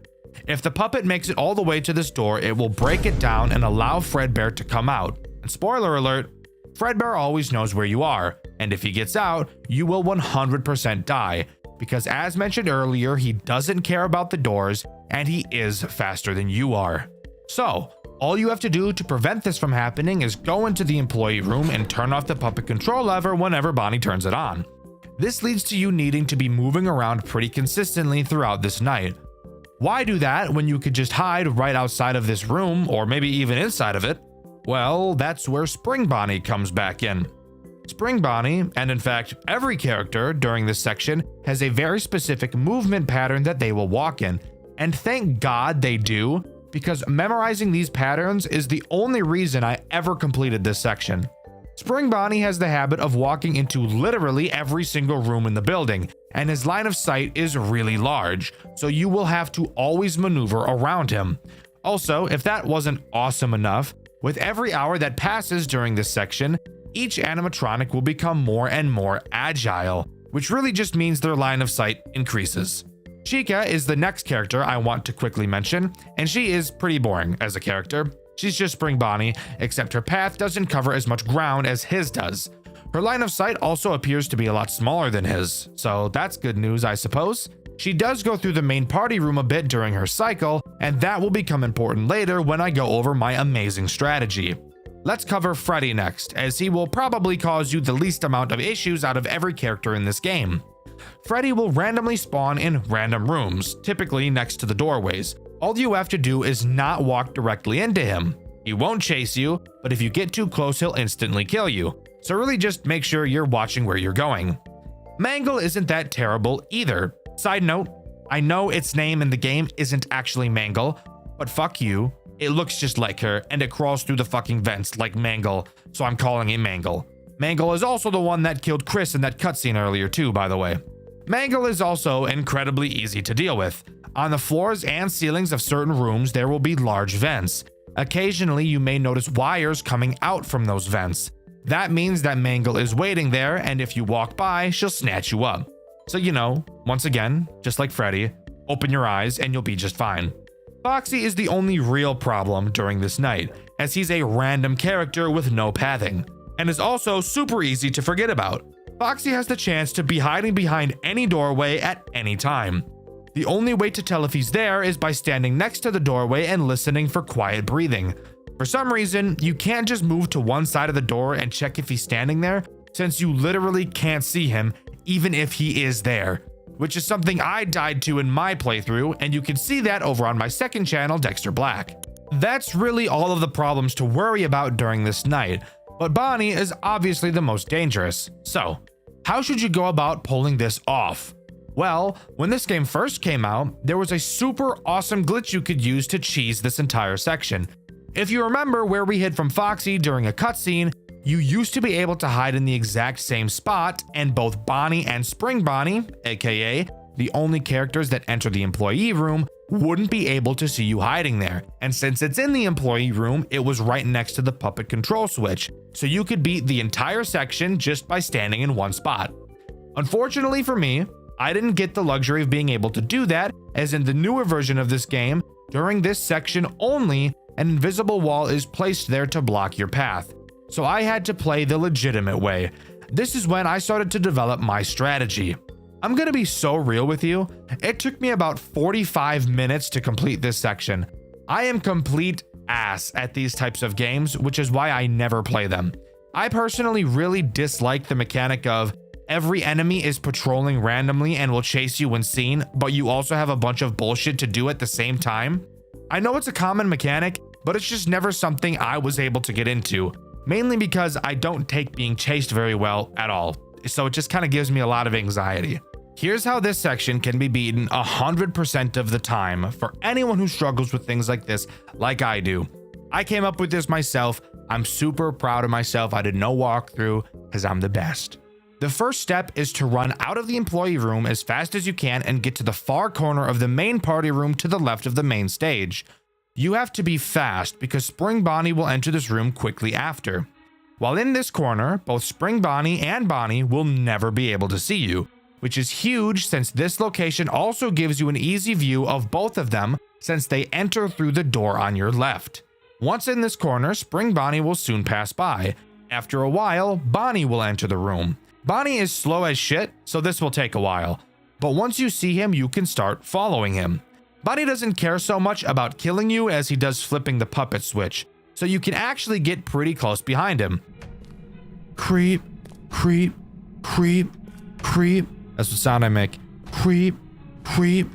If the puppet makes it all the way to this door, it will break it down and allow Fredbear to come out. And spoiler alert, Fredbear always knows where you are, and if he gets out, you will 100% die, because as mentioned earlier, he doesn't care about the doors, and he is faster than you are. So, all you have to do to prevent this from happening is go into the employee room and turn off the puppet control lever whenever Bonnie turns it on. This leads to you needing to be moving around pretty consistently throughout this night. Why do that when you could just hide right outside of this room, or maybe even inside of it? Well, that's where Spring Bonnie comes back in. Spring Bonnie, and in fact every character during this section, has a very specific movement pattern that they will walk in. And thank God they do, because memorizing these patterns is the only reason I ever completed this section. Spring Bonnie has the habit of walking into literally every single room in the building, and his line of sight is really large, so you will have to always maneuver around him. Also, if that wasn't awesome enough, with every hour that passes during this section, each animatronic will become more and more agile, which really just means their line of sight increases. Chica is the next character I want to quickly mention, and she is pretty boring as a character. She's just Spring Bonnie, except her path doesn't cover as much ground as his does. Her line of sight also appears to be a lot smaller than his, so that's good news, I suppose. She does go through the main party room a bit during her cycle, and that will become important later when I go over my amazing strategy. Let's cover Freddy next, as he will probably cause you the least amount of issues out of every character in this game. Freddy will randomly spawn in random rooms, typically next to the doorways. All you have to do is not walk directly into him. He won't chase you, but if you get too close, he'll instantly kill you. So really just make sure you're watching where you're going. Mangle isn't that terrible either. Side note, I know its name in the game isn't actually Mangle, but fuck you. It looks just like her, and it crawls through the fucking vents like Mangle, so I'm calling it Mangle. Mangle is also the one that killed Chris in that cutscene earlier too, by the way. Mangle is also incredibly easy to deal with. On the floors and ceilings of certain rooms, there will be large vents. Occasionally, you may notice wires coming out from those vents. That means that Mangle is waiting there, and if you walk by, she'll snatch you up. So once again, just like Freddy, open your eyes and you'll be just fine. Foxy is the only real problem during this night, as he's a random character with no pathing, and is also super easy to forget about. Foxy has the chance to be hiding behind any doorway at any time. The only way to tell if he's there is by standing next to the doorway and listening for quiet breathing. For some reason, you can't just move to one side of the door and check if he's standing there, since you literally can't see him even if he is there, which is something I died to in my playthrough, and you can see that over on my second channel, Dxtr Black. That's really all of the problems to worry about during this night, but Bonnie is obviously the most dangerous. So, how should you go about pulling this off? Well, when this game first came out, there was a super awesome glitch you could use to cheese this entire section. If you remember where we hid from Foxy during a cutscene, you used to be able to hide in the exact same spot, and both Bonnie and Spring Bonnie, aka the only characters that enter the employee room, wouldn't be able to see you hiding there. And since it's in the employee room, it was right next to the puppet control switch, so you could beat the entire section just by standing in one spot. Unfortunately for me, I didn't get the luxury of being able to do that as in the newer version of this game, during this section only, an invisible wall is placed there to block your path. So I had to play the legitimate way. This is when I started to develop my strategy. I'm gonna be so real with you, it took me about 45 minutes to complete this section. I am complete ass at these types of games, which is why I never play them. I personally really dislike the mechanic of every enemy is patrolling randomly and will chase you when seen, but you also have a bunch of bullshit to do at the same time. I know it's a common mechanic, but it's just never something I was able to get into, mainly because I don't take being chased very well at all, so it just kind of gives me a lot of anxiety. Here's how this section can be beaten 100% of the time for anyone who struggles with things like this, like I do. I came up with this myself. I'm super proud of myself. I did no walkthrough because I'm the best. The first step is to run out of the employee room as fast as you can and get to the far corner of the main party room to the left of the main stage. You have to be fast because Spring Bonnie will enter this room quickly after. While in this corner, both Spring Bonnie and Bonnie will never be able to see you, which is huge since this location also gives you an easy view of both of them since they enter through the door on your left. Once in this corner, Spring Bonnie will soon pass by. After a while, Bonnie will enter the room. Bonnie is slow as shit, so this will take a while. But once you see him, you can start following him. Bonnie doesn't care so much about killing you as he does flipping the puppet switch, so you can actually get pretty close behind him. Creep, creep, creep, creep. That's the sound I make. Creep, creep,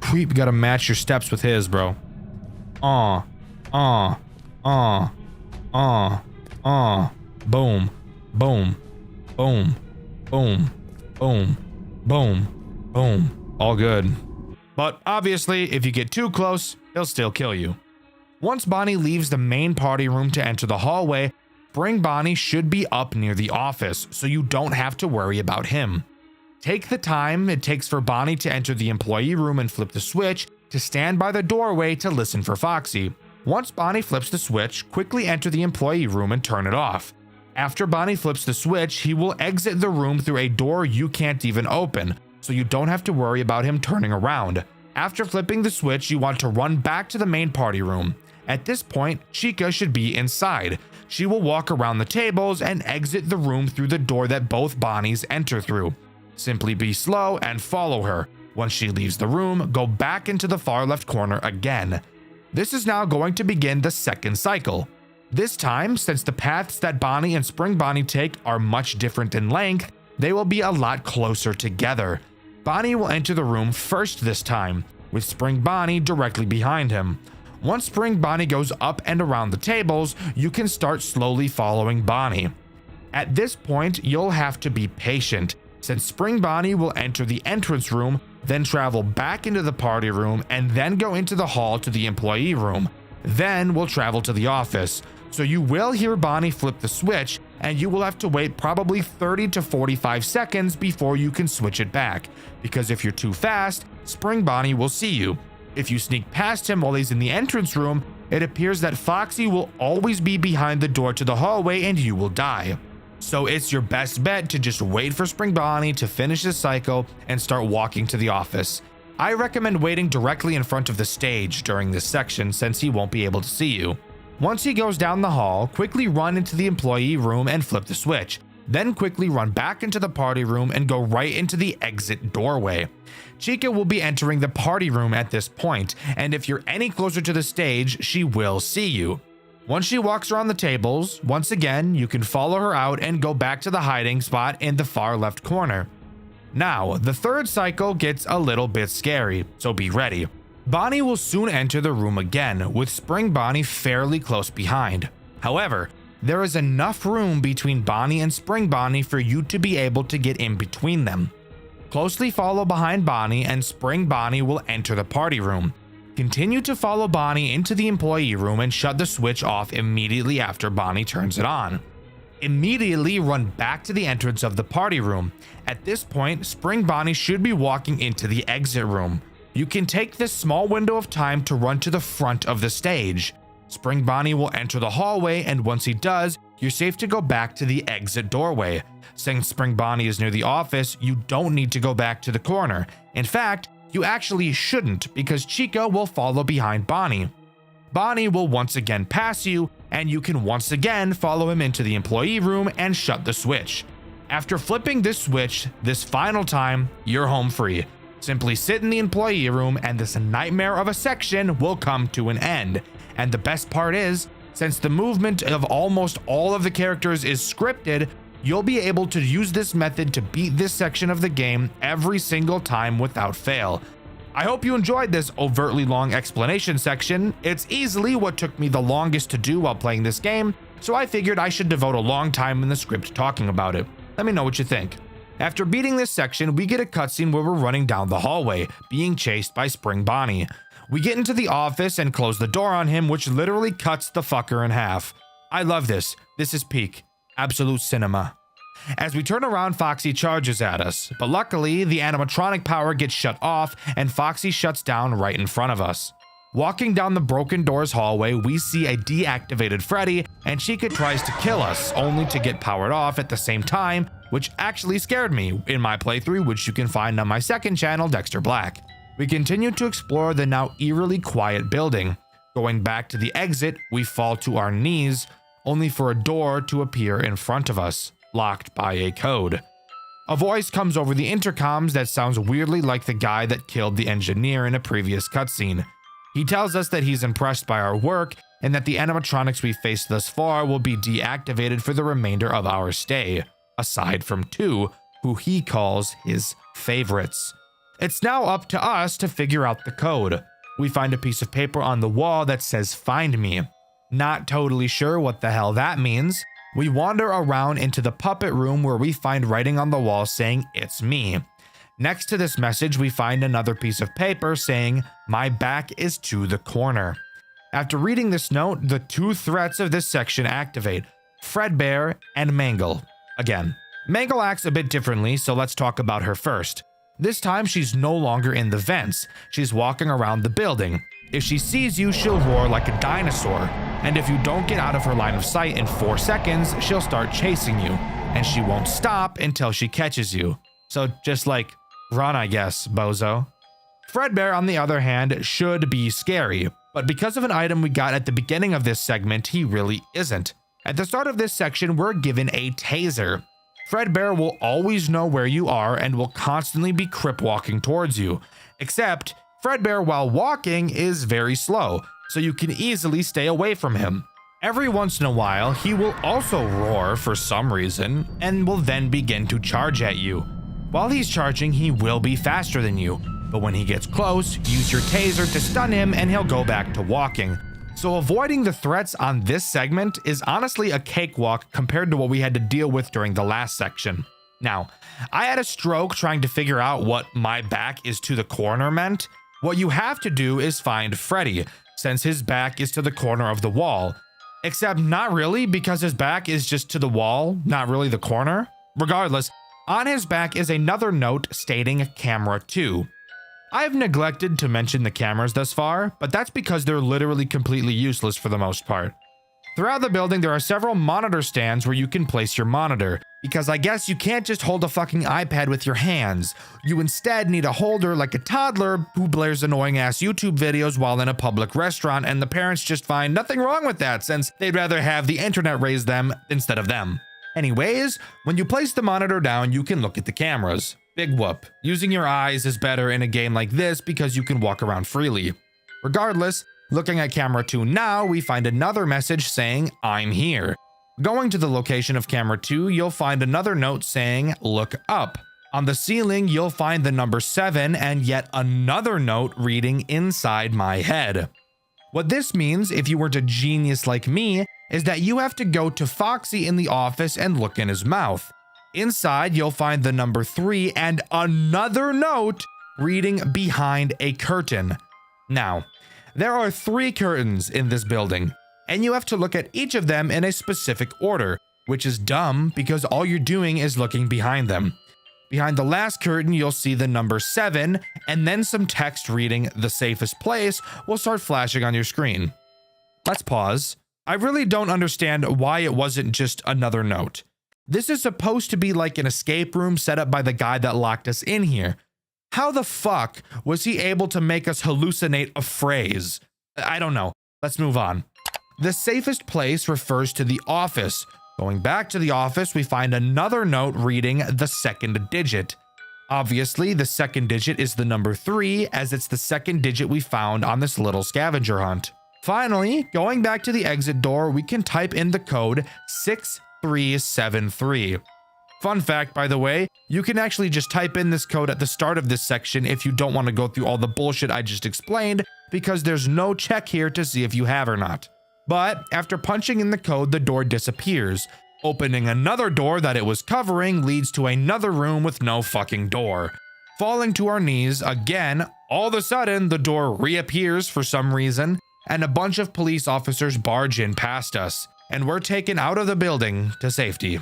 creep. You gotta match your steps with his, bro. Boom, boom, boom, boom, boom, boom, boom. All good. But obviously, if you get too close, he'll still kill you. Once Bonnie leaves the main party room to enter the hallway, Spring Bonnie should be up near the office, so you don't have to worry about him. Take the time it takes for Bonnie to enter the employee room and flip the switch to stand by the doorway to listen for Foxy. Once Bonnie flips the switch, quickly enter the employee room and turn it off. After Bonnie flips the switch, he will exit the room through a door you can't even open, so you don't have to worry about him turning around. After flipping the switch, you want to run back to the main party room. At this point, Chica should be inside. She will walk around the tables and exit the room through the door that both Bonnies enter through. Simply be slow and follow her. Once she leaves the room, go back into the far left corner again. This is now going to begin the second cycle. This time, since the paths that Bonnie and Spring Bonnie take are much different in length, they will be a lot closer together. Bonnie will enter the room first this time, with Spring Bonnie directly behind him. Once Spring Bonnie goes up and around the tables, you can start slowly following Bonnie. At this point, you'll have to be patient, since Spring Bonnie will enter the entrance room, then travel back into the party room, and then go into the hall to the employee room. Then we'll travel to the office. So you will hear Bonnie flip the switch, and you will have to wait probably 30 to 45 seconds before you can switch it back, because if you're too fast, Spring Bonnie will see you. If you sneak past him while he's in the entrance room, it appears that Foxy will always be behind the door to the hallway and you will die. So it's your best bet to just wait for Spring Bonnie to finish this cycle and start walking to the office. I recommend waiting directly in front of the stage during this section since he won't be able to see you. Once he goes down the hall, quickly run into the employee room and flip the switch. Then quickly run back into the party room and go right into the exit doorway. Chica will be entering the party room at this point, and if you're any closer to the stage, she will see you. Once she walks around the tables, once again, you can follow her out and go back to the hiding spot in the far left corner. Now, the third cycle gets a little bit scary, so be ready. Bonnie will soon enter the room again, with Spring Bonnie fairly close behind. However, there is enough room between Bonnie and Spring Bonnie for you to be able to get in between them. Closely follow behind Bonnie and Spring Bonnie will enter the party room. Continue to follow Bonnie into the employee room and shut the switch off immediately after Bonnie turns it on. Immediately run back to the entrance of the party room. At this point, Spring Bonnie should be walking into the exit room. You can take this small window of time to run to the front of the stage. Spring Bonnie will enter the hallway, and once he does, you're safe to go back to the exit doorway. Since Spring Bonnie is near the office, you don't need to go back to the corner. In fact, You actually shouldn't, because Chica will follow behind Bonnie. Bonnie will once again pass you, and you can once again follow him into the employee room and shut the switch. After flipping this switch this final time, you're home free. Simply sit in the employee room and this nightmare of a section will come to an end. And the best part is, since the movement of almost all of the characters is scripted, you'll be able to use this method to beat this section of the game every single time without fail. I hope you enjoyed this overtly long explanation section. It's easily what took me the longest to do while playing this game, so I figured I should devote a long time in the script talking about it. Let me know what you think. After beating this section, we get a cutscene where we're running down the hallway, being chased by Spring Bonnie. We get into the office and close the door on him, which literally cuts the fucker in half. I love this. This is peak. Absolute cinema. As we turn around, Foxy charges at us, but luckily, the animatronic power gets shut off and Foxy shuts down right in front of us. Walking down the broken doors hallway, we see a deactivated Freddy, and Chica tries to kill us, only to get powered off at the same time, which actually scared me in my playthrough, which you can find on my second channel, Dxtr Black. We continue to explore the now eerily quiet building. Going back to the exit, we fall to our knees, only for a door to appear in front of us, locked by a code. A voice comes over the intercoms that sounds weirdly like the guy that killed the engineer in a previous cutscene. He tells us that he's impressed by our work and that the animatronics we faced thus far will be deactivated for the remainder of our stay, aside from 2, who he calls his favorites. It's now up to us to figure out the code. We find a piece of paper on the wall that says "Find me." Not totally sure what the hell that means. We wander around into the puppet room where we find writing on the wall saying "It's me." Next to this message, we find another piece of paper saying, "My back is to the corner." After reading this note, the 2 threats of this section activate: Fredbear and Mangle. Again, Mangle acts a bit differently, so let's talk about her first. This time, she's no longer in the vents. She's walking around the building. If she sees you, she'll roar like a dinosaur. And if you don't get out of her line of sight in 4 seconds, she'll start chasing you. And she won't stop until she catches you. So just like, run, I guess, bozo. Fredbear, on the other hand, should be scary, but because of an item we got at the beginning of this segment, he really isn't. At the start of this section, we're given a taser. Fredbear will always know where you are and will constantly be crip walking towards you. Except, Fredbear while walking is very slow, so you can easily stay away from him. Every once in a while, he will also roar for some reason, and will then begin to charge at you. While he's charging, he will be faster than you, but when he gets close, use your taser to stun him and he'll go back to walking. So avoiding the threats on this segment is honestly a cakewalk compared to what we had to deal with during the last section. Now, I had a stroke trying to figure out what "my back is to the corner" meant. What you have to do is find Freddy, since his back is to the corner of the wall. Except not really, because his back is just to the wall, not really the corner. Regardless, on his back is another note stating Camera 2. I've neglected to mention the cameras thus far, but that's because they're literally completely useless for the most part. Throughout the building, there are several monitor stands where you can place your monitor, because I guess you can't just hold a fucking iPad with your hands. You instead need a holder like a toddler who blares annoying ass YouTube videos while in a public restaurant, and the parents just find nothing wrong with that since they'd rather have the internet raise them instead of them. Anyways, when you place the monitor down, you can look at the cameras. Big whoop. Using your eyes is better in a game like this because you can walk around freely. Regardless, looking at Camera 2 now, we find another message saying, "I'm here." Going to the location of Camera 2, you'll find another note saying, "Look up." On the ceiling, you'll find the number 7 and yet another note reading "Inside my head." What this means, if you weren't a genius like me, is that you have to go to Foxy in the office and look in his mouth. Inside, you'll find the number 3 and another note reading "Behind a curtain." Now, there are 3 curtains in this building, and you have to look at each of them in a specific order, which is dumb because all you're doing is looking behind them. Behind the last curtain, you'll see the number 7, and then some text reading "The safest place" will start flashing on your screen. Let's pause. I really don't understand why it wasn't just another note. This is supposed to be like an escape room set up by the guy that locked us in here. How the fuck was he able to make us hallucinate a phrase? I don't know. Let's move on. The safest place refers to the office. Going back to the office, we find another note reading the second digit. Obviously, the second digit is the number 3, as it's the second digit we found on this little scavenger hunt. Finally, going back to the exit door, we can type in the code 6373. Fun fact, by the way, you can actually just type in this code at the start of this section if you don't want to go through all the bullshit I just explained, because there's no check here to see if you have or not. But after punching in the code, the door disappears. Opening another door that it was covering leads to another room with no fucking door. Falling to our knees again, all of a sudden the door reappears for some reason, and a bunch of police officers barge in past us, and we're taken out of the building to safety.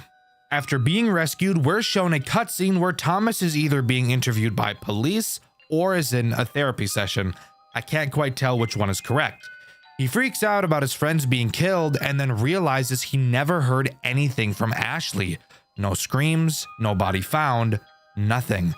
After being rescued, we're shown a cutscene where Thomas is either being interviewed by police or is in a therapy session. I can't quite tell which one is correct. He freaks out about his friends being killed and then realizes he never heard anything from Ashley. No screams, no body found, nothing.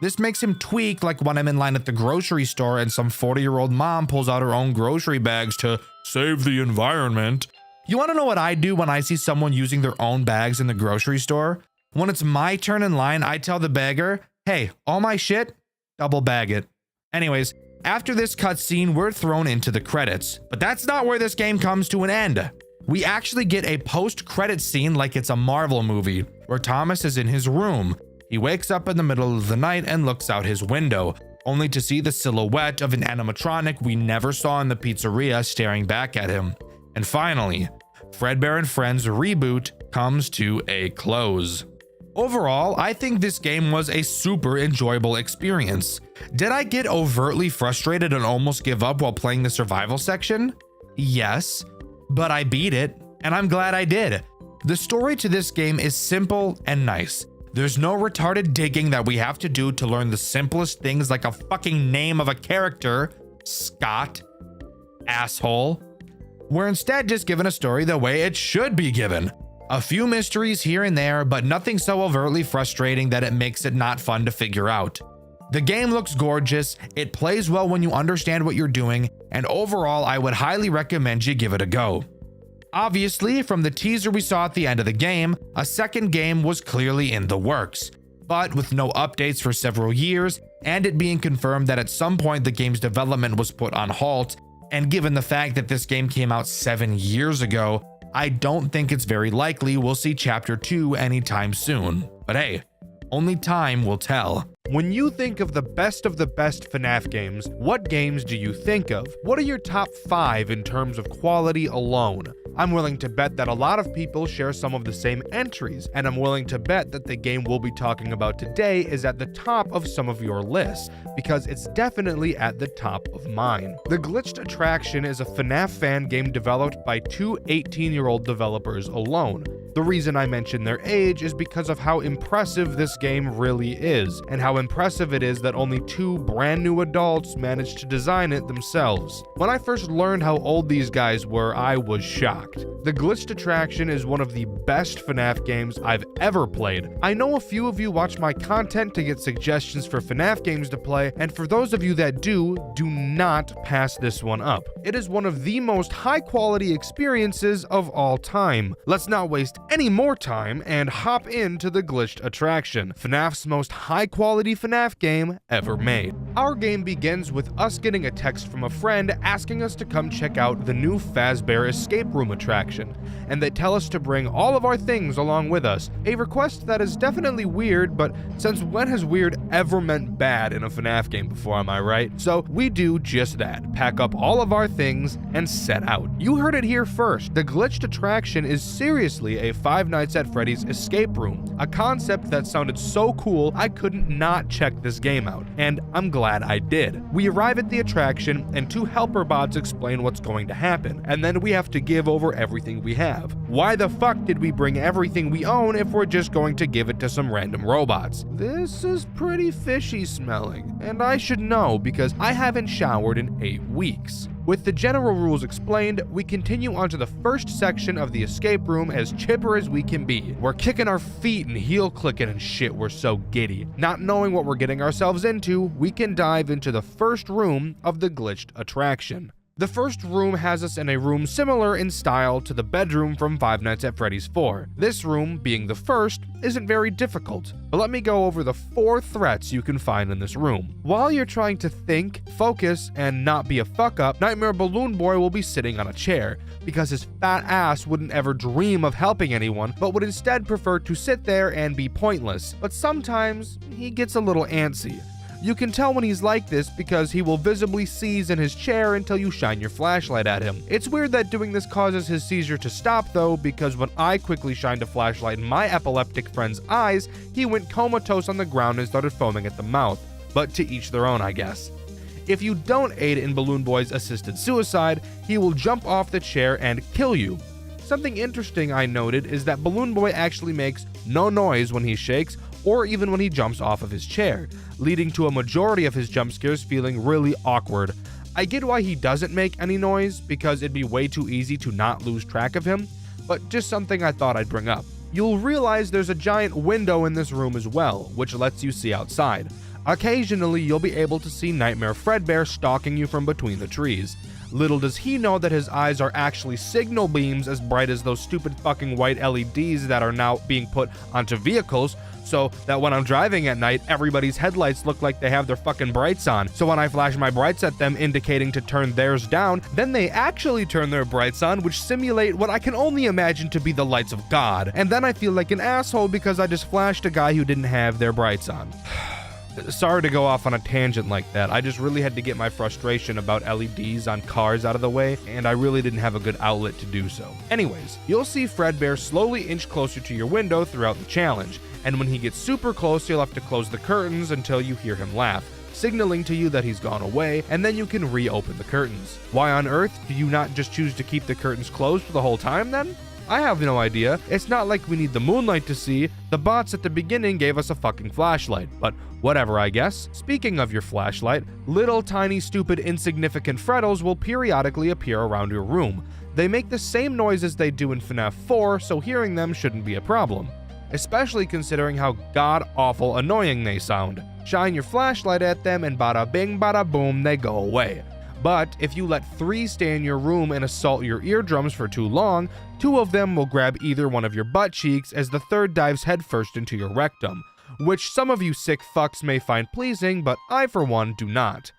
This makes him tweak like when I'm in line at the grocery store and some 40-year-old mom pulls out her own grocery bags to save the environment. You want to know what I do when I see someone using their own bags in the grocery store? When it's my turn in line, I tell the bagger, hey, all my shit, double bag it. Anyways, after this cutscene, we're thrown into the credits. But that's not where this game comes to an end. We actually get a post-credit scene like it's a Marvel movie, where Thomas is in his room. He wakes up in the middle of the night and looks out his window, only to see the silhouette of an animatronic we never saw in the pizzeria staring back at him. And finally, Fredbear and Friends Reboot comes to a close. Overall, I think this game was a super enjoyable experience. Did I get overtly frustrated and almost give up while playing the survival section? Yes, but I beat it, and I'm glad I did. The story to this game is simple and nice. There's no retarded digging that we have to do to learn the simplest things like a fucking name of a character, Scott, asshole. We're instead just given a story the way it should be given. A few mysteries here and there, but nothing so overtly frustrating that it makes it not fun to figure out. The game looks gorgeous, it plays well when you understand what you're doing, and overall I would highly recommend you give it a go. Obviously, from the teaser we saw at the end of the game, a second game was clearly in the works. But with no updates for several years, and it being confirmed that at some point the game's development was put on halt, and given the fact that this game came out 7 years ago, I don't think it's very likely we'll see Chapter 2 anytime soon. But hey, only time will tell. When you think of the best FNAF games, what games do you think of? What are your top 5 in terms of quality alone? I'm willing to bet that a lot of people share some of the same entries, and I'm willing to bet that the game we'll be talking about today is at the top of some of your lists, because it's definitely at the top of mine. The Glitched Attraction is a FNAF fan game developed by 2 18-year-old developers alone. The reason I mention their age is because of how impressive this game really is, and how impressive it is that only 2 brand new adults managed to design it themselves. When I first learned how old these guys were, I was shocked. The Glitched Attraction is one of the best FNAF games I've ever played. I know a few of you watch my content to get suggestions for FNAF games to play, and for those of you that do not pass this one up. It is one of the most high-quality experiences of all time. Let's not waste any more time and hop into the Glitched Attraction, FNAF's most high-quality FNAF game ever made. Our game begins with us getting a text from a friend asking us to come check out the new Fazbear escape room attraction, and they tell us to bring all of our things along with us. A request that is definitely weird, but since when has weird ever meant bad in a FNAF game before, am I right? So we do just that, pack up all of our things and set out. You heard it here first. The Glitched Attraction is seriously a Five Nights at Freddy's escape room, a concept that sounded so cool I couldn't not check this game out, and I'm glad I did. We arrive at the attraction and 2 helper bots explain what's going to happen, and then we have to give over everything we have. Why the fuck did we bring everything we own if we're just going to give it to some random robots? This is pretty fishy smelling, and I should know because I haven't showered in 8 weeks. With the general rules explained, we continue onto the first section of the escape room as chipper as we can be. We're kicking our feet and heel clicking and shit, we're so giddy. Not knowing what we're getting ourselves into, we can dive into the first room of the glitched attraction. The first room has us in a room similar in style to the bedroom from Five Nights at Freddy's 4. This room, being the first, isn't very difficult, but let me go over the 4 threats you can find in this room. While you're trying to think, focus, and not be a fuck-up, Nightmare Balloon Boy will be sitting on a chair, because his fat ass wouldn't ever dream of helping anyone, but would instead prefer to sit there and be pointless. But sometimes, he gets a little antsy. You can tell when he's like this because he will visibly seize in his chair until you shine your flashlight at him. It's weird that doing this causes his seizure to stop though, because when I quickly shined a flashlight in my epileptic friend's eyes, he went comatose on the ground and started foaming at the mouth. But to each their own, I guess. If you don't aid in Balloon Boy's assisted suicide, he will jump off the chair and kill you. Something interesting I noted is that Balloon Boy actually makes no noise when he shakes, or even when he jumps off of his chair, leading to a majority of his jump scares feeling really awkward. I get why he doesn't make any noise, because it'd be way too easy to not lose track of him, but just something I thought I'd bring up. You'll realize there's a giant window in this room as well, which lets you see outside. Occasionally, you'll be able to see Nightmare Fredbear stalking you from between the trees. Little does he know that his eyes are actually signal beams as bright as those stupid fucking white LEDs that are now being put onto vehicles, so that when I'm driving at night, everybody's headlights look like they have their fucking brights on. So when I flash my brights at them indicating to turn theirs down, then they actually turn their brights on, which simulate what I can only imagine to be the lights of God. And then I feel like an asshole because I just flashed a guy who didn't have their brights on. Sorry to go off on a tangent like that. I just really had to get my frustration about LEDs on cars out of the way, and I really didn't have a good outlet to do so. Anyways, you'll see Fredbear slowly inch closer to your window throughout the challenge, and when he gets super close, you'll have to close the curtains until you hear him laugh, signaling to you that he's gone away, and then you can reopen the curtains. Why on earth do you not just choose to keep the curtains closed for the whole time then? I have no idea. It's not like we need the moonlight to see. The bots at the beginning gave us a fucking flashlight, but whatever, I guess. Speaking of your flashlight, little tiny stupid insignificant Freddles will periodically appear around your room. They make the same noise as they do in FNAF 4, so hearing them shouldn't be a problem, especially considering how god-awful annoying they sound. Shine your flashlight at them and bada bing bada boom, they go away. But if you let 3 stay in your room and assault your eardrums for too long, 2 of them will grab either one of your butt cheeks as the 3rd dives headfirst into your rectum, which some of you sick fucks may find pleasing, but I for one do not.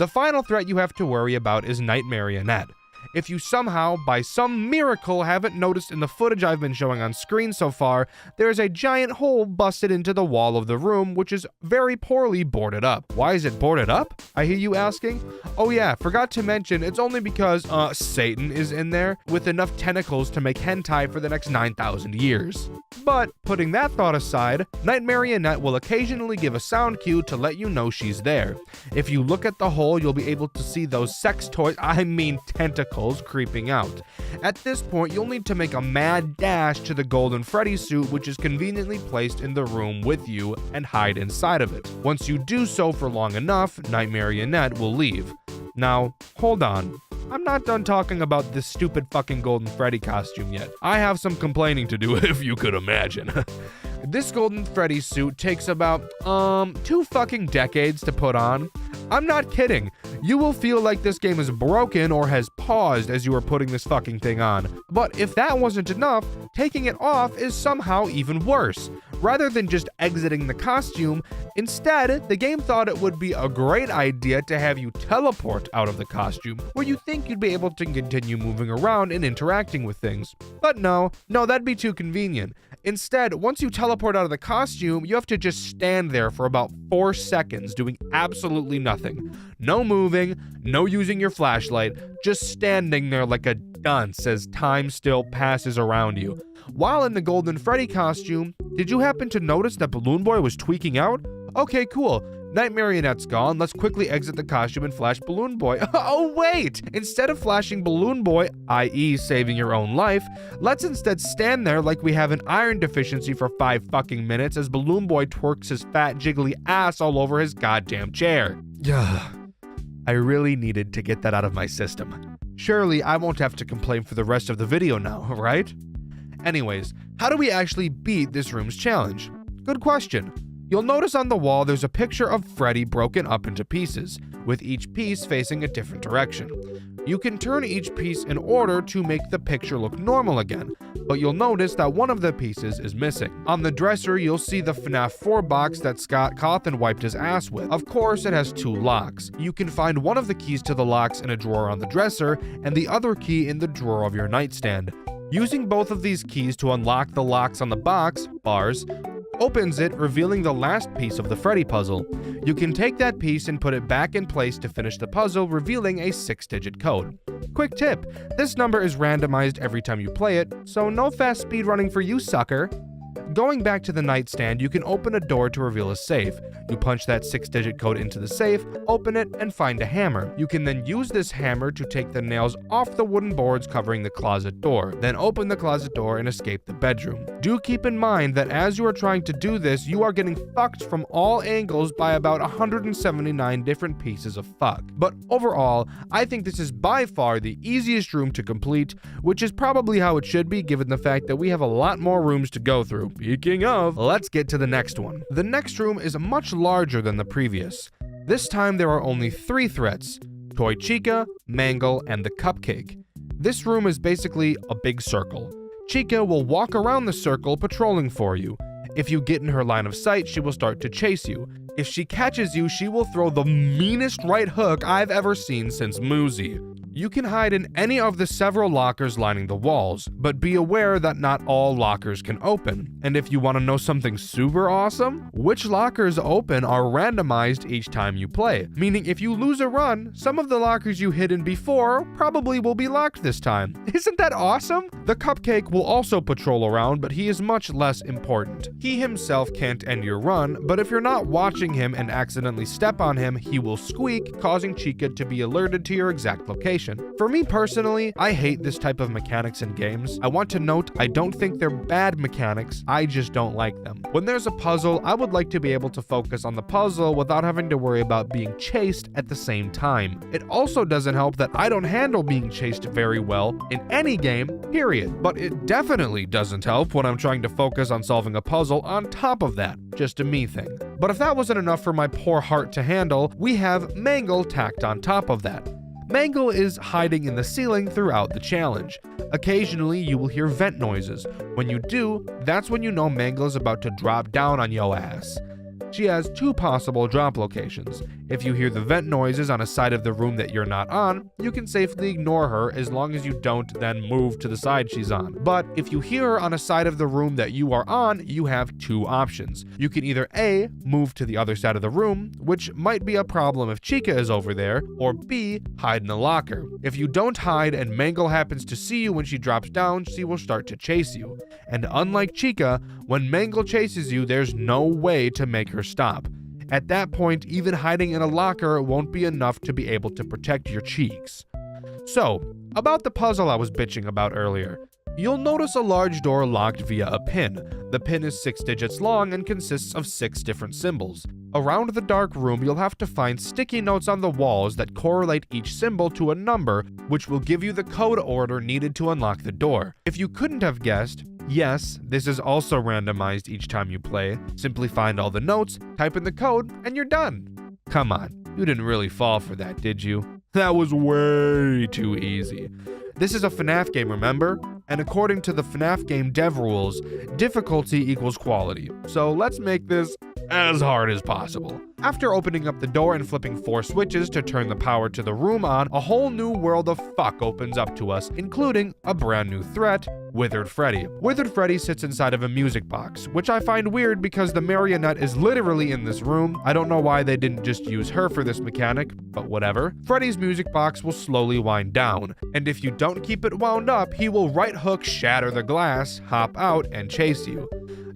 The final threat you have to worry about is Night Marionette. If you somehow, by some miracle, haven't noticed in the footage I've been showing on screen so far, there's a giant hole busted into the wall of the room, which is very poorly boarded up. Why is it boarded up? I hear you asking? Oh yeah, forgot to mention, it's only because, Satan is in there with enough tentacles to make hentai for the next 9,000 years. But, putting that thought aside, Night Marionette will occasionally give a sound cue to let you know she's there. If you look at the hole, you'll be able to see those tentacles creeping out. At this point, you'll need to make a mad dash to the Golden Freddy suit, which is conveniently placed in the room with you, and hide inside of it. Once you do so for long enough, Night Marionette will leave. Now, hold on. I'm not done talking about this stupid fucking Golden Freddy costume yet. I have some complaining to do, if you could imagine. This Golden Freddy suit takes about, 2 fucking decades to put on. I'm not kidding. You will feel like this game is broken or has paused as you are putting this fucking thing on. But if that wasn't enough, taking it off is somehow even worse. Rather than just exiting the costume, instead, the game thought it would be a great idea to have you teleport out of the costume, where you think you'd be able to continue moving around and interacting with things. But no, that'd be too convenient. Instead, once you teleport out of the costume, you have to just stand there for about 4 seconds doing absolutely nothing. No moving, no using your flashlight, just standing there like a dunce as time still passes around you. While in the Golden Freddy costume, did you happen to notice that Balloon Boy was tweaking out? Okay, cool. Night Marionette's gone, let's quickly exit the costume and flash Balloon Boy. Oh wait! Instead of flashing Balloon Boy, i.e. saving your own life, let's instead stand there like we have an iron deficiency for 5 fucking minutes as Balloon Boy twerks his fat jiggly ass all over his goddamn chair. I really needed to get that out of my system. Surely I won't have to complain for the rest of the video now, right? Anyways, how do we actually beat this room's challenge? Good question. You'll notice on the wall there's a picture of Freddy broken up into pieces, with each piece facing a different direction. You can turn each piece in order to make the picture look normal again, but you'll notice that one of the pieces is missing. On the dresser, you'll see the FNAF 4 box that Scott Cawthon wiped his ass with. Of course, it has 2 locks. You can find one of the keys to the locks in a drawer on the dresser, and the other key in the drawer of your nightstand. Using both of these keys to unlock the locks on the box, bars, opens it, revealing the last piece of the Freddy puzzle. You can take that piece and put it back in place to finish the puzzle, revealing a 6-digit code. Quick tip, this number is randomized every time you play it, so no fast speed running for you, sucker. Going back to the nightstand, you can open a door to reveal a safe. You punch that 6-digit code into the safe, open it, and find a hammer. You can then use this hammer to take the nails off the wooden boards covering the closet door, then open the closet door and escape the bedroom. Do keep in mind that as you are trying to do this, you are getting fucked from all angles by about 179 different pieces of fuck. But overall, I think this is by far the easiest room to complete, which is probably how it should be given the fact that we have a lot more rooms to go through. Speaking of, let's get to the next one. The next room is much larger than the previous. This time there are only 3 threats: Toy Chica, Mangle, and the Cupcake. This room is basically a big circle. Chica will walk around the circle patrolling for you. If you get in her line of sight, she will start to chase you. If she catches you, she will throw the meanest right hook I've ever seen since Moozy. You can hide in any of the several lockers lining the walls, but be aware that not all lockers can open. And if you want to know something super awesome, which lockers open are randomized each time you play. Meaning if you lose a run, some of the lockers you hid in before probably will be locked this time. Isn't that awesome? The Cupcake will also patrol around, but he is much less important. He himself can't end your run, but if you're not watching him and accidentally step on him, he will squeak, causing Chica to be alerted to your exact location. For me personally, I hate this type of mechanics in games. I want to note I don't think they're bad mechanics, I just don't like them. When there's a puzzle, I would like to be able to focus on the puzzle without having to worry about being chased at the same time. It also doesn't help that I don't handle being chased very well in any game, period. But it definitely doesn't help when I'm trying to focus on solving a puzzle on top of that. Just a me thing. But if that wasn't enough for my poor heart to handle, we have Mangle tacked on top of that. Mangle is hiding in the ceiling throughout the challenge. Occasionally, you will hear vent noises. When you do, that's when you know Mangle is about to drop down on yo ass. She has 2 possible drop locations. If you hear the vent noises on a side of the room that you're not on, you can safely ignore her as long as you don't then move to the side she's on. But if you hear her on a side of the room that you are on, you have 2 options. You can either A, move to the other side of the room, which might be a problem if Chica is over there, or B, hide in a locker. If you don't hide and Mangle happens to see you when she drops down, she will start to chase you. And unlike Chica, when Mangle chases you, there's no way to make her stop. At that point, even hiding in a locker won't be enough to be able to protect your cheeks. So, about the puzzle I was bitching about earlier. You'll notice a large door locked via a pin. The pin is 6 digits long and consists of 6 different symbols. Around the dark room, you'll have to find sticky notes on the walls that correlate each symbol to a number, which will give you the code order needed to unlock the door. If you couldn't have guessed, yes, this is also randomized each time you play. Simply find all the notes, type in the code, and you're done. Come on, you didn't really fall for that, did you? That was way too easy. This is a FNAF game, remember? And according to the FNAF game dev rules, difficulty equals quality. So let's make this as hard as possible. After opening up the door and flipping 4 switches to turn the power to the room on, a whole new world of fuck opens up to us, including a brand new threat, Withered Freddy. Withered Freddy sits inside of a music box, which I find weird because the marionette is literally in this room. I don't know why they didn't just use her for this mechanic, but whatever. Freddy's music box will slowly wind down, and if you don't keep it wound up, he will right hook, shatter the glass, hop out, and chase you.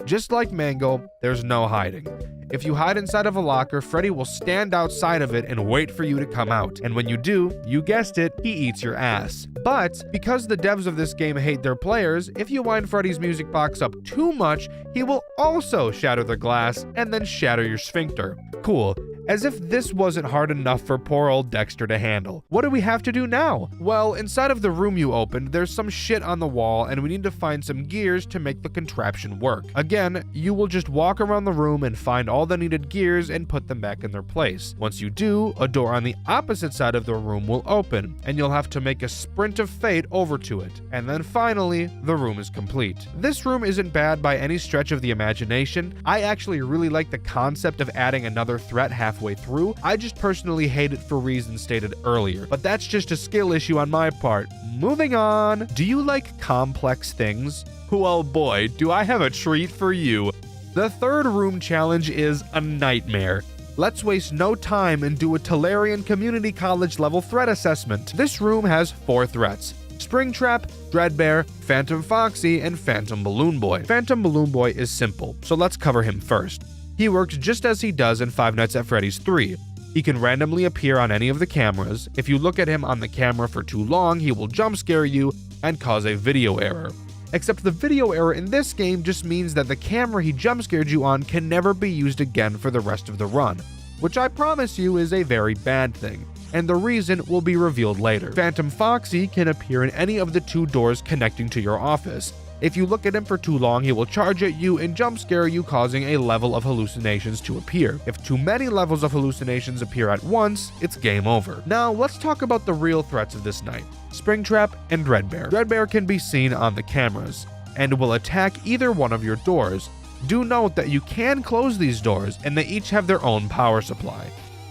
Just like Mangle, there's no hiding. If you hide inside of a locker, Freddy will stand outside of it and wait for you to come out. And when you do, you guessed it, he eats your ass. But because the devs of this game hate their players, if you wind Freddy's music box up too much, he will also shatter the glass and then shatter your sphincter. Cool. As if this wasn't hard enough for poor old Dxtr to handle. What do we have to do now? Well, inside of the room you opened, there's some shit on the wall and we need to find some gears to make the contraption work. Again, you will just walk around the room and find all the needed gears and put them back in their place. Once you do, a door on the opposite side of the room will open, and you'll have to make a sprint of fate over to it. And then finally, the room is complete. This room isn't bad by any stretch of the imagination. I actually really like the concept of adding another threat halfway through. I just personally hate it for reasons stated earlier, but that's just a skill issue on my part. Moving on. Do you like complex things? Well boy, do I have a treat for you. The third room challenge is a nightmare. Let's waste no time and do a Tolarian Community College level threat assessment. This room has 4 threats: Springtrap, Dreadbear, Phantom Foxy, and Phantom Balloon Boy. Phantom Balloon Boy is simple, so let's cover him first. He works just as he does in Five Nights at Freddy's 3. He can randomly appear on any of the cameras. If you look at him on the camera for too long, he will jump scare you and cause a video error. Except the video error in this game just means that the camera he jump scared you on can never be used again for the rest of the run, which I promise you is a very bad thing, and the reason will be revealed later. Phantom Foxy can appear in any of the 2 doors connecting to your office. If you look at him for too long, he will charge at you and jump scare you, causing a level of hallucinations to appear. If too many levels of hallucinations appear at once, it's game over. Now, let's talk about the real threats of this night: Springtrap and Dreadbear. Dreadbear can be seen on the cameras and will attack either one of your doors. Do note that you can close these doors and they each have their own power supply.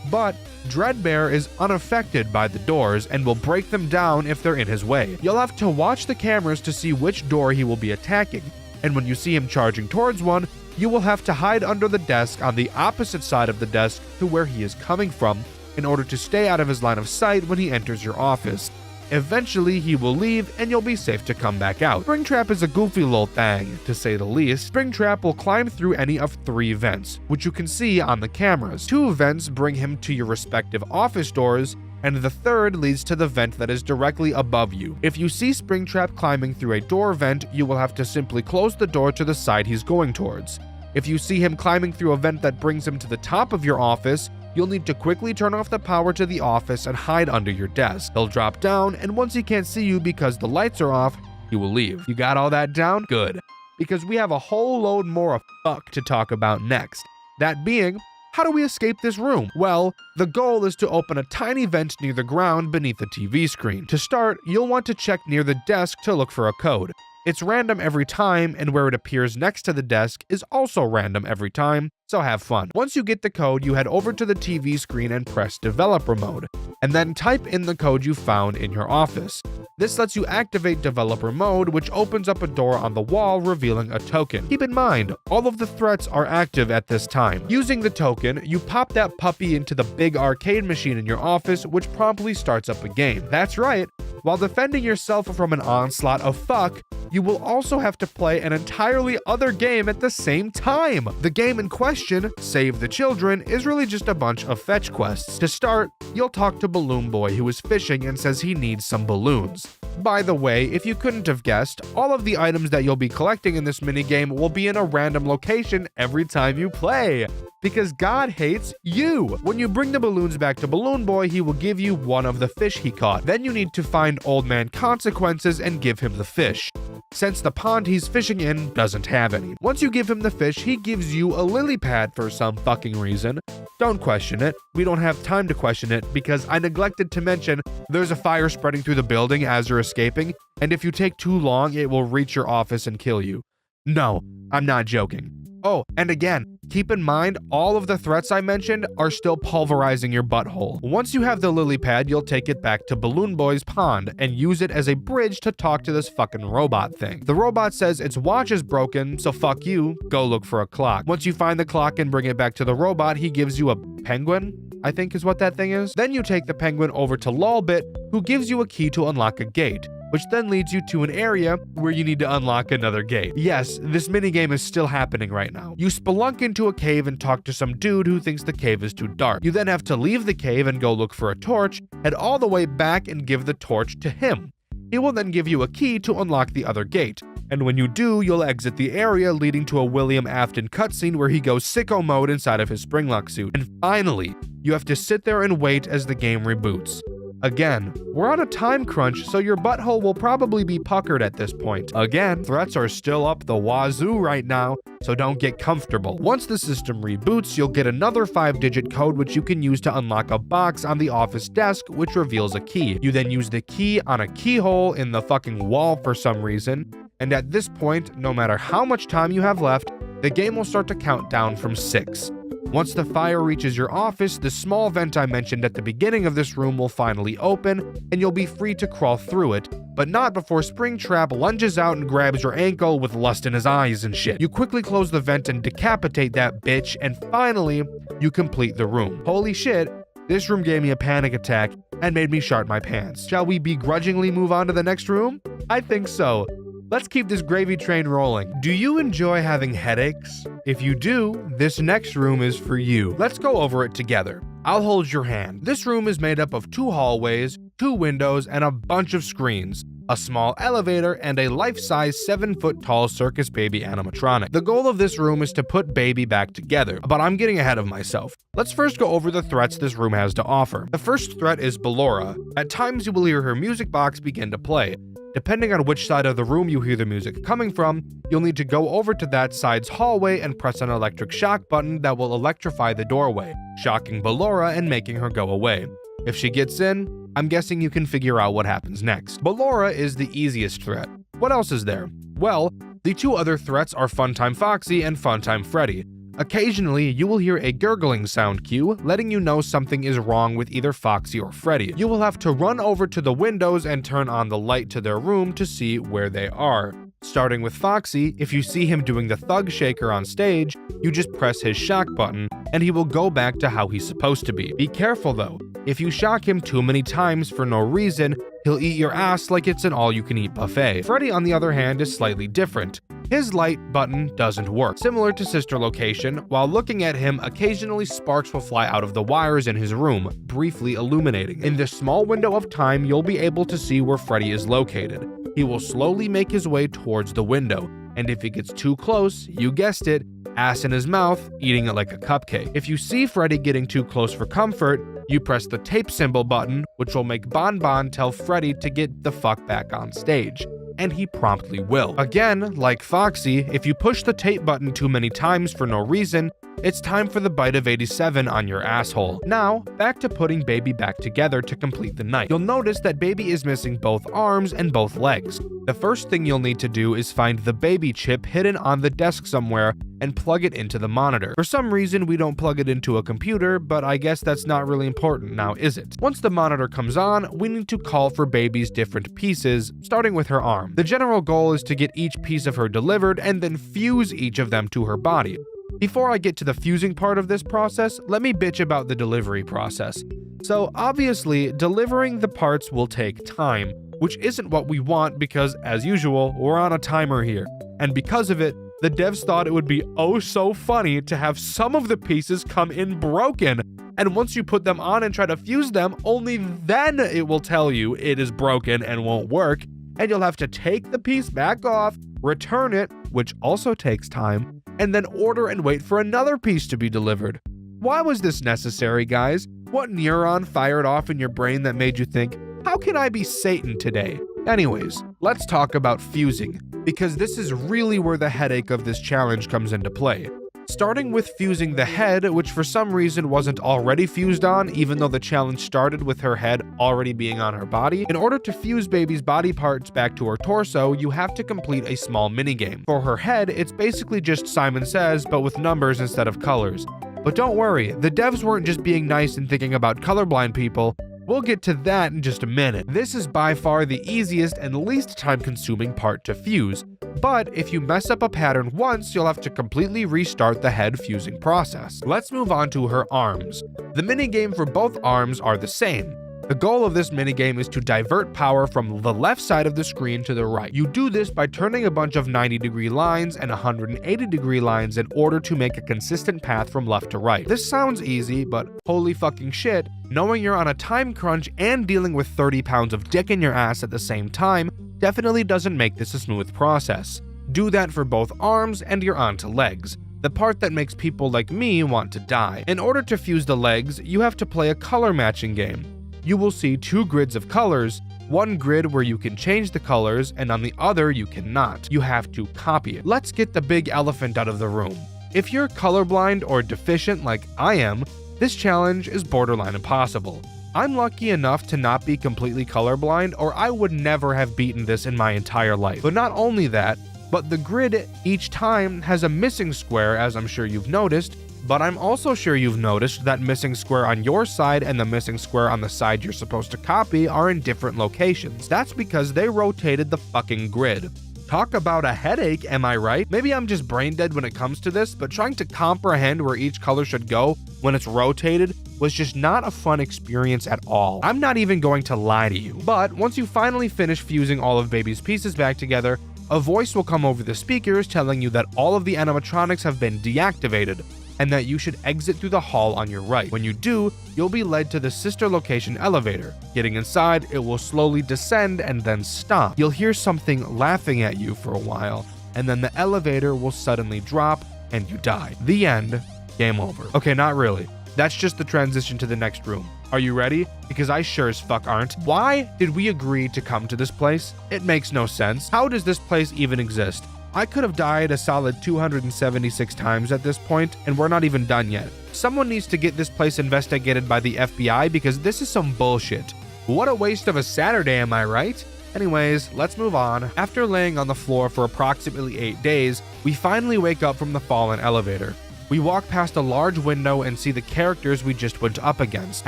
But Dreadbear is unaffected by the doors and will break them down if they're in his way. You'll have to watch the cameras to see which door he will be attacking, and when you see him charging towards one, you will have to hide under the desk on the opposite side of the desk to where he is coming from in order to stay out of his line of sight when he enters your office. Eventually, he will leave and you'll be safe to come back out. Springtrap is a goofy little thing, to say the least. Springtrap will climb through any of 3 vents, which you can see on the cameras. 2 vents bring him to your respective office doors, and the third leads to the vent that is directly above you. If you see Springtrap climbing through a door vent, you will have to simply close the door to the side he's going towards. If you see him climbing through a vent that brings him to the top of your office, you'll need to quickly turn off the power to the office and hide under your desk. He'll drop down, and once he can't see you because the lights are off, he will leave. You got all that down? Good. Because we have a whole load more of fuck to talk about next. That being, how do we escape this room? Well, the goal is to open a tiny vent near the ground beneath the TV screen. To start, you'll want to check near the desk to look for a code. It's random every time, and where it appears next to the desk is also random every time, so have fun. Once you get the code, you head over to the TV screen and press Developer Mode, and then type in the code you found in your office. This lets you activate Developer Mode, which opens up a door on the wall revealing a token. Keep in mind, all of the threats are active at this time. Using the token, you pop that puppy into the big arcade machine in your office, which promptly starts up a game. That's right, while defending yourself from an onslaught of fuck, you will also have to play an entirely other game at the same time. The game in question, Save the Children, is really just a bunch of fetch quests. To start, you'll talk to Balloon Boy, who is fishing and says he needs some balloons. By the way, if you couldn't have guessed, all of the items that you'll be collecting in this minigame will be in a random location every time you play. Because God hates you. When you bring the balloons back to Balloon Boy, he will give you one of the fish he caught. Then you need to find Old Man Consequences and give him the fish, since the pond he's fishing in doesn't have any. Once you give him the fish, he gives you a lily pad for some fucking reason. Don't question it. We don't have time to question it because I neglected to mention there's a fire spreading through the building as you're escaping, and if you take too long, it will reach your office and kill you. No, I'm not joking. Oh, and again, keep in mind, all of the threats I mentioned are still pulverizing your butthole. Once you have the lily pad, you'll take it back to Balloon Boy's pond and use it as a bridge to talk to this fucking robot thing. The robot says its watch is broken, so fuck you, go look for a clock. Once you find the clock and bring it back to the robot, he gives you a penguin, I think is what that thing is. Then you take the penguin over to Lolbit, who gives you a key to unlock a gate, which then leads you to an area where you need to unlock another gate. Yes, this minigame is still happening right now. You spelunk into a cave and talk to some dude who thinks the cave is too dark. You then have to leave the cave and go look for a torch, head all the way back and give the torch to him. He will then give you a key to unlock the other gate. And when you do, you'll exit the area, leading to a William Afton cutscene where he goes sicko mode inside of his springlock suit. And finally, you have to sit there and wait as the game reboots. Again, we're on a time crunch, so your butthole will probably be puckered at this point. Again, threats are still up the wazoo right now, so don't get comfortable. Once the system reboots, you'll get another 5-digit code which you can use to unlock a box on the office desk which reveals a key. You then use the key on a keyhole in the fucking wall for some reason, and at this point, no matter how much time you have left, the game will start to count down from 6. Once the fire reaches your office, the small vent I mentioned at the beginning of this room will finally open, and you'll be free to crawl through it, but not before Springtrap lunges out and grabs your ankle with lust in his eyes and shit. You quickly close the vent and decapitate that bitch, and finally, you complete the room. Holy shit, this room gave me a panic attack and made me shart my pants. Shall we begrudgingly move on to the next room? I think so. Let's keep this gravy train rolling. Do you enjoy having headaches? If you do, this next room is for you. Let's go over it together. I'll hold your hand. This room is made up of 2 hallways, 2 windows, and a bunch of screens, a small elevator, and a life-size 7-foot-tall circus baby animatronic. The goal of this room is to put baby back together, but I'm getting ahead of myself. Let's first go over the threats this room has to offer. The first threat is Ballora. At times you will hear her music box begin to play. Depending on which side of the room you hear the music coming from, you'll need to go over to that side's hallway and press an electric shock button that will electrify the doorway, shocking Ballora and making her go away. If she gets in, I'm guessing you can figure out what happens next. Ballora is the easiest threat. What else is there? Well, the 2 other threats are Funtime Foxy and Funtime Freddy. Occasionally, you will hear a gurgling sound cue, letting you know something is wrong with either Foxy or Freddy. You will have to run over to the windows and turn on the light to their room to see where they are. Starting with Foxy, if you see him doing the thug shaker on stage, you just press his shock button, and he will go back to how he's supposed to be. Be careful though, if you shock him too many times for no reason, he'll eat your ass like it's an all-you-can-eat buffet. Freddy, on the other hand, is slightly different. His light button doesn't work. Similar to Sister Location, while looking at him, occasionally sparks will fly out of the wires in his room, briefly illuminating. In this small window of time, you'll be able to see where Freddy is located. He will slowly make his way towards the window, and if he gets too close, you guessed it, ass in his mouth, eating it like a cupcake. If you see Freddy getting too close for comfort, you press the tape symbol button, which will make Bon Bon tell Freddy to get the fuck back on stage. And he promptly will. Again, like Foxy, if you push the tape button too many times for no reason, it's time for the bite of 87 on your asshole. Now, back to putting Baby back together to complete the night. You'll notice that Baby is missing both arms and both legs. The first thing you'll need to do is find the Baby chip hidden on the desk somewhere and plug it into the monitor. For some reason, we don't plug it into a computer, but I guess that's not really important now, is it? Once the monitor comes on, we need to call for Baby's different pieces, starting with her arm. The general goal is to get each piece of her delivered and then fuse each of them to her body. Before I get to the fusing part of this process, let me bitch about the delivery process. So obviously, delivering the parts will take time, which isn't what we want because, as usual, we're on a timer here. And because of it, the devs thought it would be oh so funny to have some of the pieces come in broken. And once you put them on and try to fuse them, only then it will tell you it is broken and won't work. And you'll have to take the piece back off, return it, which also takes time, and then order and wait for another piece to be delivered. Why was this necessary, guys? What neuron fired off in your brain that made you think, how can I be Satan today? Anyways, let's talk about fusing, because this is really where the headache of this challenge comes into play. Starting with fusing the head, which for some reason wasn't already fused on, even though the challenge started with her head already being on her body. In order to fuse Baby's body parts back to her torso, you have to complete a small minigame. For her head, it's basically just Simon Says, but with numbers instead of colors. But don't worry, the devs weren't just being nice and thinking about colorblind people. We'll get to that in just a minute. This is by far the easiest and least time-consuming part to fuse, but if you mess up a pattern once, you'll have to completely restart the head fusing process. Let's move on to her arms. The minigame for both arms are the same. The goal of this minigame is to divert power from the left side of the screen to the right. You do this by turning a bunch of 90-degree lines and 180-degree lines in order to make a consistent path from left to right. This sounds easy, but holy fucking shit, knowing you're on a time crunch and dealing with 30 pounds of dick in your ass at the same time definitely doesn't make this a smooth process. Do that for both arms and you're onto legs, the part that makes people like me want to die. In order to fuse the legs, you have to play a color matching game. You will see 2 grids of colors, one grid where you can change the colors and on the other you cannot. You have to copy it. Let's get the big elephant out of the room. If you're colorblind or deficient like I am, this challenge is borderline impossible. I'm lucky enough to not be completely colorblind, or I would never have beaten this in my entire life. But not only that, but the grid each time has a missing square, as I'm sure you've noticed, but I'm also sure you've noticed that missing square on your side and the missing square on the side you're supposed to copy are in different locations. That's because they rotated the fucking grid. Talk about a headache, am I right? Maybe I'm just brain dead when it comes to this, but trying to comprehend where each color should go when it's rotated was just not a fun experience at all. I'm not even going to lie to you. But once you finally finish fusing all of Baby's pieces back together, a voice will come over the speakers telling you that all of the animatronics have been deactivated, and that you should exit through the hall on your right. When you do, you'll be led to the sister location elevator. Getting inside, it will slowly descend and then stop. You'll hear something laughing at you for a while, and then the elevator will suddenly drop and you die. The end. Game over. Okay, not really. That's just the transition to the next room. Are you ready? Because I sure as fuck aren't. Why did we agree to come to this place? It makes no sense. How does this place even exist? I could have died a solid 276 times at this point, and we're not even done yet. Someone needs to get this place investigated by the FBI because this is some bullshit. What a waste of a Saturday, am I right? Anyways, let's move on. After laying on the floor for approximately 8 days, we finally wake up from the fallen elevator. We walk past a large window and see the characters we just went up against.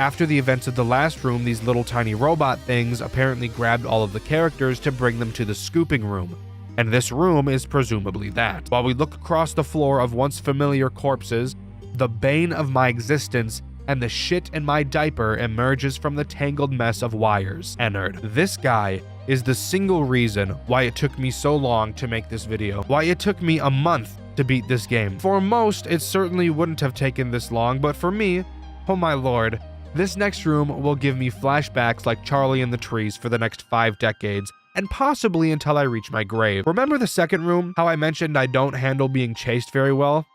After the events of the last room, these little tiny robot things apparently grabbed all of the characters to bring them to the scooping room. And this room is presumably that. While we look across the floor of once familiar corpses, the bane of my existence and the shit in my diaper emerges from the tangled mess of wires. Ennard. This guy is the single reason why it took me so long to make this video. Why it took me a month to beat this game. For most, it certainly wouldn't have taken this long, but for me, oh my lord, this next room will give me flashbacks like Charlie in the Trees for the next 5 decades. And possibly until I reach my grave. Remember the second room? How I mentioned I don't handle being chased very well?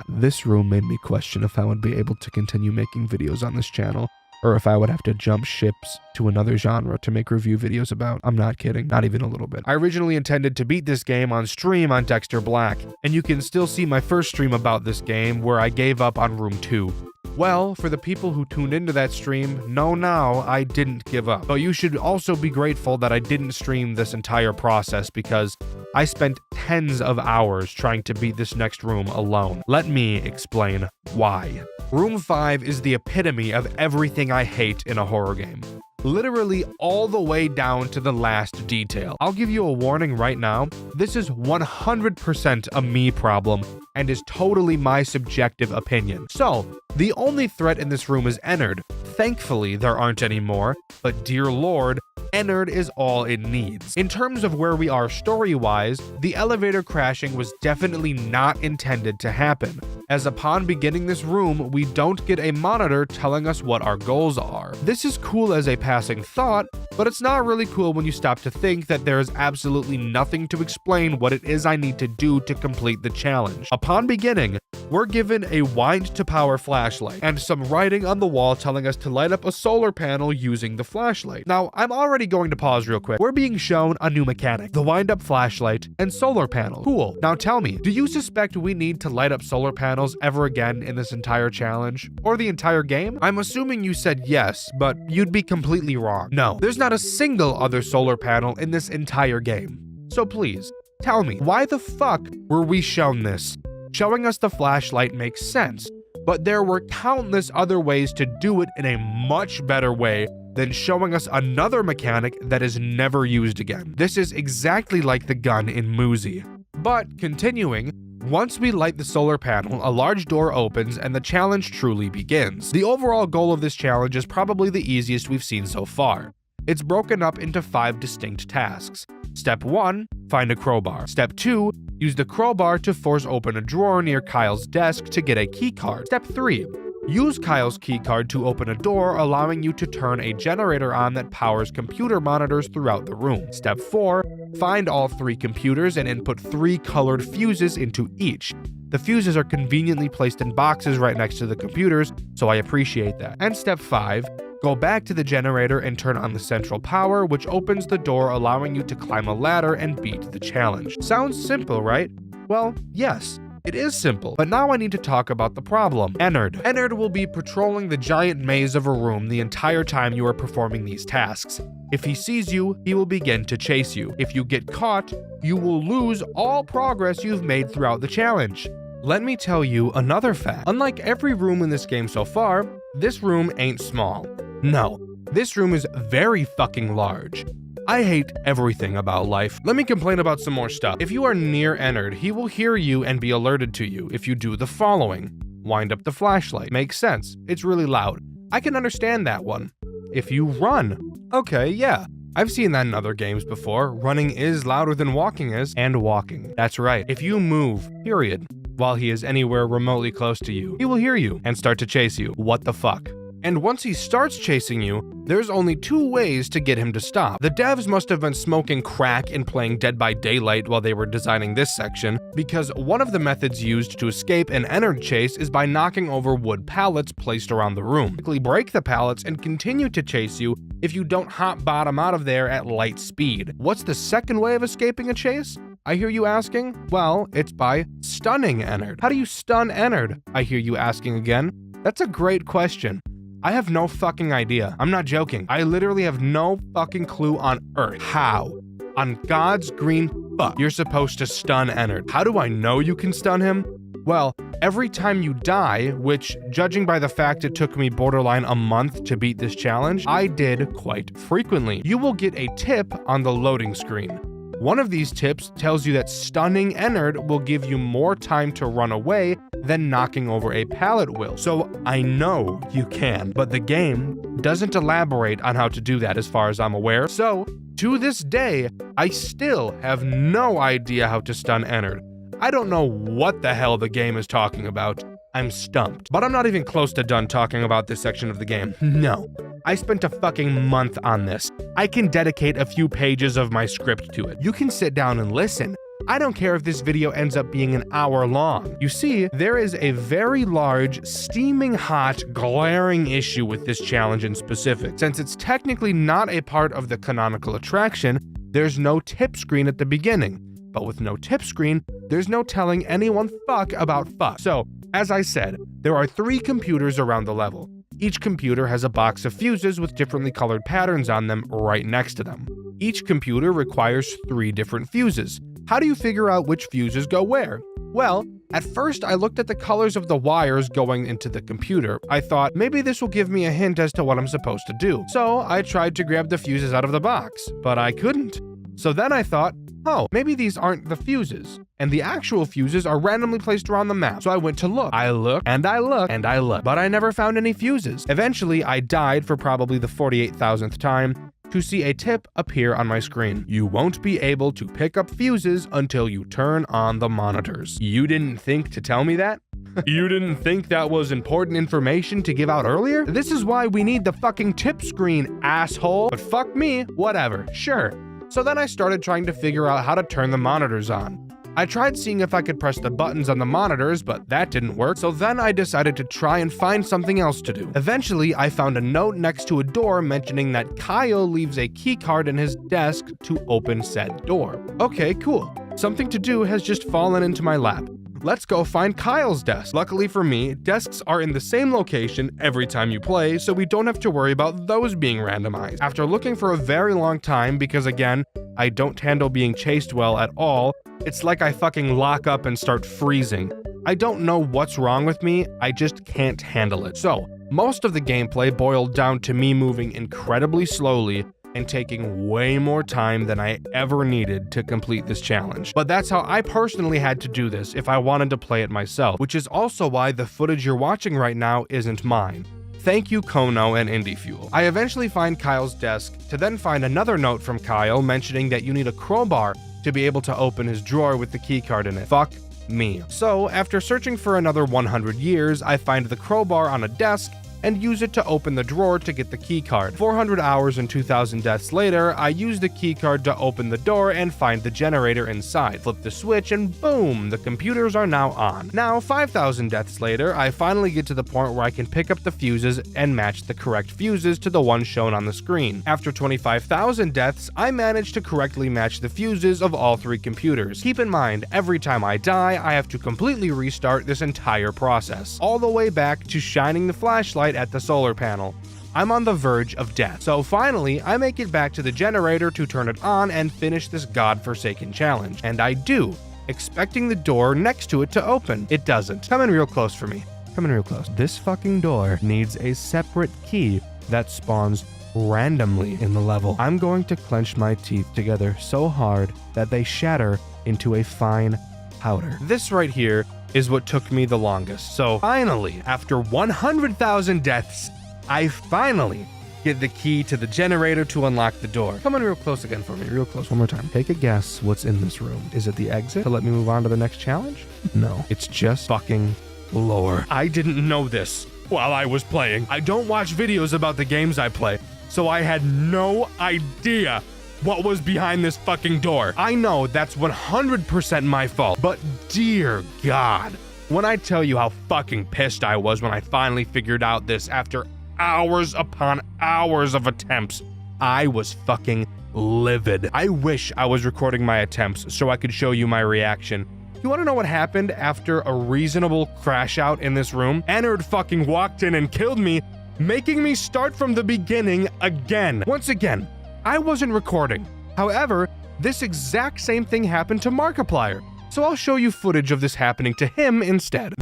This room made me question if I would be able to continue making videos on this channel, or if I would have to jump ships to another genre to make review videos about. I'm not kidding, not even a little bit. I originally intended to beat this game on stream on Dxtr Black, and you can still see my first stream about this game where I gave up on room 2. Well, for the people who tuned into that stream, know now I didn't give up. But you should also be grateful that I didn't stream this entire process because I spent tens of hours trying to beat this next room alone. Let me explain why. Room 5 is the epitome of everything I hate in a horror game. Literally all the way down to the last detail. I'll give you a warning right now. This is 100% a me problem and is totally my subjective opinion. So, the only threat in this room is Ennard. Thankfully, there aren't any more, but dear lord, Ennard is all it needs. In terms of where we are story-wise, the elevator crashing was definitely not intended to happen, as upon beginning this room, we don't get a monitor telling us what our goals are. This is cool as a passing thought, but it's not really cool when you stop to think that there is absolutely nothing to explain what it is I need to do to complete the challenge. Upon beginning, we're given a wind to power flashlight and some writing on the wall telling us to light up a solar panel using the flashlight. Now, I'm already going to pause real quick. We're being shown a new mechanic, the wind up flashlight and solar panel. Cool. Now tell me, do you suspect we need to light up solar panels ever again in this entire challenge? Or the entire game? I'm assuming you said yes, but you'd be completely wrong. No, there's not a single other solar panel in this entire game. So please, tell me, why the fuck were we shown this? Showing us the flashlight makes sense, but there were countless other ways to do it in a much better way than showing us another mechanic that is never used again. This is exactly like the gun in Muzi. But continuing, once we light the solar panel, a large door opens and the challenge truly begins. The overall goal of this challenge is probably the easiest we've seen so far. It's broken up into 5 distinct tasks. Step 1, find a crowbar. Step 2, use the crowbar to force open a drawer near Kyle's desk to get a key card. Step 3, Use Kyle's keycard to open a door, allowing you to turn a generator on that powers computer monitors throughout the room. Step 4. Find all 3 computers and input 3 colored fuses into each. The fuses are conveniently placed in boxes right next to the computers, so I appreciate that. And step 5. Go back to the generator and turn on the central power, which opens the door, allowing you to climb a ladder and beat the challenge. Sounds simple, right? Well, yes. It is simple, but now I need to talk about the problem. Ennard. Ennard will be patrolling the giant maze of a room the entire time you are performing these tasks. If he sees you, he will begin to chase you. If you get caught, you will lose all progress you've made throughout the challenge. Let me tell you another fact. Unlike every room in this game so far, this room ain't small. No, this room is very fucking large. I hate everything about life. Let me complain about some more stuff. If you are near Ennard, he will hear you and be alerted to you if you do the following. Wind up the flashlight. Makes sense. It's really loud. I can understand that one. If you run. Okay, yeah. I've seen that in other games before. Running is louder than walking is, and walking. That's right. If you move, period, while he is anywhere remotely close to you, he will hear you and start to chase you. What the fuck? And once he starts chasing you, there's only 2 ways to get him to stop. The devs must have been smoking crack and playing Dead by Daylight while they were designing this section, because one of the methods used to escape an Ennard chase is by knocking over wood pallets placed around the room. Quickly break the pallets and continue to chase you if you don't hop bottom out of there at light speed. What's the second way of escaping a chase? I hear you asking? Well, it's by stunning Ennard. How do you stun Ennard? I hear you asking again. That's a great question. I have no fucking idea. I'm not joking. I literally have no fucking clue on earth how, on God's green fuck, you're supposed to stun Ennard. How do I know you can stun him? Well, every time you die, which, judging by the fact it took me borderline a month to beat this challenge, I did quite frequently, you will get a tip on the loading screen. One of these tips tells you that stunning Ennard will give you more time to run away than knocking over a pallet will. So I know you can, but the game doesn't elaborate on how to do that as far as I'm aware. So to this day, I still have no idea how to stun Ennard. I don't know what the hell the game is talking about. I'm stumped. But I'm not even close to done talking about this section of the game. No. I spent a fucking month on this. I can dedicate a few pages of my script to it. You can sit down and listen. I don't care if this video ends up being an hour long. You see, there is a very large, steaming hot, glaring issue with this challenge in specific. Since it's technically not a part of the canonical attraction, there's no tip screen at the beginning. But with no tip screen, there's no telling anyone fuck about fuck. So, as I said, there are 3 computers around the level. Each computer has a box of fuses with differently colored patterns on them right next to them. Each computer requires 3 different fuses. How do you figure out which fuses go where? Well, at first I looked at the colors of the wires going into the computer. I thought, maybe this will give me a hint as to what I'm supposed to do. So I tried to grab the fuses out of the box, but I couldn't. So then I thought, oh, maybe these aren't the fuses, and the actual fuses are randomly placed around the map. So I went to look. I looked, and I looked, and I looked, but I never found any fuses. Eventually, I died for probably the 48,000th time to see a tip appear on my screen. You won't be able to pick up fuses until you turn on the monitors. You didn't think to tell me that? You didn't think that was important information to give out earlier? This is why we need the fucking tip screen, asshole. But fuck me, whatever, sure. So then I started trying to figure out how to turn the monitors on. I tried seeing if I could press the buttons on the monitors, but that didn't work, so then I decided to try and find something else to do. Eventually, I found a note next to a door mentioning that Kyle leaves a keycard in his desk to open said door. Okay, cool. Something to do has just fallen into my lap. Let's go find Kyle's desk. Luckily for me, desks are in the same location every time you play, so we don't have to worry about those being randomized. After looking for a very long time, because again, I don't handle being chased well at all, it's like I fucking lock up and start freezing. I don't know what's wrong with me, I just can't handle it. So, most of the gameplay boiled down to me moving incredibly slowly and taking way more time than I ever needed to complete this challenge. But that's how I personally had to do this if I wanted to play it myself, which is also why the footage you're watching right now isn't mine. Thank you, Kono and Indie Fuel. I eventually find Kyle's desk to then find another note from Kyle mentioning that you need a crowbar to be able to open his drawer with the keycard in it. Fuck me. So, after searching for another 100 years, I find the crowbar on a desk and use it to open the drawer to get the keycard. 400 hours and 2,000 deaths later, I use the keycard to open the door and find the generator inside. Flip the switch and boom, the computers are now on. Now, 5,000 deaths later, I finally get to the point where I can pick up the fuses and match the correct fuses to the one shown on the screen. After 25,000 deaths, I managed to correctly match the fuses of all 3 computers. Keep in mind, every time I die, I have to completely restart this entire process, all the way back to shining the flashlight at the solar panel. I'm on the verge of death. So finally, I make it back to the generator to turn it on and finish this godforsaken challenge. And I do, expecting the door next to it to open. It doesn't. Come in real close for me. Come in real close. This fucking door needs a separate key that spawns randomly in the level. I'm going to clench my teeth together so hard that they shatter into a fine powder. This right here is what took me the longest. So finally, after 100,000 deaths, I finally get the key to the generator to unlock the door. Come on real close again for me, real close, one more time. Take a guess what's in this room. Is it the exit to let me move on to the next challenge? No, it's just fucking lore. I didn't know this while I was playing. I don't watch videos about the games I play, so I had no idea what was behind this fucking door. I know that's 100% my fault, but dear God, when I tell you how fucking pissed I was when I finally figured out this after hours upon hours of attempts, I was fucking livid. I wish I was recording my attempts so I could show you my reaction. You wanna know what happened after a reasonable crash out in this room? Ennard fucking walked in and killed me, making me start from the beginning again. Once again, I wasn't recording. However, this exact same thing happened to Markiplier, so I'll show you footage of this happening to him instead.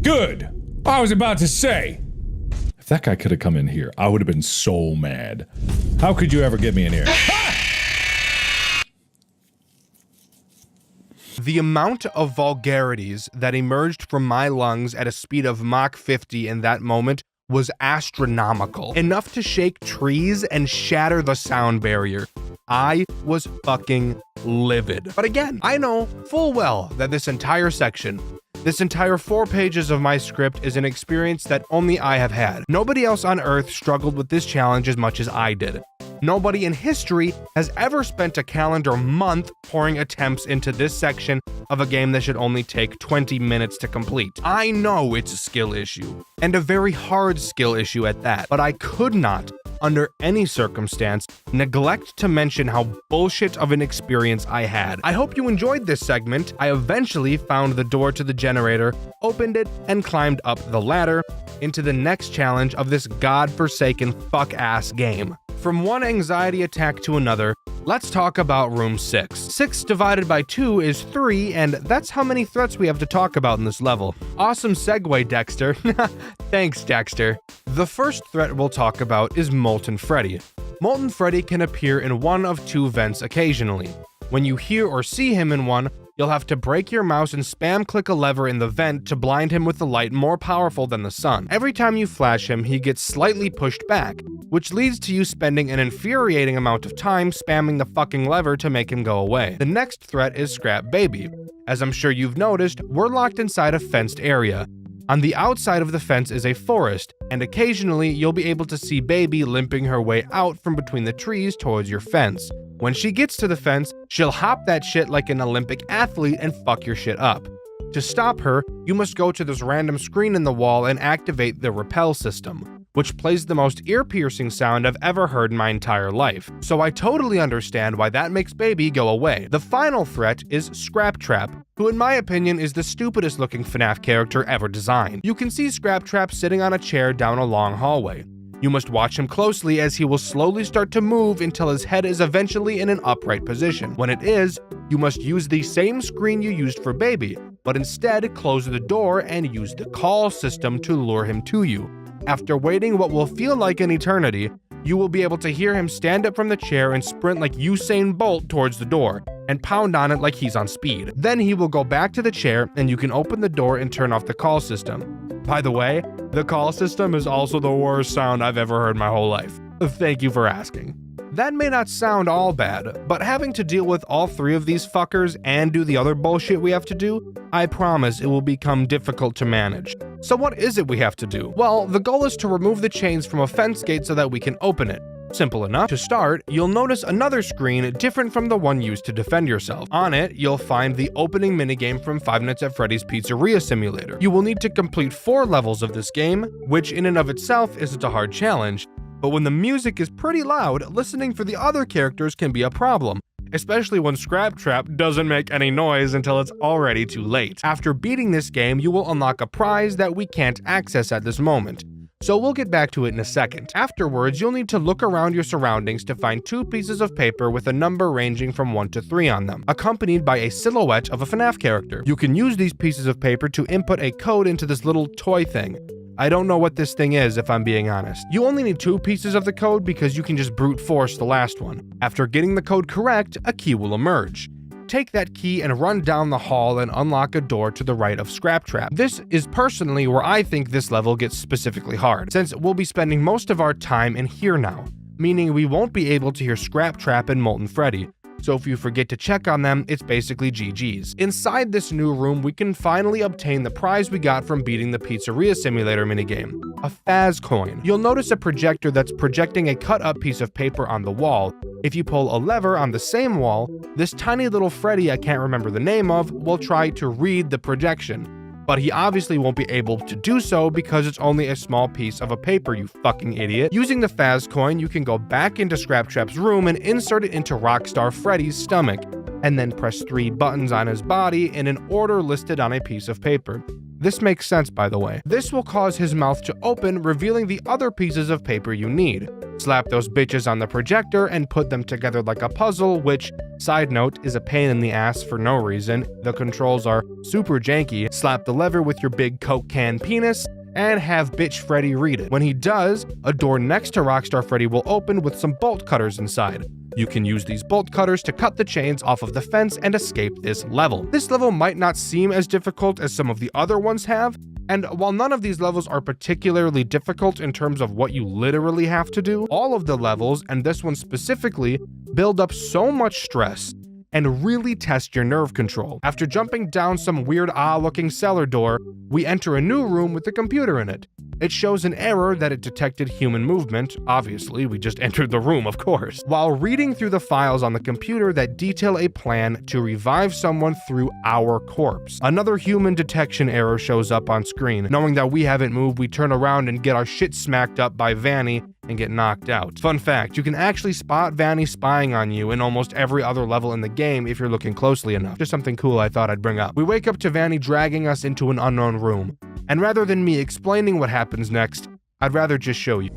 Good. I was about to say, if that guy could have come in here, I would have been so mad. How could you ever get me in here? The amount of vulgarities that emerged from my lungs at a speed of Mach 50 in that moment was astronomical, enough to shake trees and shatter the sound barrier. I was fucking livid. But again, I know full well that this entire section, this entire 4 pages of my script is an experience that only I have had. Nobody else on Earth struggled with this challenge as much as I did. Nobody in history has ever spent a calendar month pouring attempts into this section of a game that should only take 20 minutes to complete. I know it's a skill issue, and a very hard skill issue at that, but I could not, under any circumstance, neglect to mention how bullshit of an experience I had. I hope you enjoyed this segment. I eventually found the door to the generator, opened it, and climbed up the ladder into the next challenge of this godforsaken fuck-ass game. From one anxiety attack to another, let's talk about room 6. 6 divided by 2 is 3, and that's how many threats we have to talk about in this level. Awesome segue, Dxtr. Thanks, Dxtr. The first threat we'll talk about is Molten Freddy. Molten Freddy can appear in one of 2 vents occasionally. When you hear or see him in one, you'll have to break your mouse and spam click a lever in the vent to blind him with a light more powerful than the sun. Every time you flash him, he gets slightly pushed back, which leads to you spending an infuriating amount of time spamming the fucking lever to make him go away. The next threat is Scrap Baby. As I'm sure you've noticed, we're locked inside a fenced area. On the outside of the fence is a forest, and occasionally you'll be able to see Baby limping her way out from between the trees towards your fence. When she gets to the fence, she'll hop that shit like an Olympic athlete and fuck your shit up. To stop her, you must go to this random screen in the wall and activate the repel system, which plays the most ear-piercing sound I've ever heard in my entire life. So I totally understand why that makes Baby go away. The final threat is Scrap Trap, who in my opinion is the stupidest looking FNAF character ever designed. You can see Scrap Trap sitting on a chair down a long hallway. You must watch him closely as he will slowly start to move until his head is eventually in an upright position. When it is, you must use the same screen you used for Baby, but instead close the door and use the call system to lure him to you. After waiting what will feel like an eternity, you will be able to hear him stand up from the chair and sprint like Usain Bolt towards the door, and pound on it like he's on speed. Then he will go back to the chair and you can open the door and turn off the call system. By the way, the call system is also the worst sound I've ever heard my whole life. Thank you for asking. That may not sound all bad, but having to deal with all 3 of these fuckers and do the other bullshit we have to do, I promise it will become difficult to manage. So what is it we have to do? Well, the goal is to remove the chains from a fence gate so that we can open it. Simple enough. To start, you'll notice another screen different from the one used to defend yourself. On it, you'll find the opening minigame from Five Nights at Freddy's Pizzeria Simulator. You will need to complete 4 levels of this game, which in and of itself isn't a hard challenge, but when the music is pretty loud, listening for the other characters can be a problem, especially when Scraptrap doesn't make any noise until it's already too late. After beating this game, you will unlock a prize that we can't access at this moment, so we'll get back to it in a second. Afterwards, you'll need to look around your surroundings to find 2 pieces of paper with a number ranging from 1 to 3 on them, accompanied by a silhouette of a FNAF character. You can use these pieces of paper to input a code into this little toy thing. I don't know what this thing is, if I'm being honest. You only need 2 pieces of the code because you can just brute force the last one. After getting the code correct, a key will emerge. Take that key and run down the hall and unlock a door to the right of Scraptrap. This is personally where I think this level gets specifically hard, since we'll be spending most of our time in here now, meaning we won't be able to hear Scraptrap and Molten Freddy. So if you forget to check on them, it's basically GG's. Inside this new room, we can finally obtain the prize we got from beating the Pizzeria Simulator minigame, a Faz coin. You'll notice a projector that's projecting a cut-up piece of paper on the wall. If you pull a lever on the same wall, this tiny little Freddy I can't remember the name of will try to read the projection. But he obviously won't be able to do so because it's only a small piece of a paper, you fucking idiot. Using the Faz coin, you can go back into Scraptrap's room and insert it into Rockstar Freddy's stomach, and then press 3 buttons on his body in an order listed on a piece of paper. This makes sense, by the way. This will cause his mouth to open, revealing the other pieces of paper you need. Slap those bitches on the projector and put them together like a puzzle, which, side note, is a pain in the ass for no reason. The controls are super janky. Slap the lever with your big Coke can penis, and have bitch Freddy read it. When he does, a door next to Rockstar Freddy will open with some bolt cutters inside. You can use these bolt cutters to cut the chains off of the fence and escape this level. This level might not seem as difficult as some of the other ones have, and while none of these levels are particularly difficult in terms of what you literally have to do, all of the levels, and this one specifically, build up so much stress and really test your nerve control. After jumping down some weird looking cellar door, we enter a new room with a computer in it. It shows an error that it detected human movement. Obviously, we just entered the room, of course. While reading through the files on the computer that detail a plan to revive someone through our corpse, another human detection error shows up on screen. Knowing that we haven't moved, we turn around and get our shit smacked up by Vanny and get knocked out. Fun fact, you can actually spot Vanny spying on you in almost every other level in the game if you're looking closely enough. Just something cool I thought I'd bring up. We wake up to Vanny dragging us into an unknown room. And rather than me explaining what happens next, I'd rather just show you.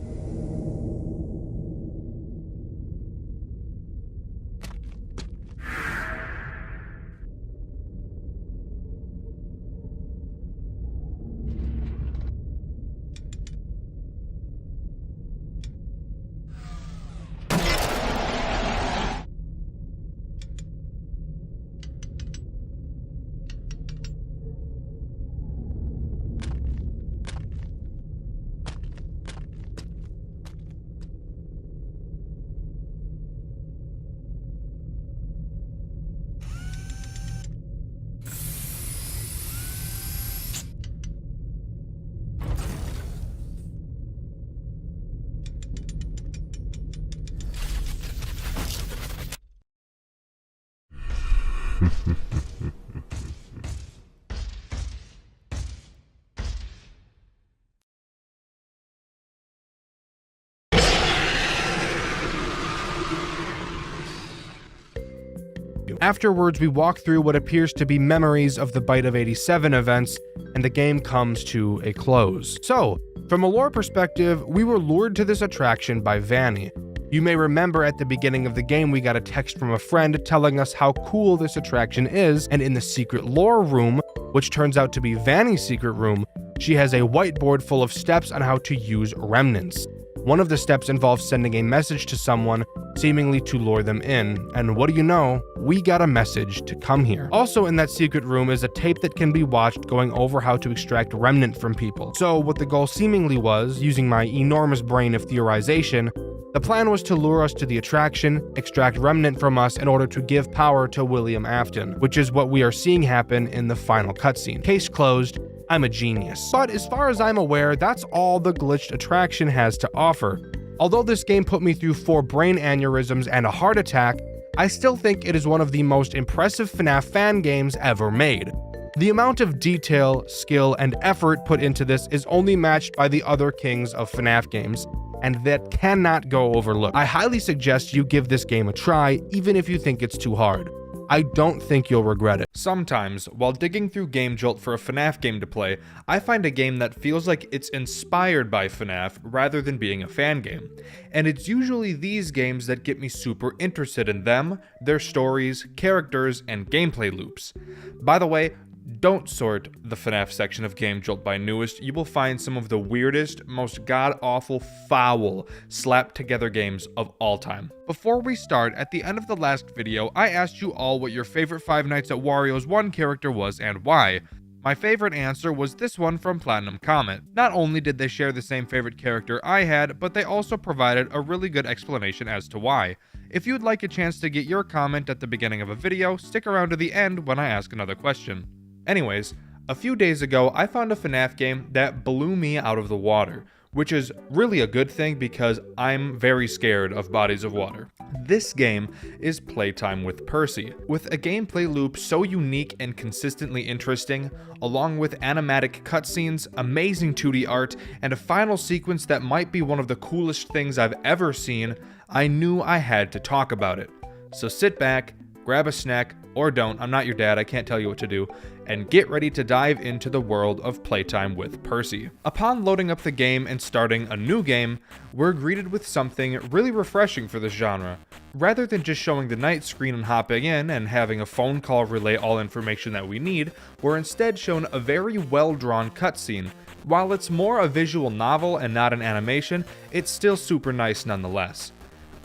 Afterwards, we walk through what appears to be memories of the Bite of 87 events, and the game comes to a close. So, from a lore perspective, we were lured to this attraction by Vanny. You may remember at the beginning of the game we got a text from a friend telling us how cool this attraction is, and in the secret lore room, which turns out to be Vanny's secret room, she has a whiteboard full of steps on how to use remnants. One of the steps involves sending a message to someone, seemingly to lure them in, and what do you know, we got a message to come here. Also in that secret room is a tape that can be watched going over how to extract remnant from people. So what the goal seemingly was, using my enormous brain of theorization, The plan was to lure us to the attraction, extract Remnant from us in order to give power to William Afton, which is what we are seeing happen in the final cutscene. Case closed, I'm a genius. But as far as I'm aware, that's all the glitched attraction has to offer. Although this game put me through 4 brain aneurysms and a heart attack, I still think it is one of the most impressive FNAF fan games ever made. The amount of detail, skill, and effort put into this is only matched by the other kings of FNAF games, and that cannot go overlooked. I highly suggest you give this game a try, even if you think it's too hard. I don't think you'll regret it. Sometimes, while digging through GameJolt for a FNAF game to play, I find a game that feels like it's inspired by FNAF rather than being a fan game. And it's usually these games that get me super interested in them, their stories, characters, and gameplay loops. By the way, don't sort the FNAF section of GameJolt by newest. You will find some of the weirdest, most god-awful, foul, slapped-together games of all time. Before we start, at the end of the last video, I asked you all what your favorite Five Nights at Wario's 1 character was and why. My favorite answer was this one from Platinum Comet. Not only did they share the same favorite character I had, but they also provided a really good explanation as to why. If you'd like a chance to get your comment at the beginning of a video, stick around to the end when I ask another question. Anyways, a few days ago, I found a FNAF game that blew me out of the water, which is really a good thing because I'm very scared of bodies of water. This game is Playtime with Percy. With a gameplay loop so unique and consistently interesting, along with animatic cutscenes, amazing 2D art, and a final sequence that might be one of the coolest things I've ever seen, I knew I had to talk about it. So sit back, grab a snack, or don't, I'm not your dad, I can't tell you what to do, and get ready to dive into the world of Playtime with Percy. Upon loading up the game and starting a new game, we're greeted with something really refreshing for this genre. Rather than just showing the night screen and hopping in and having a phone call relay all information that we need, we're instead shown a very well-drawn cutscene. While it's more a visual novel and not an animation, it's still super nice nonetheless.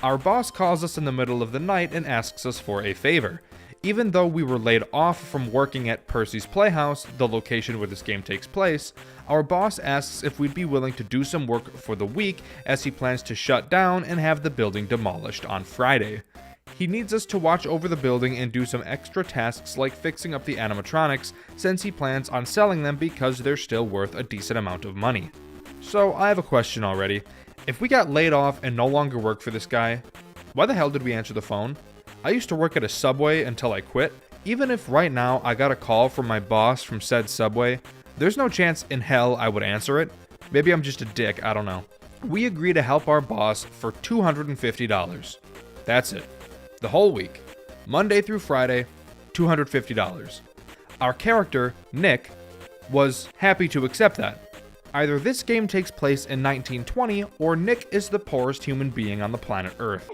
Our boss calls us in the middle of the night and asks us for a favor. Even though we were laid off from working at Percy's Playhouse, the location where this game takes place, our boss asks if we'd be willing to do some work for the week as he plans to shut down and have the building demolished on Friday. He needs us to watch over the building and do some extra tasks like fixing up the animatronics since he plans on selling them because they're still worth a decent amount of money. So I have a question already. If we got laid off and no longer work for this guy, why the hell did we answer the phone? I used to work at a Subway until I quit. Even if right now I got a call from my boss from said Subway, there's no chance in hell I would answer it. Maybe I'm just a dick, I don't know. We agree to help our boss for $250. That's it. The whole week. Monday through Friday, $250. Our character, Nick, was happy to accept that. Either this game takes place in 1920, or Nick is the poorest human being on the planet Earth.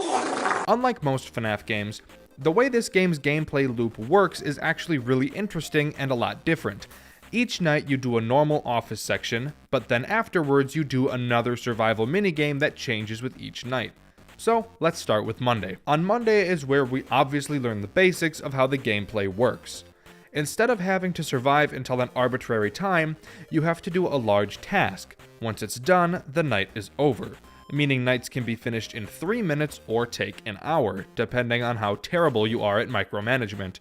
Unlike most FNAF games, the way this game's gameplay loop works is actually really interesting and a lot different. Each night you do a normal office section, but then afterwards you do another survival minigame that changes with each night. So let's start with Monday. On Monday is where we obviously learn the basics of how the gameplay works. Instead of having to survive until an arbitrary time, you have to do a large task. Once it's done, the night is over. Meaning nights can be finished in 3 minutes or take an hour, depending on how terrible you are at micromanagement.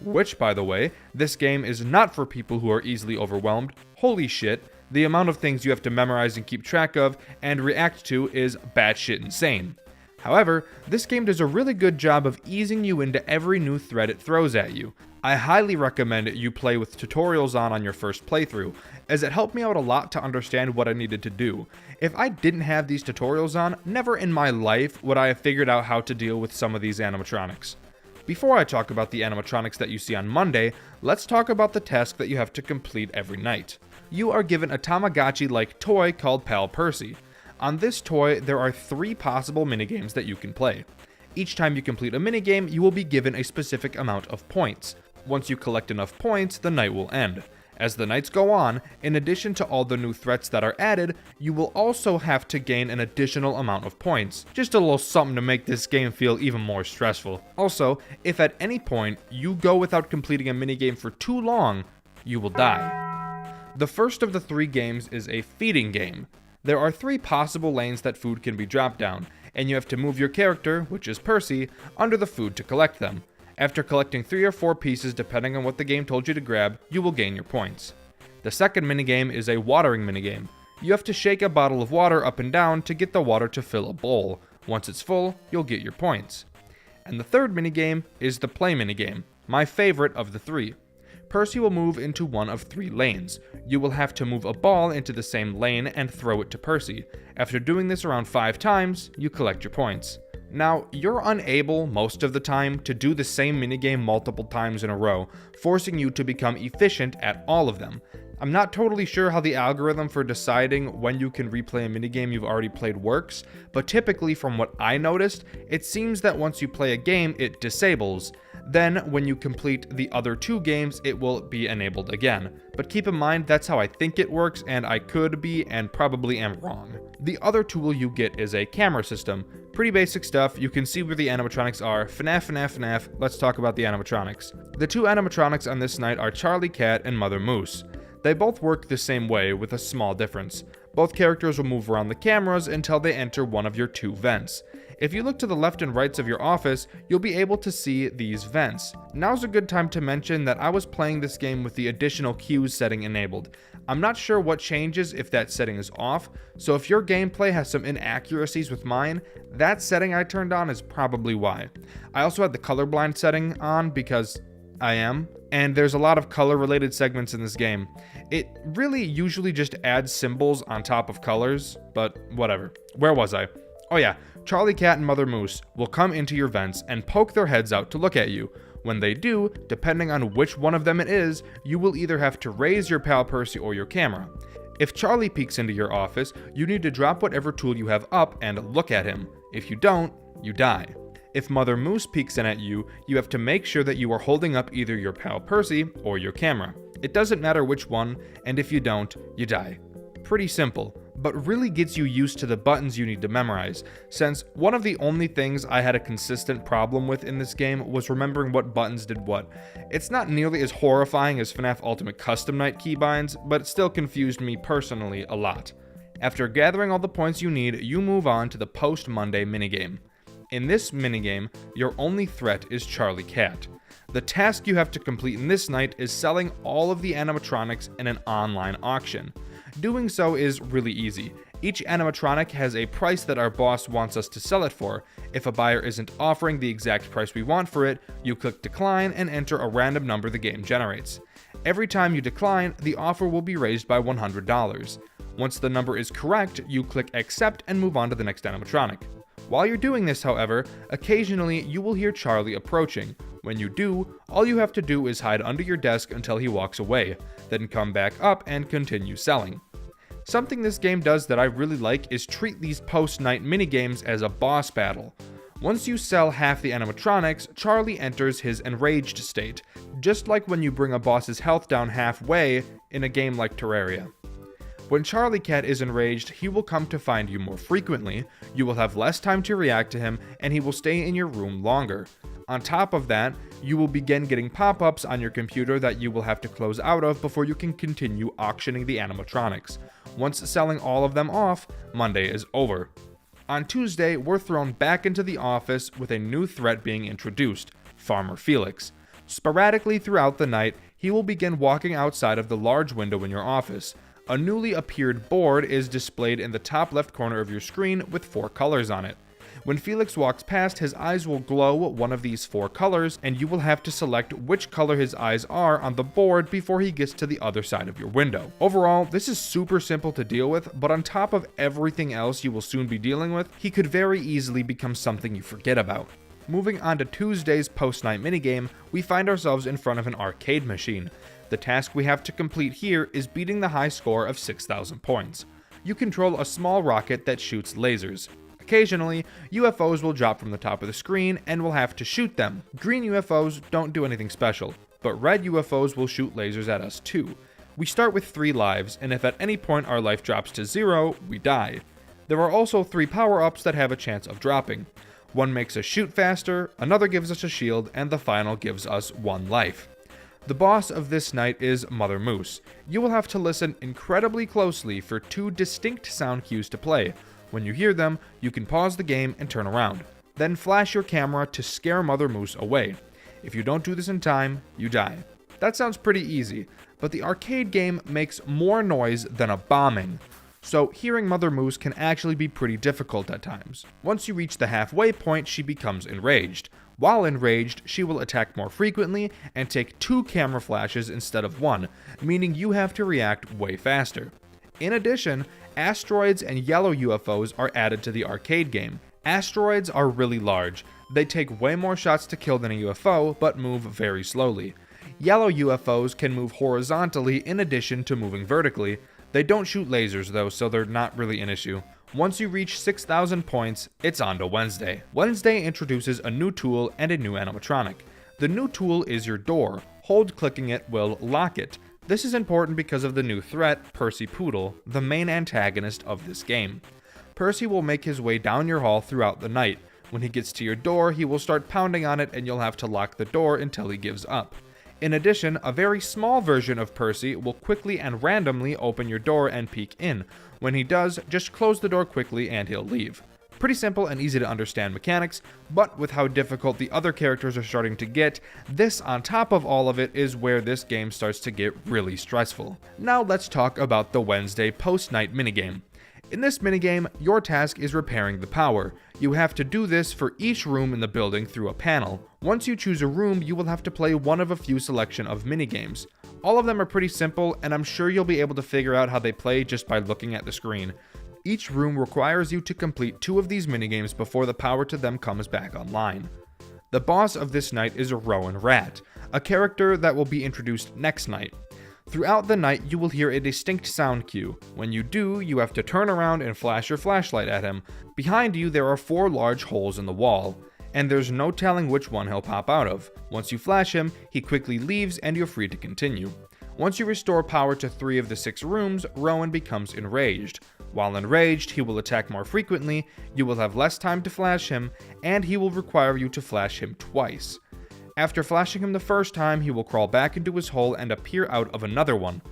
Which, by the way, this game is not for people who are easily overwhelmed. Holy shit, the amount of things you have to memorize and keep track of and react to is batshit insane. However, this game does a really good job of easing you into every new threat it throws at you. I highly recommend you play with tutorials on your first playthrough, as it helped me out a lot to understand what I needed to do. If I didn't have these tutorials on, never in my life would I have figured out how to deal with some of these animatronics. Before I talk about the animatronics that you see on Monday, let's talk about the task that you have to complete every night. You are given a Tamagotchi-like toy called Pal Percy. On this toy, there are 3 possible minigames that you can play. Each time you complete a minigame, you will be given a specific amount of points. Once you collect enough points, the night will end. As the nights go on, in addition to all the new threats that are added, you will also have to gain an additional amount of points. Just a little something to make this game feel even more stressful. Also, if at any point you go without completing a minigame for too long, you will die. The first of the 3 games is a feeding game. There are 3 possible lanes that food can be dropped down. and you have to move your character, which is Percy, under the food to collect them. After collecting 3 or 4 pieces depending on what the game told you to grab, you will gain your points. The second minigame is a watering minigame. You have to shake a bottle of water up and down to get the water to fill a bowl. Once it's full, you'll get your points. And the third minigame is the play minigame, my favorite of the 3. Percy will move into one of 3 lanes. You will have to move a ball into the same lane and throw it to Percy. After doing this around 5 times, you collect your points. Now, you're unable, most of the time, to do the same minigame multiple times in a row, forcing you to become efficient at all of them. I'm not totally sure how the algorithm for deciding when you can replay a minigame you've already played works, but typically from what I noticed, it seems that once you play a game, it disables. Then, when you complete the other 2 games, it will be enabled again. But keep in mind, that's how I think it works, and I could be, and probably am wrong. The other tool you get is a camera system. Pretty basic stuff, you can see where the animatronics are. FNAF, let's talk about the animatronics. The 2 animatronics on this night are Charlie Cat and Mother Moose. They both work the same way, with a small difference. Both characters will move around the cameras until they enter one of your 2 vents. If you look to the left and rights of your office, you'll be able to see these vents. Now's a good time to mention that I was playing this game with the additional cues setting enabled. I'm not sure what changes if that setting is off, so if your gameplay has some inaccuracies with mine, that setting I turned on is probably why. I also had the colorblind setting on because I am, and there's a lot of color related segments in this game. It really usually just adds symbols on top of colors, but whatever. Where was I? Oh yeah, Charlie Cat and Mother Moose will come into your vents and poke their heads out to look at you. When they do, depending on which one of them it is, you will either have to raise your pal Percy or your camera. If Charlie peeks into your office, you need to drop whatever tool you have up and look at him. If you don't, you die. If Mother Moose peeks in at you, you have to make sure that you are holding up either your pal Percy or your camera. It doesn't matter which one, and if you don't, you die. Pretty simple, but really gets you used to the buttons you need to memorize, since one of the only things I had a consistent problem with in this game was remembering what buttons did what. It's not nearly as horrifying as FNAF Ultimate Custom Night keybinds, but it still confused me personally a lot. After gathering all the points you need, you move on to the post-Monday minigame. In this minigame, your only threat is Charlie Cat. The task you have to complete in this night is selling all of the animatronics in an online auction. Doing so is really easy. Each animatronic has a price that our boss wants us to sell it for. If a buyer isn't offering the exact price we want for it, you click decline and enter a random number the game generates. Every time you decline, the offer will be raised by $100. Once the number is correct, you click accept and move on to the next animatronic. While you're doing this, however, occasionally you will hear Charlie approaching. When you do, all you have to do is hide under your desk until he walks away, then come back up and continue selling. Something this game does that I really like is treat these post-night minigames as a boss battle. Once you sell half the animatronics, Charlie enters his enraged state, just like when you bring a boss's health down halfway in a game like Terraria. When Charlie Cat is enraged, he will come to find you more frequently, you will have less time to react to him, and he will stay in your room longer. On top of that, you will begin getting pop-ups on your computer that you will have to close out of before you can continue auctioning the animatronics. Once selling all of them off, Monday is over. On Tuesday, we're thrown back into the office with a new threat being introduced, Farmer Felix. Sporadically throughout the night, he will begin walking outside of the large window in your office. A newly appeared board is displayed in the top left corner of your screen with 4 colors on it. When Felix walks past, his eyes will glow one of these 4 colors, and you will have to select which color his eyes are on the board before he gets to the other side of your window. Overall, this is super simple to deal with, but on top of everything else you will soon be dealing with, he could very easily become something you forget about. Moving on to Tuesday's post-night minigame, we find ourselves in front of an arcade machine. The task we have to complete here is beating the high score of 6,000 points. You control a small rocket that shoots lasers. Occasionally, UFOs will drop from the top of the screen and we'll have to shoot them. Green UFOs don't do anything special, but red UFOs will shoot lasers at us too. We start with 3 lives, and if at any point our life drops to 0, we die. There are also 3 power-ups that have a chance of dropping. One makes us shoot faster, another gives us a shield, and the final gives us 1 life. The boss of this night is Mother Moose. You will have to listen incredibly closely for 2 distinct sound cues to play. When you hear them, you can pause the game and turn around. Then flash your camera to scare Mother Moose away. If you don't do this in time, you die. That sounds pretty easy, but the arcade game makes more noise than a bombing, so hearing Mother Moose can actually be pretty difficult at times. Once you reach the halfway point, she becomes enraged. While enraged, she will attack more frequently and take 2 camera flashes instead of 1, meaning you have to react way faster. In addition, asteroids and yellow UFOs are added to the arcade game. Asteroids are really large. They take way more shots to kill than a UFO, but move very slowly. Yellow UFOs can move horizontally in addition to moving vertically. They don't shoot lasers though, so they're not really an issue. Once you reach 6,000 points, it's on to Wednesday. Wednesday introduces a new tool and a new animatronic. The new tool is your door. Clicking it will lock it. This is important because of the new threat, Percy Poodle, the main antagonist of this game. Percy will make his way down your hall throughout the night. When he gets to your door, he will start pounding on it and you'll have to lock the door until he gives up. In addition, a very small version of Percy will quickly and randomly open your door and peek in. When he does, just close the door quickly and he'll leave. Pretty simple and easy to understand mechanics, but with how difficult the other characters are starting to get, this on top of all of it is where this game starts to get really stressful. Now let's talk about the Wednesday post-night minigame. In this minigame, your task is repairing the power. You have to do this for each room in the building through a panel. Once you choose a room, you will have to play one of a few selection of minigames. All of them are pretty simple, and I'm sure you'll be able to figure out how they play just by looking at the screen. Each room requires you to complete 2 of these minigames before the power to them comes back online. The boss of this night is a Rowan Rat, a character that will be introduced next night. Throughout the night, you will hear a distinct sound cue. When you do, you have to turn around and flash your flashlight at him. Behind you, there are 4 large holes in the wall, and there's no telling which one he'll pop out of. Once you flash him, he quickly leaves and you're free to continue. Once you restore power to 3 of the 6 rooms, Rowan becomes enraged. While enraged, he will attack more frequently, you will have less time to flash him, and he will require you to flash him twice. After flashing him the first time, he will crawl back into his hole and appear out of another one.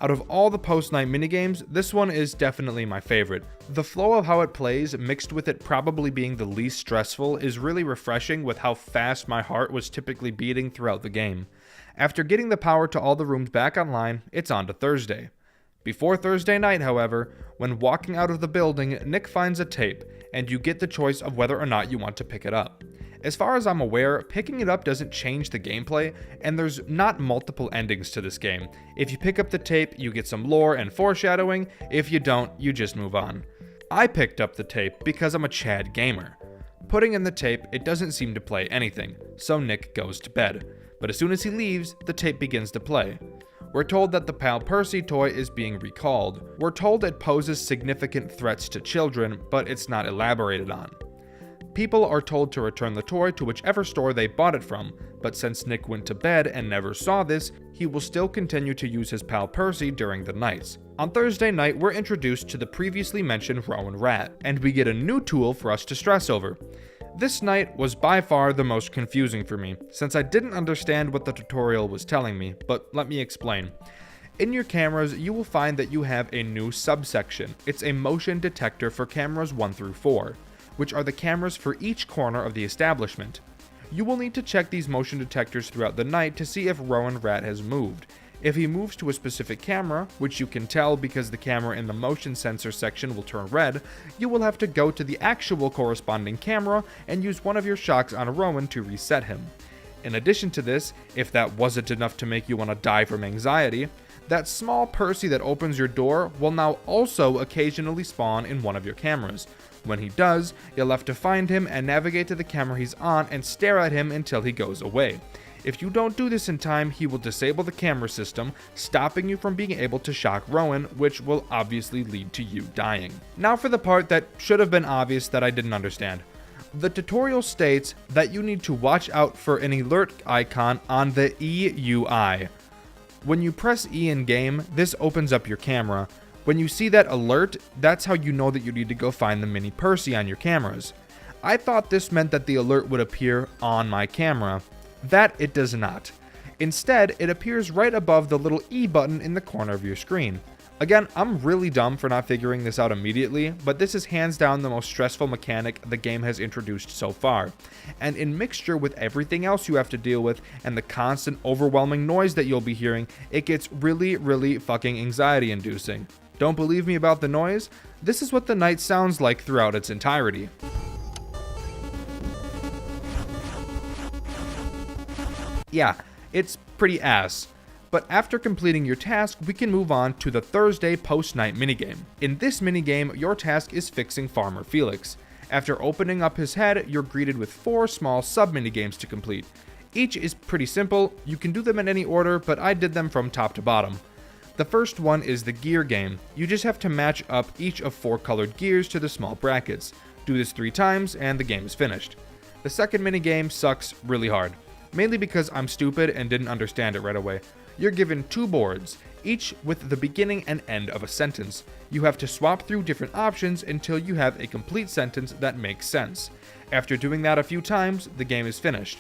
Out of all the post-night minigames, this one is definitely my favorite. The flow of how it plays, mixed with it probably being the least stressful, is really refreshing with how fast my heart was typically beating throughout the game. After getting the power to all the rooms back online, it's on to Thursday. Before Thursday night, however, when walking out of the building, Nick finds a tape, and you get the choice of whether or not you want to pick it up. As far as I'm aware, picking it up doesn't change the gameplay, and there's not multiple endings to this game. If you pick up the tape, you get some lore and foreshadowing. If you don't, you just move on. I picked up the tape because I'm a Chad gamer. Putting in the tape, it doesn't seem to play anything, so Nick goes to bed. But as soon as he leaves, the tape begins to play. We're told that the Pal Percy toy is being recalled. We're told it poses significant threats to children, but it's not elaborated on. People are told to return the toy to whichever store they bought it from, but since Nick went to bed and never saw this, he will still continue to use his pal Percy during the nights. On Thursday night, we're introduced to the previously mentioned Rowan Rat, and we get a new tool for us to stress over. This night was by far the most confusing for me, since I didn't understand what the tutorial was telling me, but let me explain. In your cameras, you will find that you have a new subsection. It's a motion detector for cameras 1 through 4. Which are the cameras for each corner of the establishment. You will need to check these motion detectors throughout the night to see if Rowan Rat has moved. If he moves to a specific camera, which you can tell because the camera in the motion sensor section will turn red, you will have to go to the actual corresponding camera and use one of your shocks on Rowan to reset him. In addition to this, if that wasn't enough to make you want to die from anxiety, that small Percy that opens your door will now also occasionally spawn in one of your cameras. When he does, you'll have to find him and navigate to the camera he's on and stare at him until he goes away. If you don't do this in time, he will disable the camera system, stopping you from being able to shock Rowan, which will obviously lead to you dying. Now for the part that should have been obvious that I didn't understand. The tutorial states that you need to watch out for an alert icon on the E UI. When you press E in game, this opens up your camera. When you see that alert, that's how you know that you need to go find the mini Percy on your cameras. I thought this meant that the alert would appear on my camera. That it does not. Instead, it appears right above the little E button in the corner of your screen. Again, I'm really dumb for not figuring this out immediately, but this is hands down the most stressful mechanic the game has introduced so far. And in mixture with everything else you have to deal with and the constant overwhelming noise that you'll be hearing, it gets really, really fucking anxiety inducing. Don't believe me about the noise? This is what the night sounds like throughout its entirety. Yeah, it's pretty ass. But after completing your task, we can move on to the Thursday post-night minigame. In this minigame, your task is fixing Farmer Felix. After opening up his head, you're greeted with 4 small sub-minigames to complete. Each is pretty simple, you can do them in any order, but I did them from top to bottom. The first one is the gear game. You just have to match up each of 4 colored gears to the small brackets. Do this 3 times and the game is finished. The second minigame sucks really hard, mainly because I'm stupid and didn't understand it right away. You're given 2 boards, each with the beginning and end of a sentence. You have to swap through different options until you have a complete sentence that makes sense. After doing that a few times, the game is finished.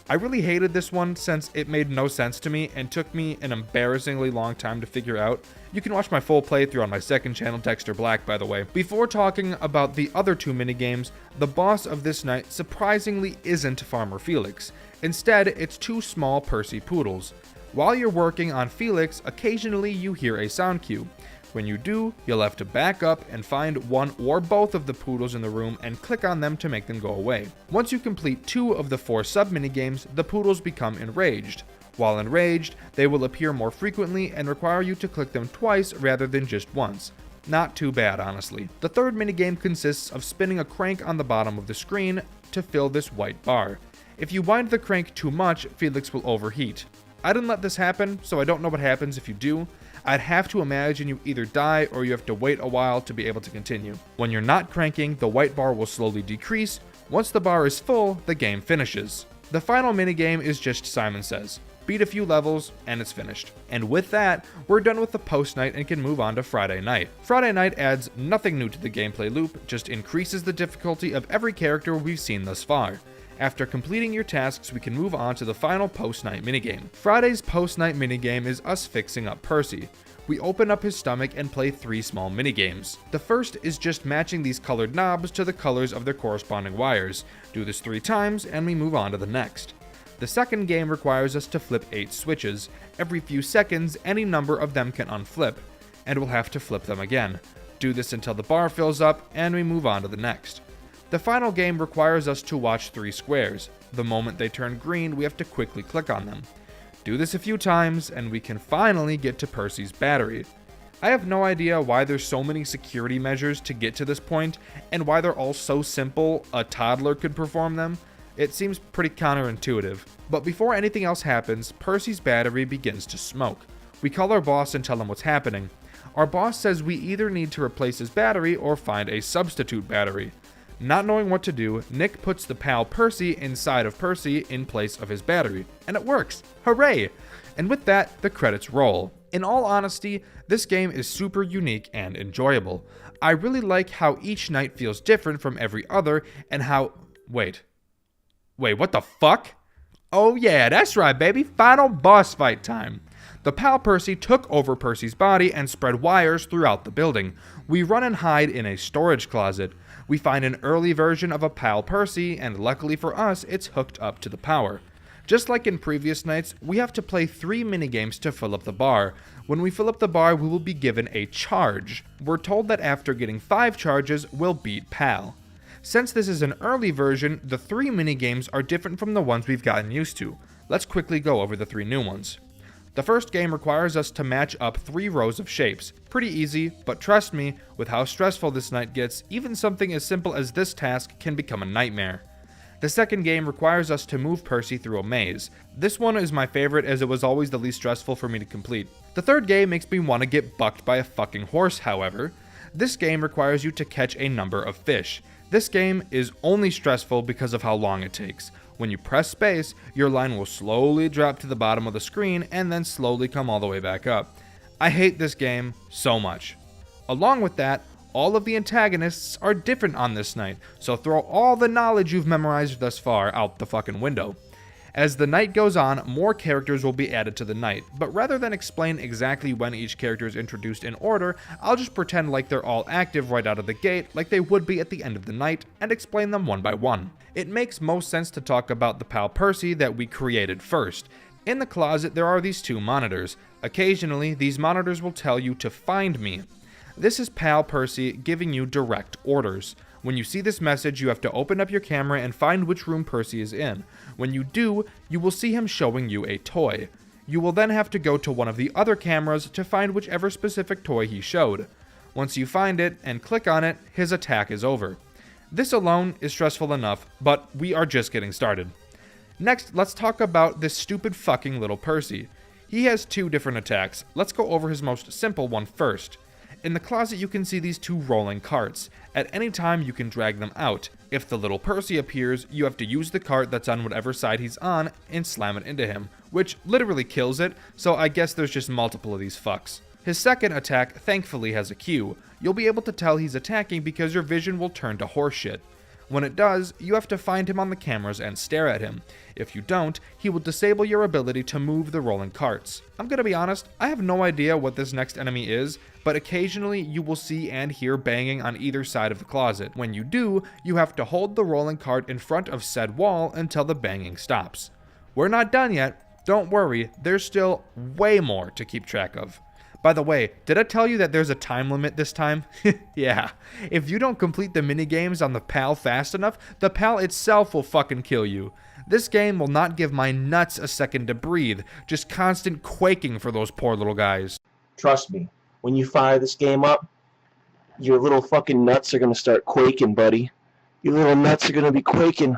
I really hated this one since it made no sense to me and took me an embarrassingly long time to figure out. You can watch my full playthrough on my second channel, Dxtr Black, by the way. Before talking about the other 2 minigames, the boss of this night surprisingly isn't Farmer Felix. Instead, it's 2 small Percy poodles. While you're working on Felix, occasionally you hear a sound cue. When you do, you'll have to back up and find one or both of the poodles in the room and click on them to make them go away. Once you complete 2 of the 4 sub-minigames, the poodles become enraged. While enraged, they will appear more frequently and require you to click them twice rather than just once. Not too bad, honestly. The third minigame consists of spinning a crank on the bottom of the screen to fill this white bar. If you wind the crank too much, Felix will overheat. I didn't let this happen, so I don't know what happens if you do. I'd have to imagine you either die or you have to wait a while to be able to continue. When you're not cranking, the white bar will slowly decrease. Once the bar is full, the game finishes. The final minigame is just Simon Says. Beat a few levels, and it's finished. And with that, we're done with the post night and can move on to Friday night. Friday night adds nothing new to the gameplay loop, just increases the difficulty of every character we've seen thus far. After completing your tasks, we can move on to the final post-night minigame. Friday's post-night minigame is us fixing up Percy. We open up his stomach and play 3 small minigames. The first is just matching these colored knobs to the colors of their corresponding wires. Do this 3 times and we move on to the next. The second game requires us to flip 8 switches. Every few seconds, any number of them can unflip, and we'll have to flip them again. Do this until the bar fills up and we move on to the next. The final game requires us to watch 3 squares. The moment they turn green, we have to quickly click on them. Do this a few times, and we can finally get to Percy's battery. I have no idea why there's so many security measures to get to this point, and why they're all so simple a toddler could perform them. It seems pretty counterintuitive. But before anything else happens, Percy's battery begins to smoke. We call our boss and tell him what's happening. Our boss says we either need to replace his battery or find a substitute battery. Not knowing what to do, Nick puts the pal Percy inside of Percy in place of his battery, and it works. Hooray! And with that, the credits roll. In all honesty, this game is super unique and enjoyable. I really like how each night feels different from every other, and how... Wait, what the fuck? Oh yeah, that's right, baby. Final boss fight time. The pal Percy took over Percy's body and spread wires throughout the building. We run and hide in a storage closet. We find an early version of a pal Percy, and luckily for us, it's hooked up to the power. Just like in previous nights, we have to play 3 minigames to fill up the bar. When we fill up the bar, we will be given a charge. We're told that after getting 5 charges, we'll beat pal. Since this is an early version, the 3 minigames are different from the ones we've gotten used to. Let's quickly go over the 3 new ones. The first game requires us to match up 3 rows of shapes. Pretty easy, but trust me, with how stressful this night gets, even something as simple as this task can become a nightmare. The second game requires us to move Percy through a maze. This one is my favorite as it was always the least stressful for me to complete. The third game makes me want to get bucked by a fucking horse, however. This game requires you to catch a number of fish. This game is only stressful because of how long it takes. When you press space, your line will slowly drop to the bottom of the screen and then slowly come all the way back up. I hate this game so much. Along with that, all of the antagonists are different on this night, so throw all the knowledge you've memorized thus far out the fucking window. As the night goes on, more characters will be added to the night, but rather than explain exactly when each character is introduced in order, I'll just pretend like they're all active right out of the gate, like they would be at the end of the night, and explain them one by one. It makes most sense to talk about the pal Percy that we created first. In the closet, there are these 2 monitors. Occasionally, these monitors will tell you to find me. This is pal Percy giving you direct orders. When you see this message, you have to open up your camera and find which room Percy is in. When you do, you will see him showing you a toy. You will then have to go to one of the other cameras to find whichever specific toy he showed. Once you find it and click on it, his attack is over. This alone is stressful enough, but we are just getting started. Next, let's talk about this stupid fucking little Percy. He has 2 different attacks. Let's go over his most simple one first. In the closet, you can see these 2 rolling carts. At any time, you can drag them out. If the little Percy appears, you have to use the cart that's on whatever side he's on and slam it into him, which literally kills it, so I guess there's just multiple of these fucks. His second attack thankfully has a cue. You'll be able to tell he's attacking because your vision will turn to horseshit. When it does, you have to find him on the cameras and stare at him. If you don't, he will disable your ability to move the rolling carts. I'm gonna be honest, I have no idea what this next enemy is, but occasionally you will see and hear banging on either side of the closet. When you do, you have to hold the rolling cart in front of said wall until the banging stops. We're not done yet. Don't worry, there's still way more to keep track of. By the way, did I tell you that there's a time limit this time? Yeah. If you don't complete the minigames on the PAL fast enough, the PAL itself will fucking kill you. This game will not give my nuts a second to breathe, just constant quaking for those poor little guys. Trust me, when you fire this game up, your little fucking nuts are gonna start quaking, buddy. Your little nuts are gonna be quaking.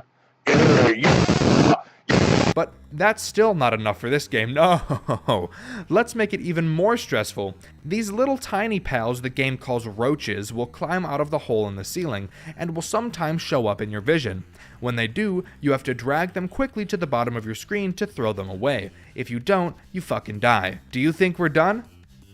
But that's still not enough for this game, no. Let's make it even more stressful. These little tiny pals the game calls roaches will climb out of the hole in the ceiling and will sometimes show up in your vision. When they do, you have to drag them quickly to the bottom of your screen to throw them away. If you don't, you fucking die. Do you think we're done?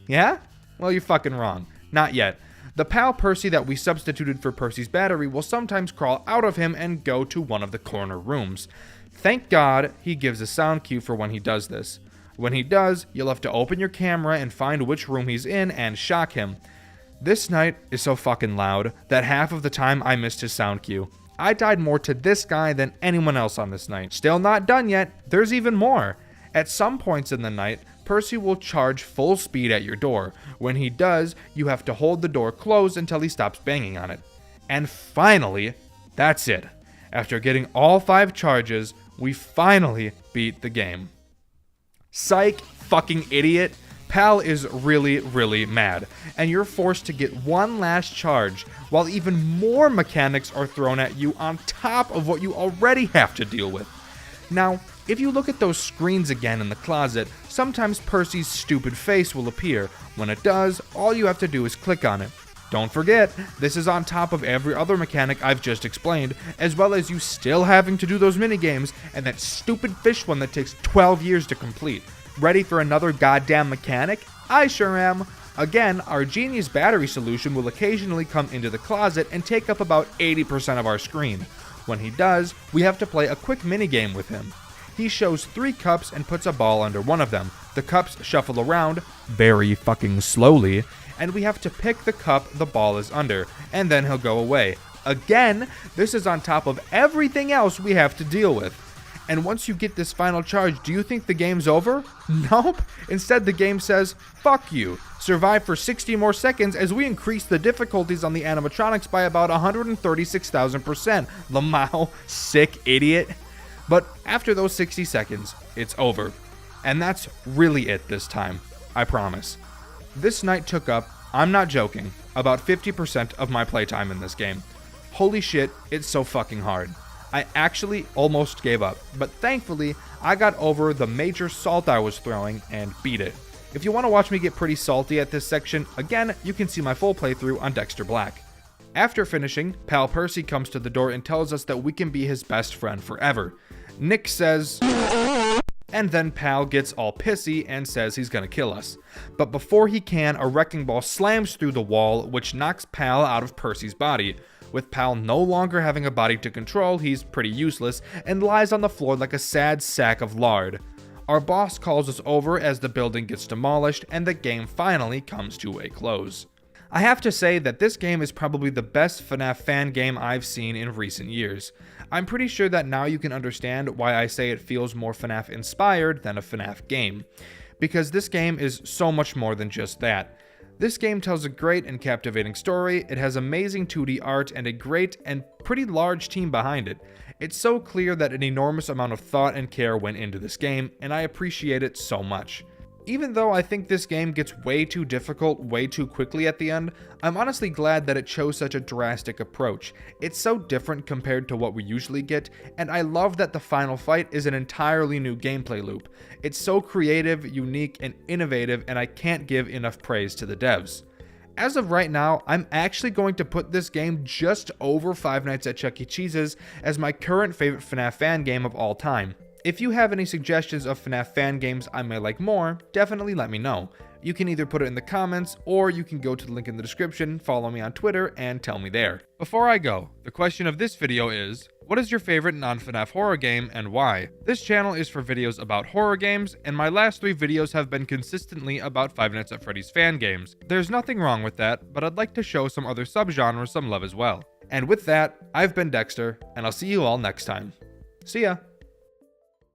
Yeah? Well, you're fucking wrong. Not yet. The pal Percy that we substituted for Percy's battery will sometimes crawl out of him and go to one of the corner rooms. Thank God he gives a sound cue for when he does this. When he does, you'll have to open your camera and find which room he's in and shock him. This night is so fucking loud that half of the time I missed his sound cue. I died more to this guy than anyone else on this night. Still not done yet, there's even more. At some points in the night, Percy will charge full speed at your door. When he does, you have to hold the door closed until he stops banging on it. And finally, that's it. After getting all 5 charges, we finally beat the game. Psych, fucking idiot. Pal is really, really mad, and you're forced to get one last charge while even more mechanics are thrown at you on top of what you already have to deal with. Now, if you look at those screens again in the closet, sometimes Percy's stupid face will appear. When it does, all you have to do is click on it. Don't forget, this is on top of every other mechanic I've just explained, as well as you still having to do those minigames and that stupid fish one that takes 12 years to complete. Ready for another goddamn mechanic? I sure am. Again, our genius battery solution will occasionally come into the closet and take up about 80% of our screen. When he does, we have to play a quick minigame with him. He shows 3 cups and puts a ball under one of them. The cups shuffle around very fucking slowly, and we have to pick the cup the ball is under, and then he'll go away. Again, this is on top of everything else we have to deal with. And once you get this final charge, do you think the game's over? Nope. Instead, the game says, fuck you. Survive for 60 more seconds as we increase the difficulties on the animatronics by about 136,000%. Lamau, sick idiot. But after those 60 seconds, it's over. And that's really it this time. I promise. This night took up, I'm not joking, about 50% of my playtime in this game. Holy shit, it's so fucking hard. I actually almost gave up, but thankfully, I got over the major salt I was throwing and beat it. If you want to watch me get pretty salty at this section, again, you can see my full playthrough on Dxtr Black. After finishing, pal Percy comes to the door and tells us that we can be his best friend forever. Nick says... And then Pal gets all pissy and says he's gonna kill us. But before he can, a wrecking ball slams through the wall, which knocks Pal out of Percy's body. With Pal no longer having a body to control, he's pretty useless and lies on the floor like a sad sack of lard. Our boss calls us over as the building gets demolished and the game finally comes to a close. I have to say that this game is probably the best FNAF fan game I've seen in recent years. I'm pretty sure that now you can understand why I say it feels more FNAF inspired than a FNAF game, because this game is so much more than just that. This game tells a great and captivating story, it has amazing 2D art and a great and pretty large team behind it. It's so clear that an enormous amount of thought and care went into this game, and I appreciate it so much. Even though I think this game gets way too difficult way too quickly at the end, I'm honestly glad that it chose such a drastic approach. It's so different compared to what we usually get, and I love that the final fight is an entirely new gameplay loop. It's so creative, unique, and innovative, and I can't give enough praise to the devs. As of right now, I'm actually going to put this game just over Five Nights at Chuck E. Cheese's as my current favorite FNAF fan game of all time. If you have any suggestions of FNAF fan games I may like more, definitely let me know. You can either put it in the comments, or you can go to the link in the description, follow me on Twitter, and tell me there. Before I go, the question of this video is, what is your favorite non-FNAF horror game and why? This channel is for videos about horror games, and my last 3 videos have been consistently about Five Nights at Freddy's fan games. There's nothing wrong with that, but I'd like to show some other subgenres some love as well. And with that, I've been Dexter, and I'll see you all next time. See ya!